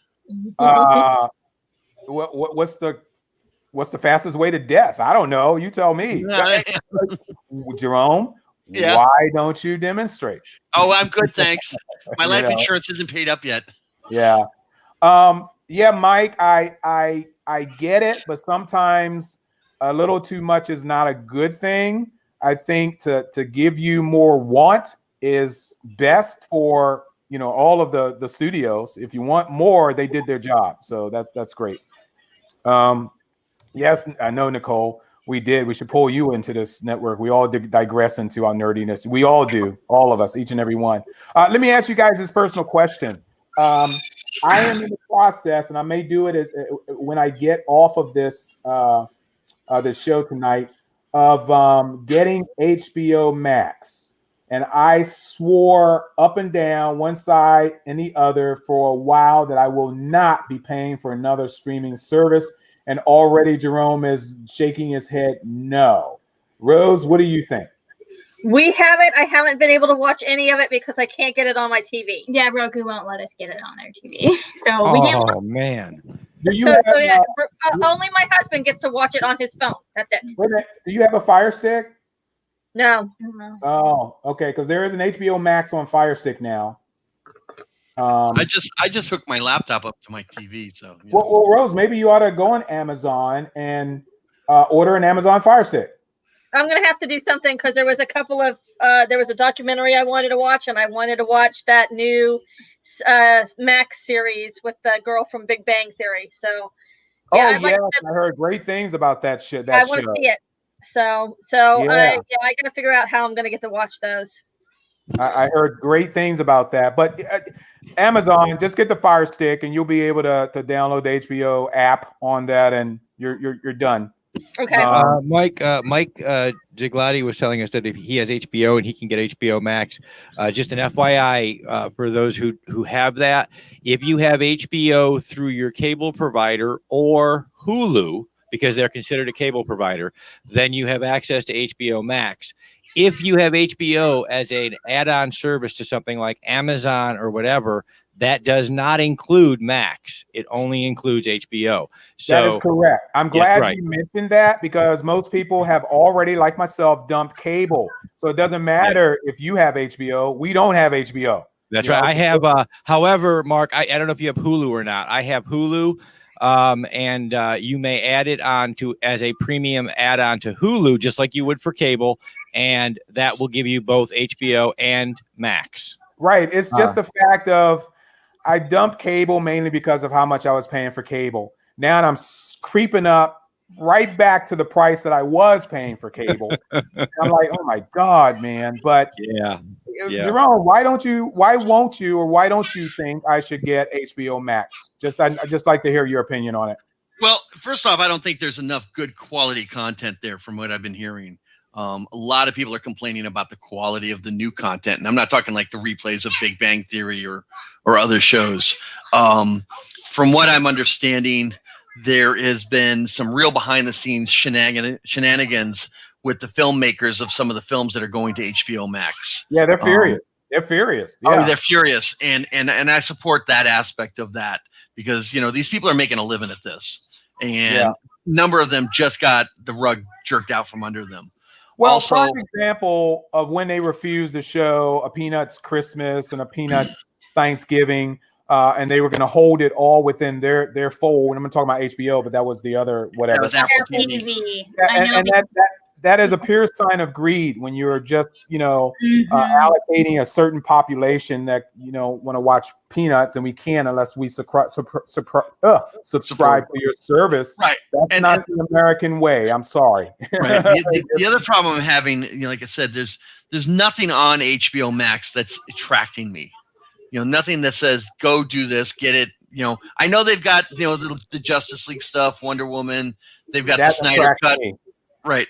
What's the fastest way to death? I don't know. You tell me. Jerome, why don't you demonstrate? Oh, I'm good, thanks. My life insurance isn't paid up yet. Yeah. Yeah, Mike, I get it, but sometimes a little too much is not a good thing. I think to give you more want is best for, you know, all of the studios. If you want more, they did their job. So that's great. Yes, I know, Nicole. We did. We should pull you into this network. We all digress into our nerdiness. We all do. All of us, each and every one. Let me ask you guys this personal question. I am in the process, and I may do it when I get off of this show tonight, of getting HBO Max. And I swore up and down, one side and the other, for a while that I will not be paying for another streaming service. And already Jerome is shaking his head no. Rose, what do you think? We have it. I haven't been able to watch any of it because I can't get it on my TV. Yeah, Roku won't let us get it on our TV. So we can't. Oh, man. Only my husband gets to watch it on his phone. That's it. Wait a minute. Do you have a Fire Stick? No. Oh, okay. Because there is an HBO Max on Fire Stick now. I just hooked my laptop up to my TV. So well, Rose, maybe you ought to go on Amazon and order an Amazon Fire Stick. I'm gonna have to do something because there was a couple of there was a documentary I wanted to watch, and I wanted to watch that new Max series with the girl from Big Bang Theory. So yeah, I heard great things about that shit. I want to see it. So I gotta figure out how I'm gonna get to watch those. I heard great things about that, but Amazon, just get the Fire Stick and you'll be able to download the HBO app on that, and you're done. Okay. Mike Gigliotti was telling us that if he has HBO and he can get HBO Max. Just an FYI for those who have that, if you have HBO through your cable provider or Hulu, because they're considered a cable provider, then you have access to HBO Max. If you have HBO as an add-on service to something like Amazon or whatever, that does not include Max. It only includes HBO. So that is correct. I'm glad you mentioned that, because most people have already, like myself, dumped cable. So it doesn't matter if you have HBO. We don't have HBO. That's right. I have, however, Mark, I don't know if you have Hulu or not. I have Hulu. And you may add it on to as a premium add-on to Hulu, just like you would for cable. and that will give you both HBO and Max. Right. It's just the fact of I dumped cable mainly because of how much I was paying for cable. Now I'm creeping up right back to the price that I was paying for cable. I'm like, oh my God, man. But yeah. Jerome, why won't you, or why don't you think I should get HBO Max? I'd just like to hear your opinion on it. Well, first off, I don't think there's enough good quality content there from what I've been hearing. A lot of people are complaining about the quality of the new content. And I'm not talking like the replays of Big Bang Theory or other shows. From what I'm understanding, there has been some real behind the scenes shenanigans with the filmmakers of some of the films that are going to HBO Max. Yeah, they're furious. They're furious. Yeah. Oh, they're furious. And I support that aspect of that because, these people are making a living at this. And a number of them just got the rug jerked out from under them. Well, also, prime example of when they refused to show a Peanuts Christmas and a Peanuts Thanksgiving, and they were going to hold it all within their fold. And I'm talking about HBO, but that was the other whatever. That was Apple TV. And that is a pure sign of greed when you're just allocating a certain population that want to watch Peanuts, and we can't unless we subscribe to your service. Right. That's not the American way. I'm sorry. Right. The other problem I'm having, like I said, there's nothing on HBO Max that's attracting me. Nothing that says go do this, get it. I know they've got the Justice League stuff, Wonder Woman. They've got the Snyder Cut. Right.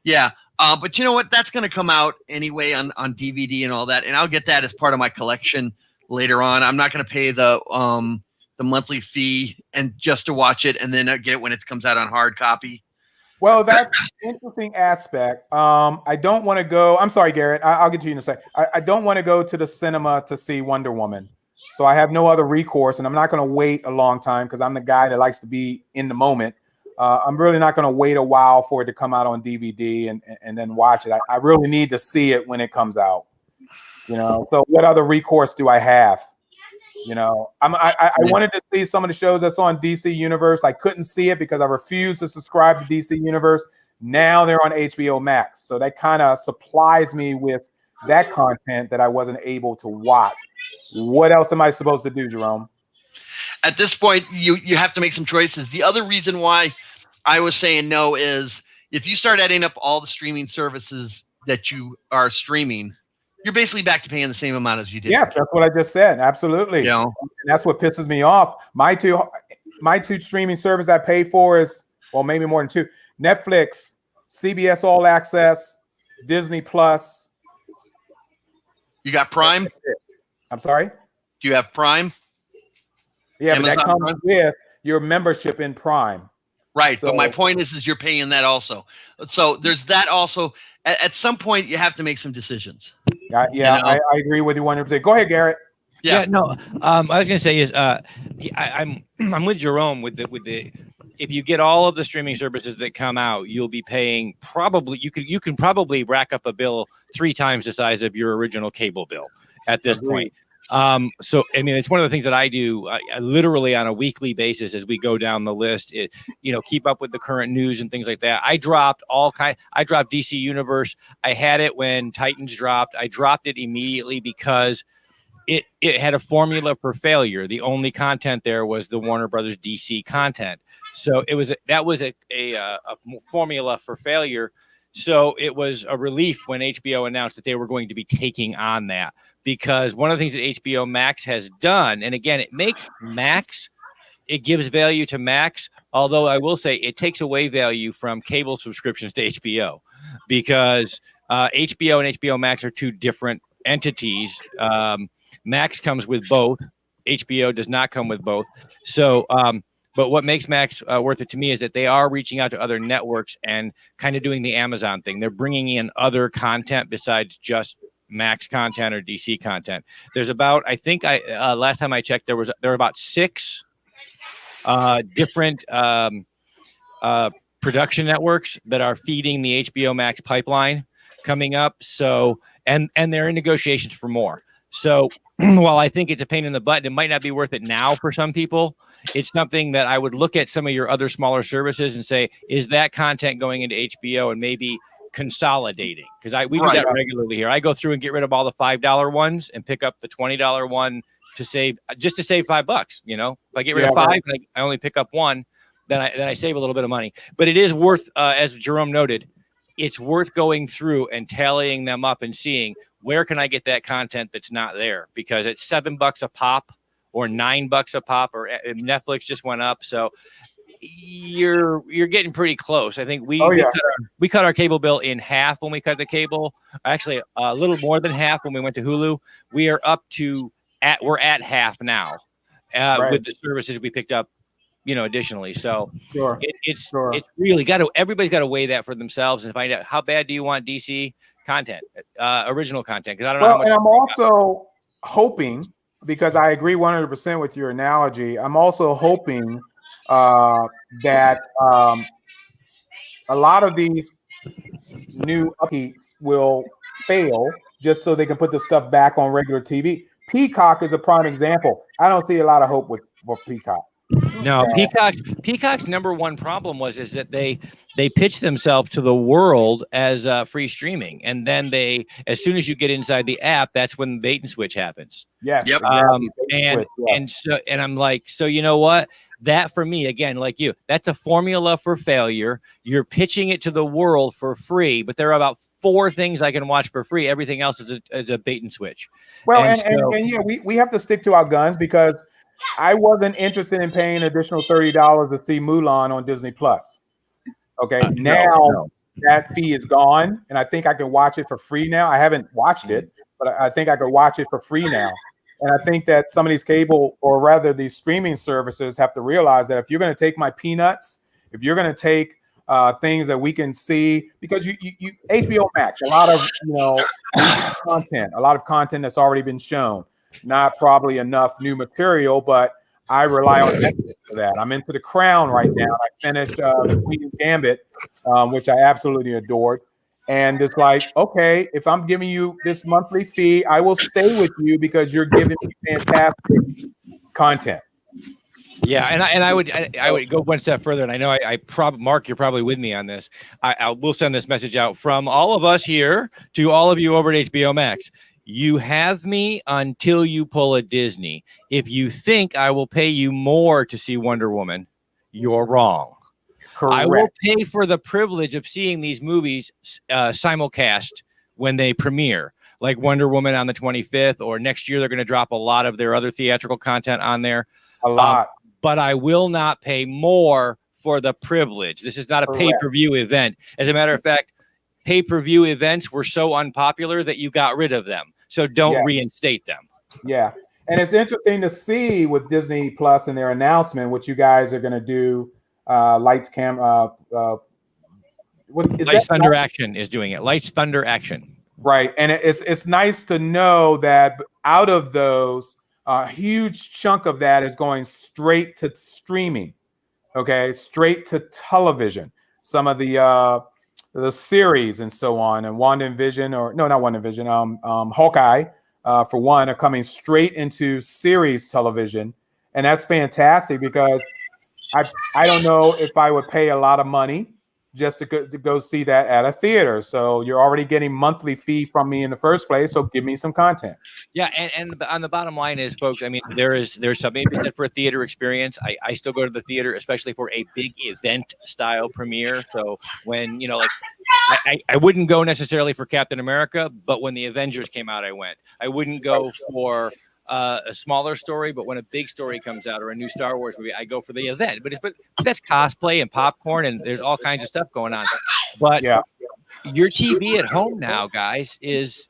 Yeah. But you know what? That's going to come out anyway on DVD and all that. And I'll get that as part of my collection later on. I'm not going to pay the monthly fee and just to watch it and then get it when it comes out on hard copy. Well, that's an interesting aspect. I don't want to go. I'm sorry, Garrett. I'll get to you in a second. I don't want to go to the cinema to see Wonder Woman. So I have no other recourse, and I'm not going to wait a long time because I'm the guy that likes to be in the moment. I'm really not going to wait a while for it to come out on DVD and then watch it. I really need to see it when it comes out. So what other recourse do I have? I wanted to see some of the shows that's on DC Universe. I couldn't see it because I refused to subscribe to DC Universe. Now they're on HBO Max. So that kind of supplies me with that content that I wasn't able to watch. What else am I supposed to do, Jerome? At this point, you have to make some choices. The other reason why I was saying no is if you start adding up all the streaming services that you are streaming, you're basically back to paying the same amount as you did. Yes, that's what I just said. Absolutely. And that's what pisses me off. My two streaming services I pay for is, well, maybe more than two: Netflix, CBS All Access, Disney Plus. You got Prime? I'm sorry? Do you have Prime? Yeah, Amazon but that comes Prime? with your membership in Prime. Right, So- but my point is you're paying that also. So there's that also. At some point, you have to make some decisions. I agree with you 100%. Go ahead, Garrett. I was gonna say is I'm with Jerome with the if you get all of the streaming services that come out, you'll be paying probably you can probably rack up a bill 3 times the size of your original cable bill at this point. So I mean, it's one of the things that I do I literally on a weekly basis as we go down the list. Keep up with the current news and things like that. I dropped DC Universe. I had it when Titans dropped. I dropped it immediately because it had a formula for failure. The only content there was the Warner Brothers DC content. So that was a formula for failure. So it was a relief when HBO announced that they were going to be taking on that, because one of the things that HBO Max has done, and again, it makes Max, it gives value to Max, although I will say it takes away value from cable subscriptions to HBO, because HBO and HBO Max are two different entities. Max comes with both. HBO does not come with both. So, but what makes Max worth it to me is that they are reaching out to other networks and kind of doing the Amazon thing. They're bringing in other content besides just Max content or DC content. There's about, I think last time I checked, there were about 6 different production networks that are feeding the HBO Max pipeline coming up. So, and they're in negotiations for more. So while I think it's a pain in the butt, it might not be worth it now for some people. It's something that I would look at some of your other smaller services and say, is that content going into HBO? And maybe consolidating, because we do Right. that regularly here. I go through and get rid of all the $5 ones and pick up the $20 one to save $5. You know, if I get rid of 5 and I only pick up one, then I save a little bit of money. But it is worth, as Jerome noted, it's worth going through and tallying them up and seeing where can I get that content that's not there, because it's $7 a pop or $9 a pop, or Netflix just went up. So you're getting pretty close. I think we cut our cable bill in half when we cut the cable. Actually, a little more than half when we went to Hulu. We are up to we're at half now with the services we picked up, you know, additionally. So it's really everybody's got to weigh that for themselves and find out how bad do you want DC content, original content, because I don't know how much. And I'm also hoping, because I agree 100% with your analogy, I'm also hoping that a lot of these new upkeeps will fail just so they can put the stuff back on regular TV. Peacock is a prime example. I don't see a lot of hope for Peacock. No, Peacock's number one problem is that they pitch themselves to the world as free streaming, and then as soon as you get inside the app, that's when the bait and switch happens. Yes. Yep. Exactly. And I'm like, so you know what? That for me, again, like you, that's a formula for failure. You're pitching it to the world for free, but there are about 4 things I can watch for free. Everything else is a bait and switch. Well, and yeah, we have to stick to our guns, because I wasn't interested in paying additional $30 to see Mulan on Disney Plus. Okay, now that fee is gone, and I think I can watch it for free now. I haven't watched it, but I think I could watch it for free now. And I think that some of these cable, or rather these streaming services, have to realize that if you're going to take my peanuts, if you're going to take things that we can see, because you HBO Max, a lot of content that's already been shown. Not probably enough new material, but I rely on Netflix for that. I'm into The Crown right now. I finished The Queen's Gambit, which I absolutely adored. And it's like, okay, if I'm giving you this monthly fee, I will stay with you because you're giving me fantastic content. Yeah, and I would go one step further, and I know Mark, you're probably with me on this. I will send this message out from all of us here to all of you over at HBO Max. You have me until you pull a Disney. If you think I will pay you more to see Wonder Woman, you're wrong. Correct. I will pay for the privilege of seeing these movies simulcast when they premiere, like Wonder Woman on the 25th, or next year they're going to drop a lot of their other theatrical content on there. A lot. But I will not pay more for the privilege. This is not a pay-per-view event. As a matter of fact, pay-per-view events were so unpopular that you got rid of them. So don't reinstate them. Yeah. And it's interesting to see with Disney Plus and their announcement, what you guys are going to do. Lights, Thunder Action is doing it. Lights, Thunder, Action. Right. And it's nice to know that out of those, a huge chunk of that is going straight to streaming. Okay. Straight to television. Some of the series and so on, and Hawkeye, for one, are coming straight into series television. And that's fantastic, because I don't know if I would pay a lot of money just to go see that at a theater. So you're already getting monthly fee from me in the first place. So give me some content. Yeah. And on the bottom line is, folks, I mean, there's something to be said for a theater experience. I still go to the theater, especially for a big event style premiere. So when, I wouldn't go necessarily for Captain America, but when the Avengers came out, I went. I wouldn't go for a smaller story, but when a big story comes out or a new Star Wars movie, I go for the event. But that's cosplay and popcorn, and there's all kinds of stuff going on. But your TV at home now, guys, is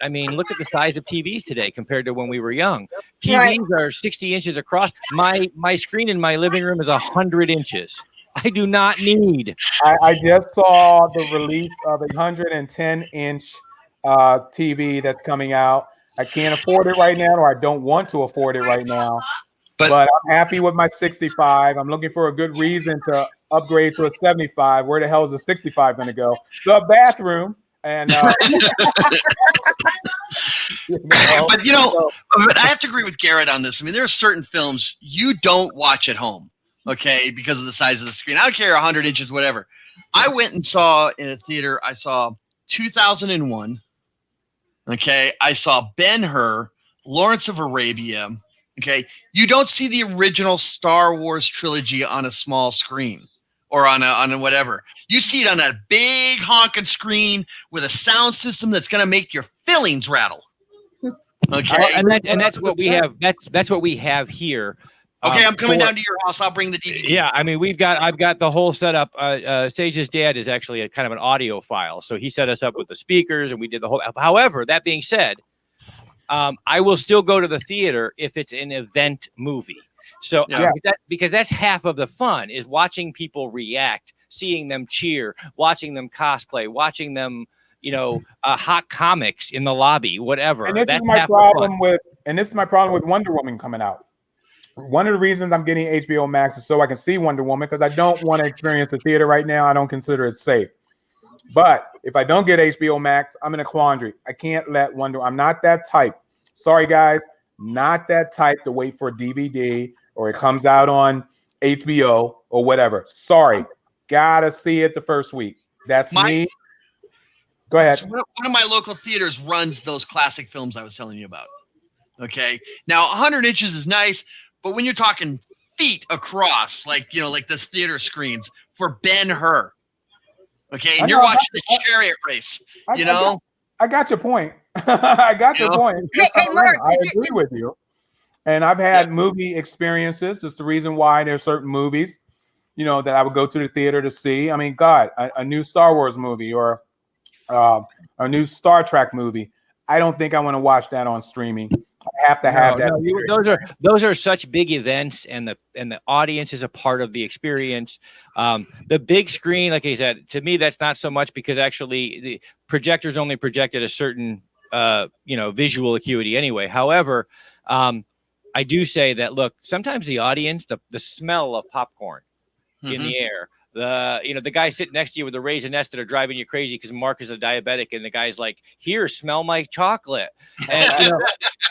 I mean, look at the size of TVs today compared to when we were young. TVs are 60 inches across. My screen in my living room is 100 inches. I do not need. I just saw the release of a 110-inch TV that's coming out. I can't afford it right now, or I don't want to afford it right now. But I'm happy with my 65. I'm looking for a good reason to upgrade to a 75. Where the hell is the 65 going to go? The bathroom. And but I have to agree with Garrett on this. I mean, there are certain films you don't watch at home, okay, because of the size of the screen. I don't care 100 inches, whatever. I went and saw in a theater. I saw 2001. Okay, I saw Ben-Hur, Lawrence of Arabia. Okay, you don't see the original Star Wars trilogy on a small screen or on a whatever. You see it on a big honking screen with a sound system that's going to make your fillings rattle. Okay, and that's what we have. That's what we have here. Okay, I'm coming down to your house. I'll bring the DVD. Yeah, I mean, I've got the whole setup. Sage's dad is actually a kind of an audiophile, so he set us up with the speakers, and we did the whole. However, that being said, I will still go to the theater if it's an event movie. So because that's half of the fun is watching people react, seeing them cheer, watching them cosplay, watching them, hot comics in the lobby, whatever. And this that's is my problem with Wonder Woman coming out. One of the reasons I'm getting HBO Max is so I can see Wonder Woman, because I don't want to experience the theater right now. I don't consider it safe. But if I don't get HBO Max, I'm in a quandary. I can't let I'm not that type. Sorry, guys, not that type to wait for a DVD or it comes out on HBO or whatever. Sorry, gotta see it the first week. That's me. Go ahead. So one of my local theaters runs those classic films I was telling you about. Okay, now 100 inches is nice. But when you're talking feet across, like the theater screens for Ben-Hur, okay, and you're watching the chariot race, I got your point. I got your point. Hey, Mark, I agree with you. And I've had movie experiences. That's the reason why there's certain movies, that I would go to the theater to see. I mean, God, a new Star Wars movie or a new Star Trek movie. I don't think I want to watch that on streaming. I have to have that. No, those are such big events, and the audience is a part of the experience. The big screen, like I said, to me, that's not so much, because actually the projectors only projected a certain visual acuity anyway. However, I do say that, look, sometimes the audience, the smell of popcorn in the air, the guy sitting next to you with the Raisinets that are driving you crazy because Mark is a diabetic, and the guy's like, "Here, smell my chocolate." And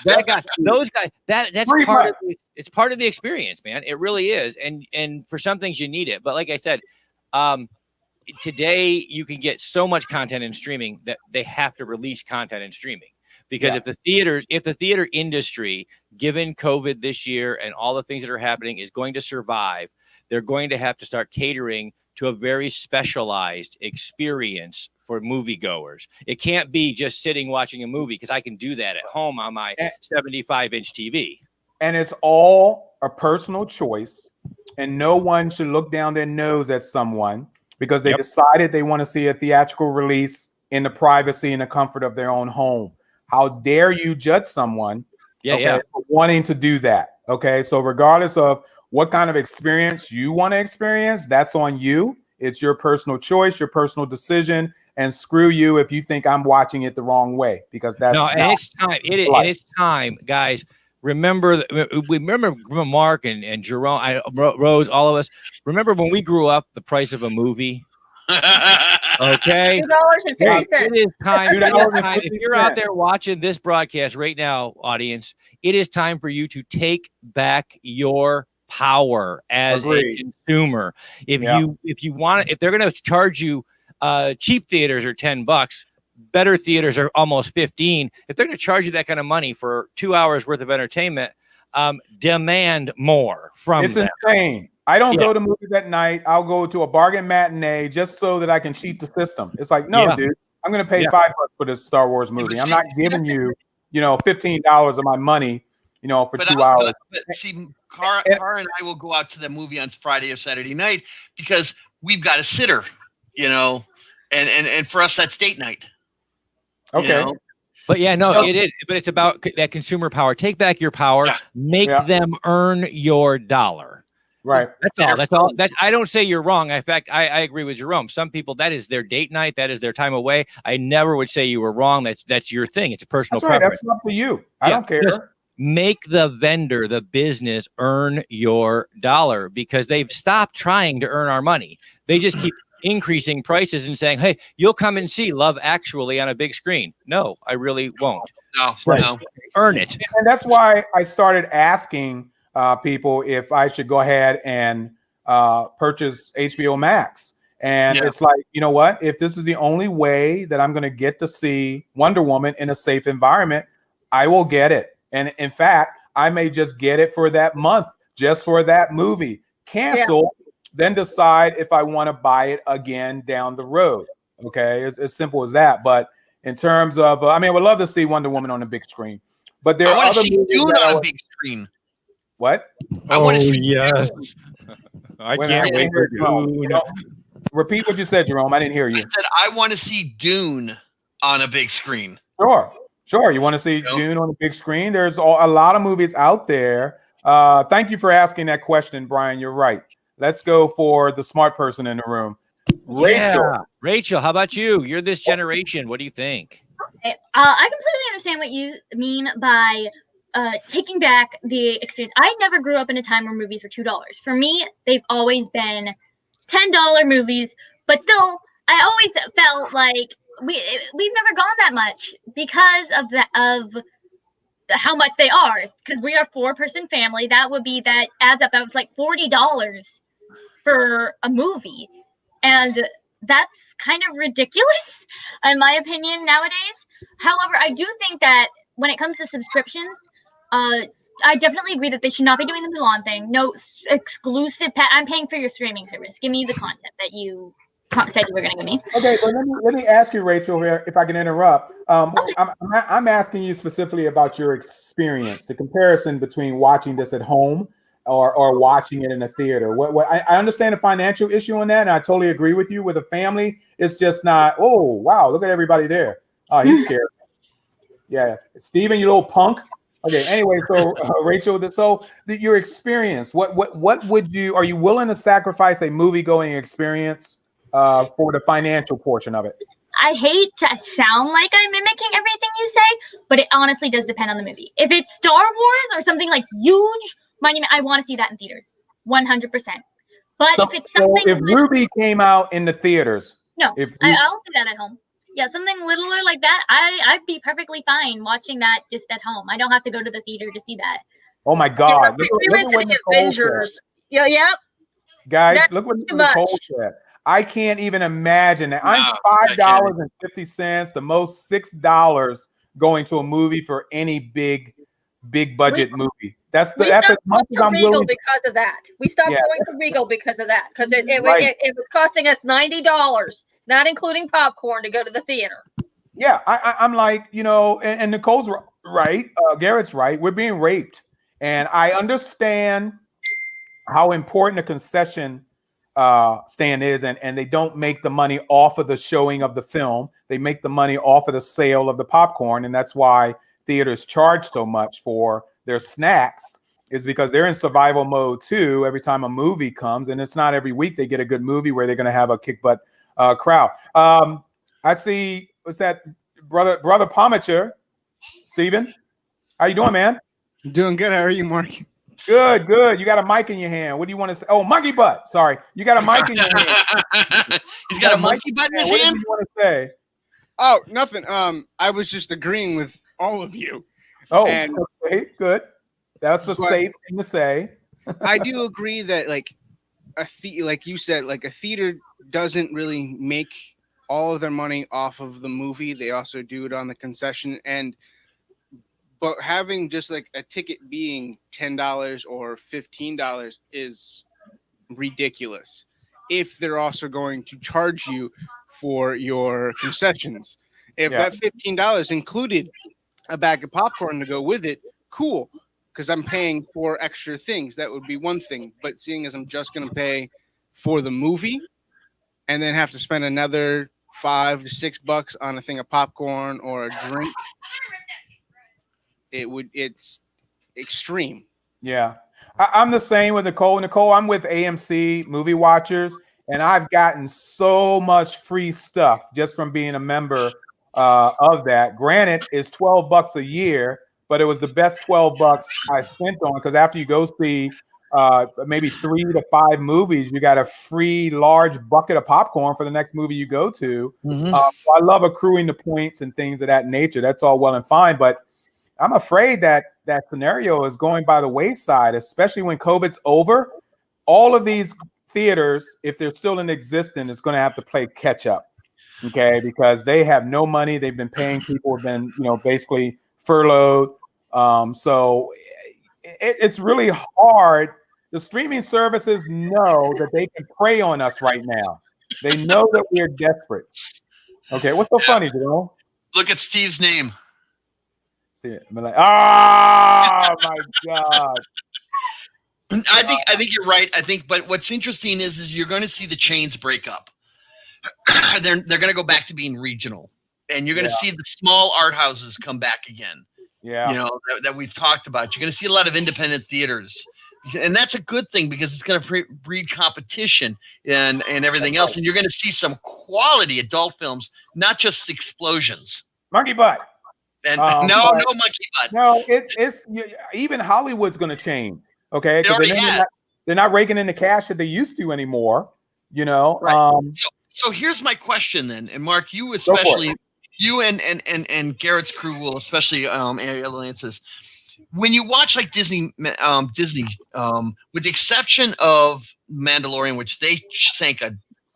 that guy, those guys, that's part of it's part of the experience, man. It really is. And for some things you need it, but like I said, today you can get so much content in streaming that they have to release content in streaming. Because if the theater industry, given COVID this year and all the things that are happening, is going to survive, they're going to have to start catering to a very specialized experience for moviegoers. It can't be just sitting watching a movie, because I can do that at home on my 75-inch TV. And it's all a personal choice, and no one should look down their nose at someone because they decided they want to see a theatrical release in the privacy and the comfort of their own home. How dare you judge someone for wanting to do that? Okay, so regardless of what kind of experience you want to experience, that's on you. It's your personal choice, your personal decision, and screw you if you think I'm watching it the wrong way, because that's and it's time. It's time, guys. Remember Mark and Jerome, Rose, all of us. Remember when we grew up, the price of a movie. Okay, $2.50. It is time. If you're out there watching this broadcast right now, audience, it is time for you to take back your power as a consumer. If you want, if they're going to charge you, cheap theaters are $10, better theaters are almost 15. If they're going to charge you that kind of money for 2 hours worth of entertainment, demand more from them. It's insane. I don't go to movies at night. I'll go to a bargain matinee just so that I can cheat the system. It's like, no, dude, I'm going to pay $5 for this Star Wars movie. I'm not giving you, $15 of my money, for 2 hours. But see, Cara and I will go out to the movie on Friday or Saturday night because we've got a sitter, and for us, that's date night. Okay. But it is. But it's about that consumer power. Take back your power. Make them earn your dollar. Right. That's all. I don't say you're wrong. In fact, I agree with Jerome. Some people, that is their date night. That is their time away. I never would say you were wrong. That's your thing. It's a personal preference. That's up to you. I don't care. Just make the vendor, the business, earn your dollar, because they've stopped trying to earn our money. They just keep increasing prices and saying, "Hey, you'll come and see Love Actually on a big screen." No, I really won't. No. Earn it. And that's why I started asking people if I should go ahead and purchase HBO Max. And it's like, you know what? If this is the only way that I'm going to get to see Wonder Woman in a safe environment, I will get it. And in fact, I may just get it for that month, just for that movie. Cancel, then decide if I want to buy it again down the road. Okay, it's as simple as that. But in terms of, I mean, I would love to see Wonder Woman on the big screen. But there are other movies Dune that on a big screen. What? I want to see yes. I can't wait for Dune. Repeat what you said, Jerome. I didn't hear you. I said I want to see Dune on a big screen. Sure. You want to see Dune on the big screen? There's a lot of movies out there. Thank you for asking that question, Brian. You're right. Let's go for the smart person in the room. Rachel, how about you? You're this generation. What do you think? I completely understand what you mean by taking back the experience. I never grew up in a time where movies were $2. For me, they've always been $10 movies, but still, I always felt like we've never gone that much because of how much they are. Because we are a 4-person family, that adds up. That was like $40 for a movie, and that's kind of ridiculous, in my opinion, nowadays. However, I do think that when it comes to subscriptions, I definitely agree that they should not be doing the Mulan thing. No exclusive. I'm paying for your streaming service. Give me the content that you said you were going to give me. Okay, but let me ask you, Rachel, here, if I can interrupt. I'm asking you specifically about your experience, the comparison between watching this at home or watching it in a theater. I understand the financial issue on that, and I totally agree with you. With a family, it's just not. Oh wow, look at everybody there. Oh, he's scared. Yeah, Steven, you little punk. Okay. Anyway, so Rachel, your experience. What would you? Are you willing to sacrifice a movie going experience for the financial portion of it? I hate to sound like I'm mimicking everything you say, but it honestly does depend on the movie. If it's Star Wars or something like huge monument, I want to see that in theaters, 100%. But if it's something, if Ruby came out in the theaters, I'll see that at home. Yeah, something littler like that, I'd be perfectly fine watching that just at home. I don't have to go to the theater to see that. Oh my God! We went to the Avengers. Yep. Guys, look what Nicole said. I can't even imagine that. I'm $5.50, the most $6 going to a movie for any big budget movie. That's as much as I'm willing. Because of that, we stopped going to Regal because of that. Because it was costing us $90, not including popcorn, to go to the theater. Yeah, I'm like, and Nicole's right. Garrett's right. We're being raped, and I understand how important a concession stand is, and they don't make the money off of the showing of the film. They make the money off of the sale of the popcorn, and that's why theaters charge so much for their snacks, is because they're in survival mode too every time a movie comes, and it's not every week they get a good movie where they're going to have a kick butt crowd. I see, what's that, brother Pomacher, Steven? How you doing, man? Doing good. How are you, Mark? Good. You got a mic in your hand. What do you want to say? Oh, monkey butt. Sorry. You got a mic in your hand. He's got a monkey butt in his hand? What do you want to say? Oh, nothing. I was just agreeing with all of you. Oh, okay, good. That's the safe thing to say. I do agree that, like you said, like a theater doesn't really make all of their money off of the movie. They also do it on the concession end. But having just like a ticket being $10 or $15 is ridiculous. If they're also going to charge you for your concessions, if that $15 included a bag of popcorn to go with it, cool, because I'm paying for extra things. That would be one thing. But seeing as I'm just going to pay for the movie and then have to spend another $5 to $6 on a thing of popcorn or a drink, it's extreme. Yeah. I'm the same with Nicole. Nicole, I'm with AMC Movie Watchers, and I've gotten so much free stuff just from being a member of that. Granted, it's $12 a year, but it was the best $12 I spent on, because after you go see maybe 3 to 5 movies, you got a free large bucket of popcorn for the next movie you go to. So I love accruing the points and things of that nature. That's all well and fine, but I'm afraid that scenario is going by the wayside, especially when COVID's over. All of these theaters, if they're still in existence, is going to have to play catch up. Okay, because they have no money. They've been paying people, have been, basically furloughed. So it's really hard. The streaming services know that they can prey on us right now. They know that we're desperate. Okay, what's so funny, Jerome? Look at Steve's name. Steve, I'm like, oh my God. I think you're right. But what's interesting is you're going to see the chains break up. they're going to go back to being regional, and you're going to see the small art houses come back again. Yeah, that we've talked about. You're going to see a lot of independent theaters, and that's a good thing because it's going to breed competition and everything else. And you're going to see some quality adult films, not just explosions. Monkey butt. And no monkey butt. No, it's even Hollywood's going to change. Okay, they're not raking in the cash that they used to anymore. Right. So here's my question then, and Mark, you especially, you and Garrett's crew will especially Lance's. When you watch like Disney, with the exception of Mandalorian, which they sank a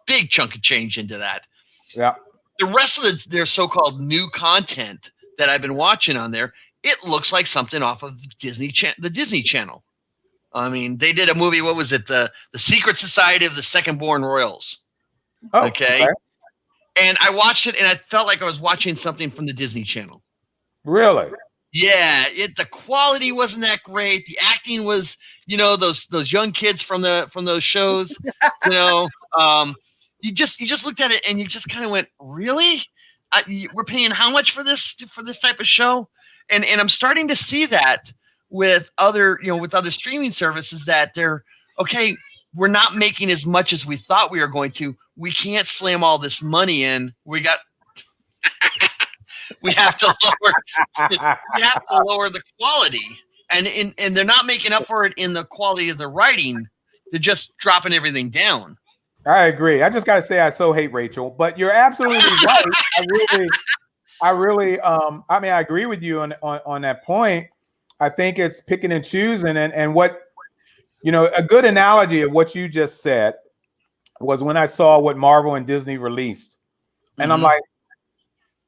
big chunk of change into that. Yeah. The rest of their so-called new content that I've been watching on there, it looks like something off of the Disney Channel. I mean, they did a movie. What was it? The Secret Society of the Second Born Royals. Oh, okay. And I watched it, and I felt like I was watching something from the Disney Channel. Really? Yeah. The quality wasn't that great. The acting was, those young kids from those shows. You just looked at it, and you just kind of went, really? We're paying how much for this type of show? And I'm starting to see that with other streaming services that they're okay. We're not making as much as we thought we were going to. We can't slam all this money in. We have to lower the quality, and they're not making up for it in the quality of the writing. They're just dropping everything down. I agree. I just got to say, I so hate Rachel, but you're absolutely right. I agree with you on that point. I think it's picking and choosing, and what, a good analogy of what you just said was when I saw what Marvel and Disney released, and I'm like,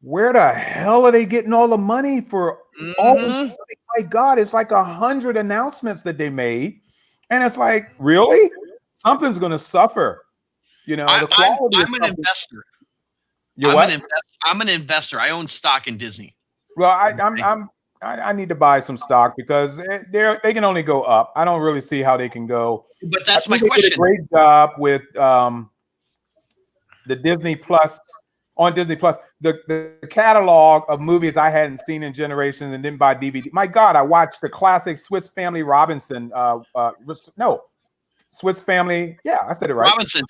where the hell are they getting all the money for all the money? My God, it's like 100 announcements that they made, and it's like, really? Something's going to suffer. The quality. I'm an investor. I'm an investor. I own stock in Disney. Well, I need to buy some stock because they can only go up. I don't really see how they can go. But that's my question. They did a great job with the Disney Plus. On Disney Plus, the catalog of movies I hadn't seen in generations and didn't buy DVD. My God, I watched the classic Swiss Family Robinson. Swiss Family. Yeah, I said it right. Robinson.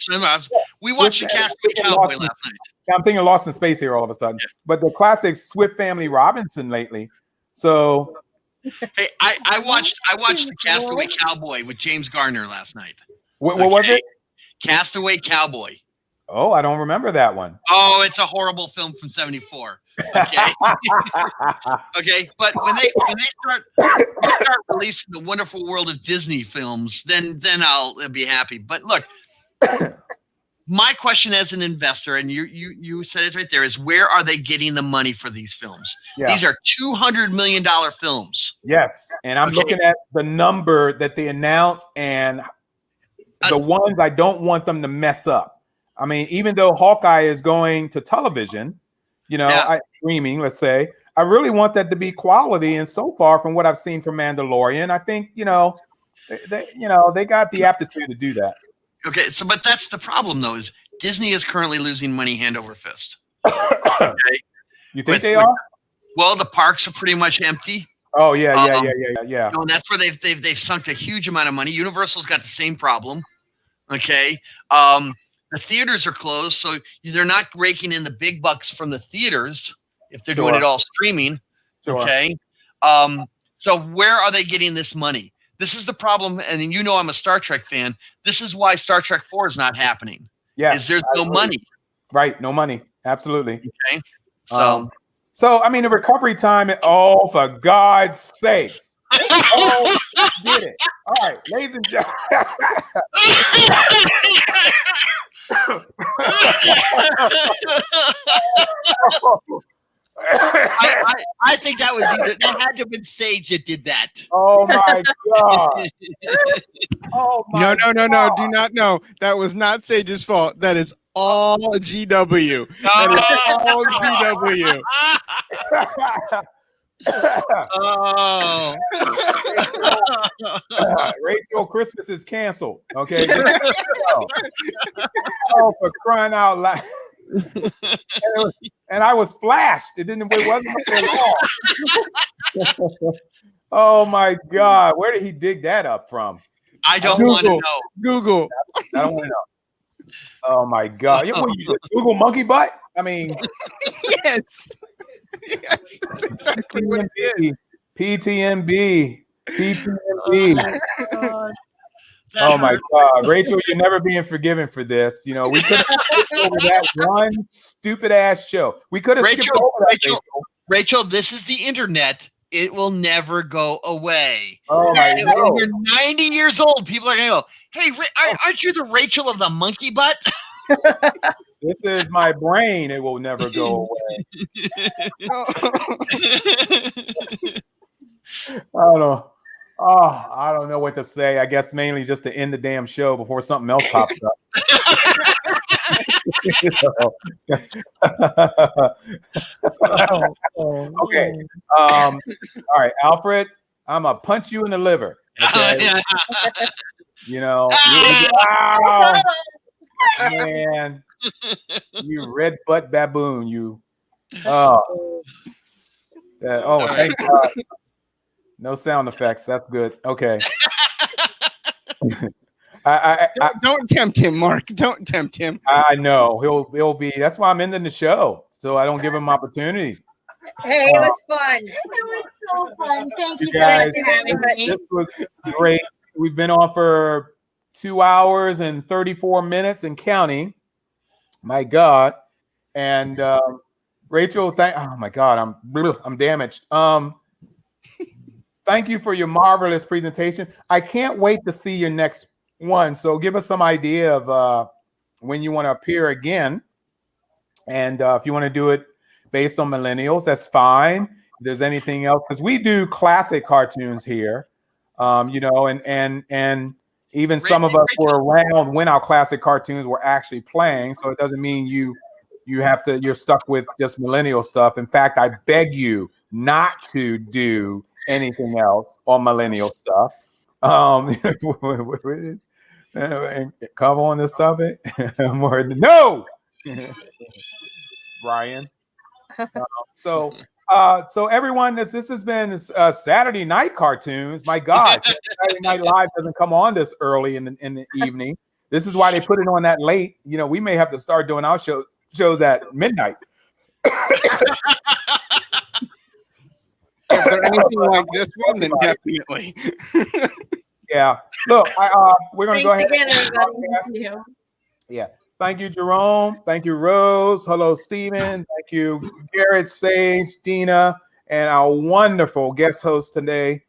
We watched the Castaway Cowboy last night. I'm thinking Lost in Space here all of a sudden. Yeah. But the classic Swiss Family Robinson lately. So hey, I watched the Castaway Cowboy with James Garner last night. What was it? Castaway Cowboy. Oh, I don't remember that one. Oh, it's a horrible film from '74. Okay. Okay, but when they start releasing the wonderful world of Disney films, then I'll be happy. But look, my question as an investor, and you said it right there, is where are they getting the money for these films? Yeah. These are $200 million films. Yes, and I'm looking at the number that they announced, and the ones I don't want them to mess up. I mean, even though Hawkeye is going to television, streaming, let's say, I really want that to be quality. And so far, from what I've seen from Mandalorian, I think they got the aptitude to do that. Okay, but that's the problem, though, is Disney is currently losing money hand over fist. Okay? You think they are? Well, the parks are pretty much empty. Oh yeah. And that's where they've sunk a huge amount of money. Universal's got the same problem. Okay. The theaters are closed, so they're not raking in the big bucks from the theaters if they're doing it all streaming. Sure. Okay. So where are they getting this money? This is the problem, and I'm a Star Trek fan. This is why Star Trek 4 is not happening. Yeah, there's no money. Right, no money. Absolutely. Okay. So I mean, the recovery time. Oh, for God's sakes! Oh, did it. All right, ladies and gentlemen. I think that was that had to have been Sage that did that. Oh my God. Oh my No. Do not know. That was not Sage's fault. That is all GW. That is all GW. Oh. Rachel, Christmas is canceled. Okay. Oh, for crying out loud. And I was flashed. It wasn't at all. Oh my God. Where did he dig that up from? I don't want to know. Google. I don't want to know. Oh my God. You Google monkey butt? I mean, yes. Yes, that's exactly what it is. PTMB. Oh my God, Rachel, you're never being forgiven for this. You know, we could have skipped over that one stupid ass show. We could have skipped over that. Rachel, this is the internet. It will never go away. Oh my God. When you're 90 years old, people are gonna go, "Hey, aren't you the Rachel of the monkey butt?" This is my brain. It will never go away. I don't know what to say. I guess mainly just to end the damn show before something else pops up. Okay. All right, Alfred, I'm gonna punch you in the liver. Okay? You know, wow, man, you red butt baboon, you. Thank God. No sound effects. That's good. Okay. Don't tempt him, Mark. Don't tempt him. I know he'll be. That's why I'm ending the show, so I don't give him opportunity. Hey, it was fun. It was so fun. Thank you so guys, much for having me. This was great. We've been on for 2 hours and 34 minutes and counting. My God. And Rachel, oh my God, I'm damaged. Thank you for your marvelous presentation. I can't wait to see your next one. So give us some idea of when you want to appear again. And if you want to do it based on millennials, that's fine. If there's anything else, because we do classic cartoons here, you know, and even some of us were around when our classic cartoons were actually playing. So it doesn't mean you're stuck with just millennial stuff. In fact, I beg you not to do anything else on millennial stuff. Cover on this topic. No, Brian. So everyone, this has been Saturday night cartoons. My God, Saturday Night Live doesn't come on this early in the evening. This is why they put it on that late. You know, we may have to start doing our shows at midnight. If there's anything like this one, then definitely. Yeah. Look, we're gonna go ahead. Again, Yeah. Thank you, Jerome. Thank you, Rose. Hello, Steven. Thank you, Garrett, Sage, Dina, and our wonderful guest host today,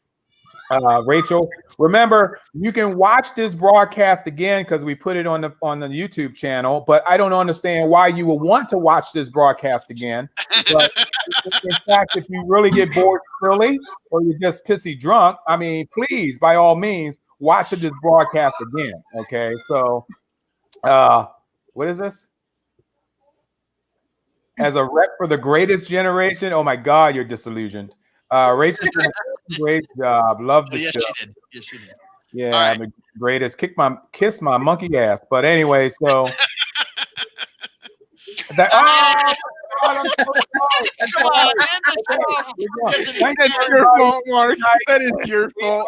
Rachel. Remember, you can watch this broadcast again because we put it on the YouTube channel, but I don't understand why you would want to watch this broadcast again. But in fact, if you really get bored silly or you're just pissy drunk, I mean, please, by all means, watch this broadcast again. Okay, so what is this? As a rep for the greatest generation. Oh my God, you're disillusioned. Rachel, great job. Love the show. Yes, she did. Yeah, right. I'm the greatest. Kiss my monkey ass. But anyway, so that. I'm so sorry. That's your fault, Mark. That is your fault.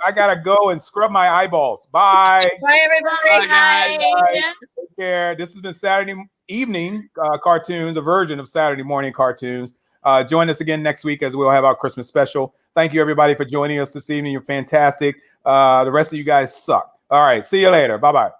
I gotta go and scrub my eyeballs. Bye. Bye, everybody. Bye. Take care. This has been Saturday evening cartoons, a version of Saturday morning cartoons. Join us again next week as we'll have our Christmas special. Thank you, everybody, for joining us this evening. You're fantastic. The rest of you guys suck. All right. See you later. Bye-bye.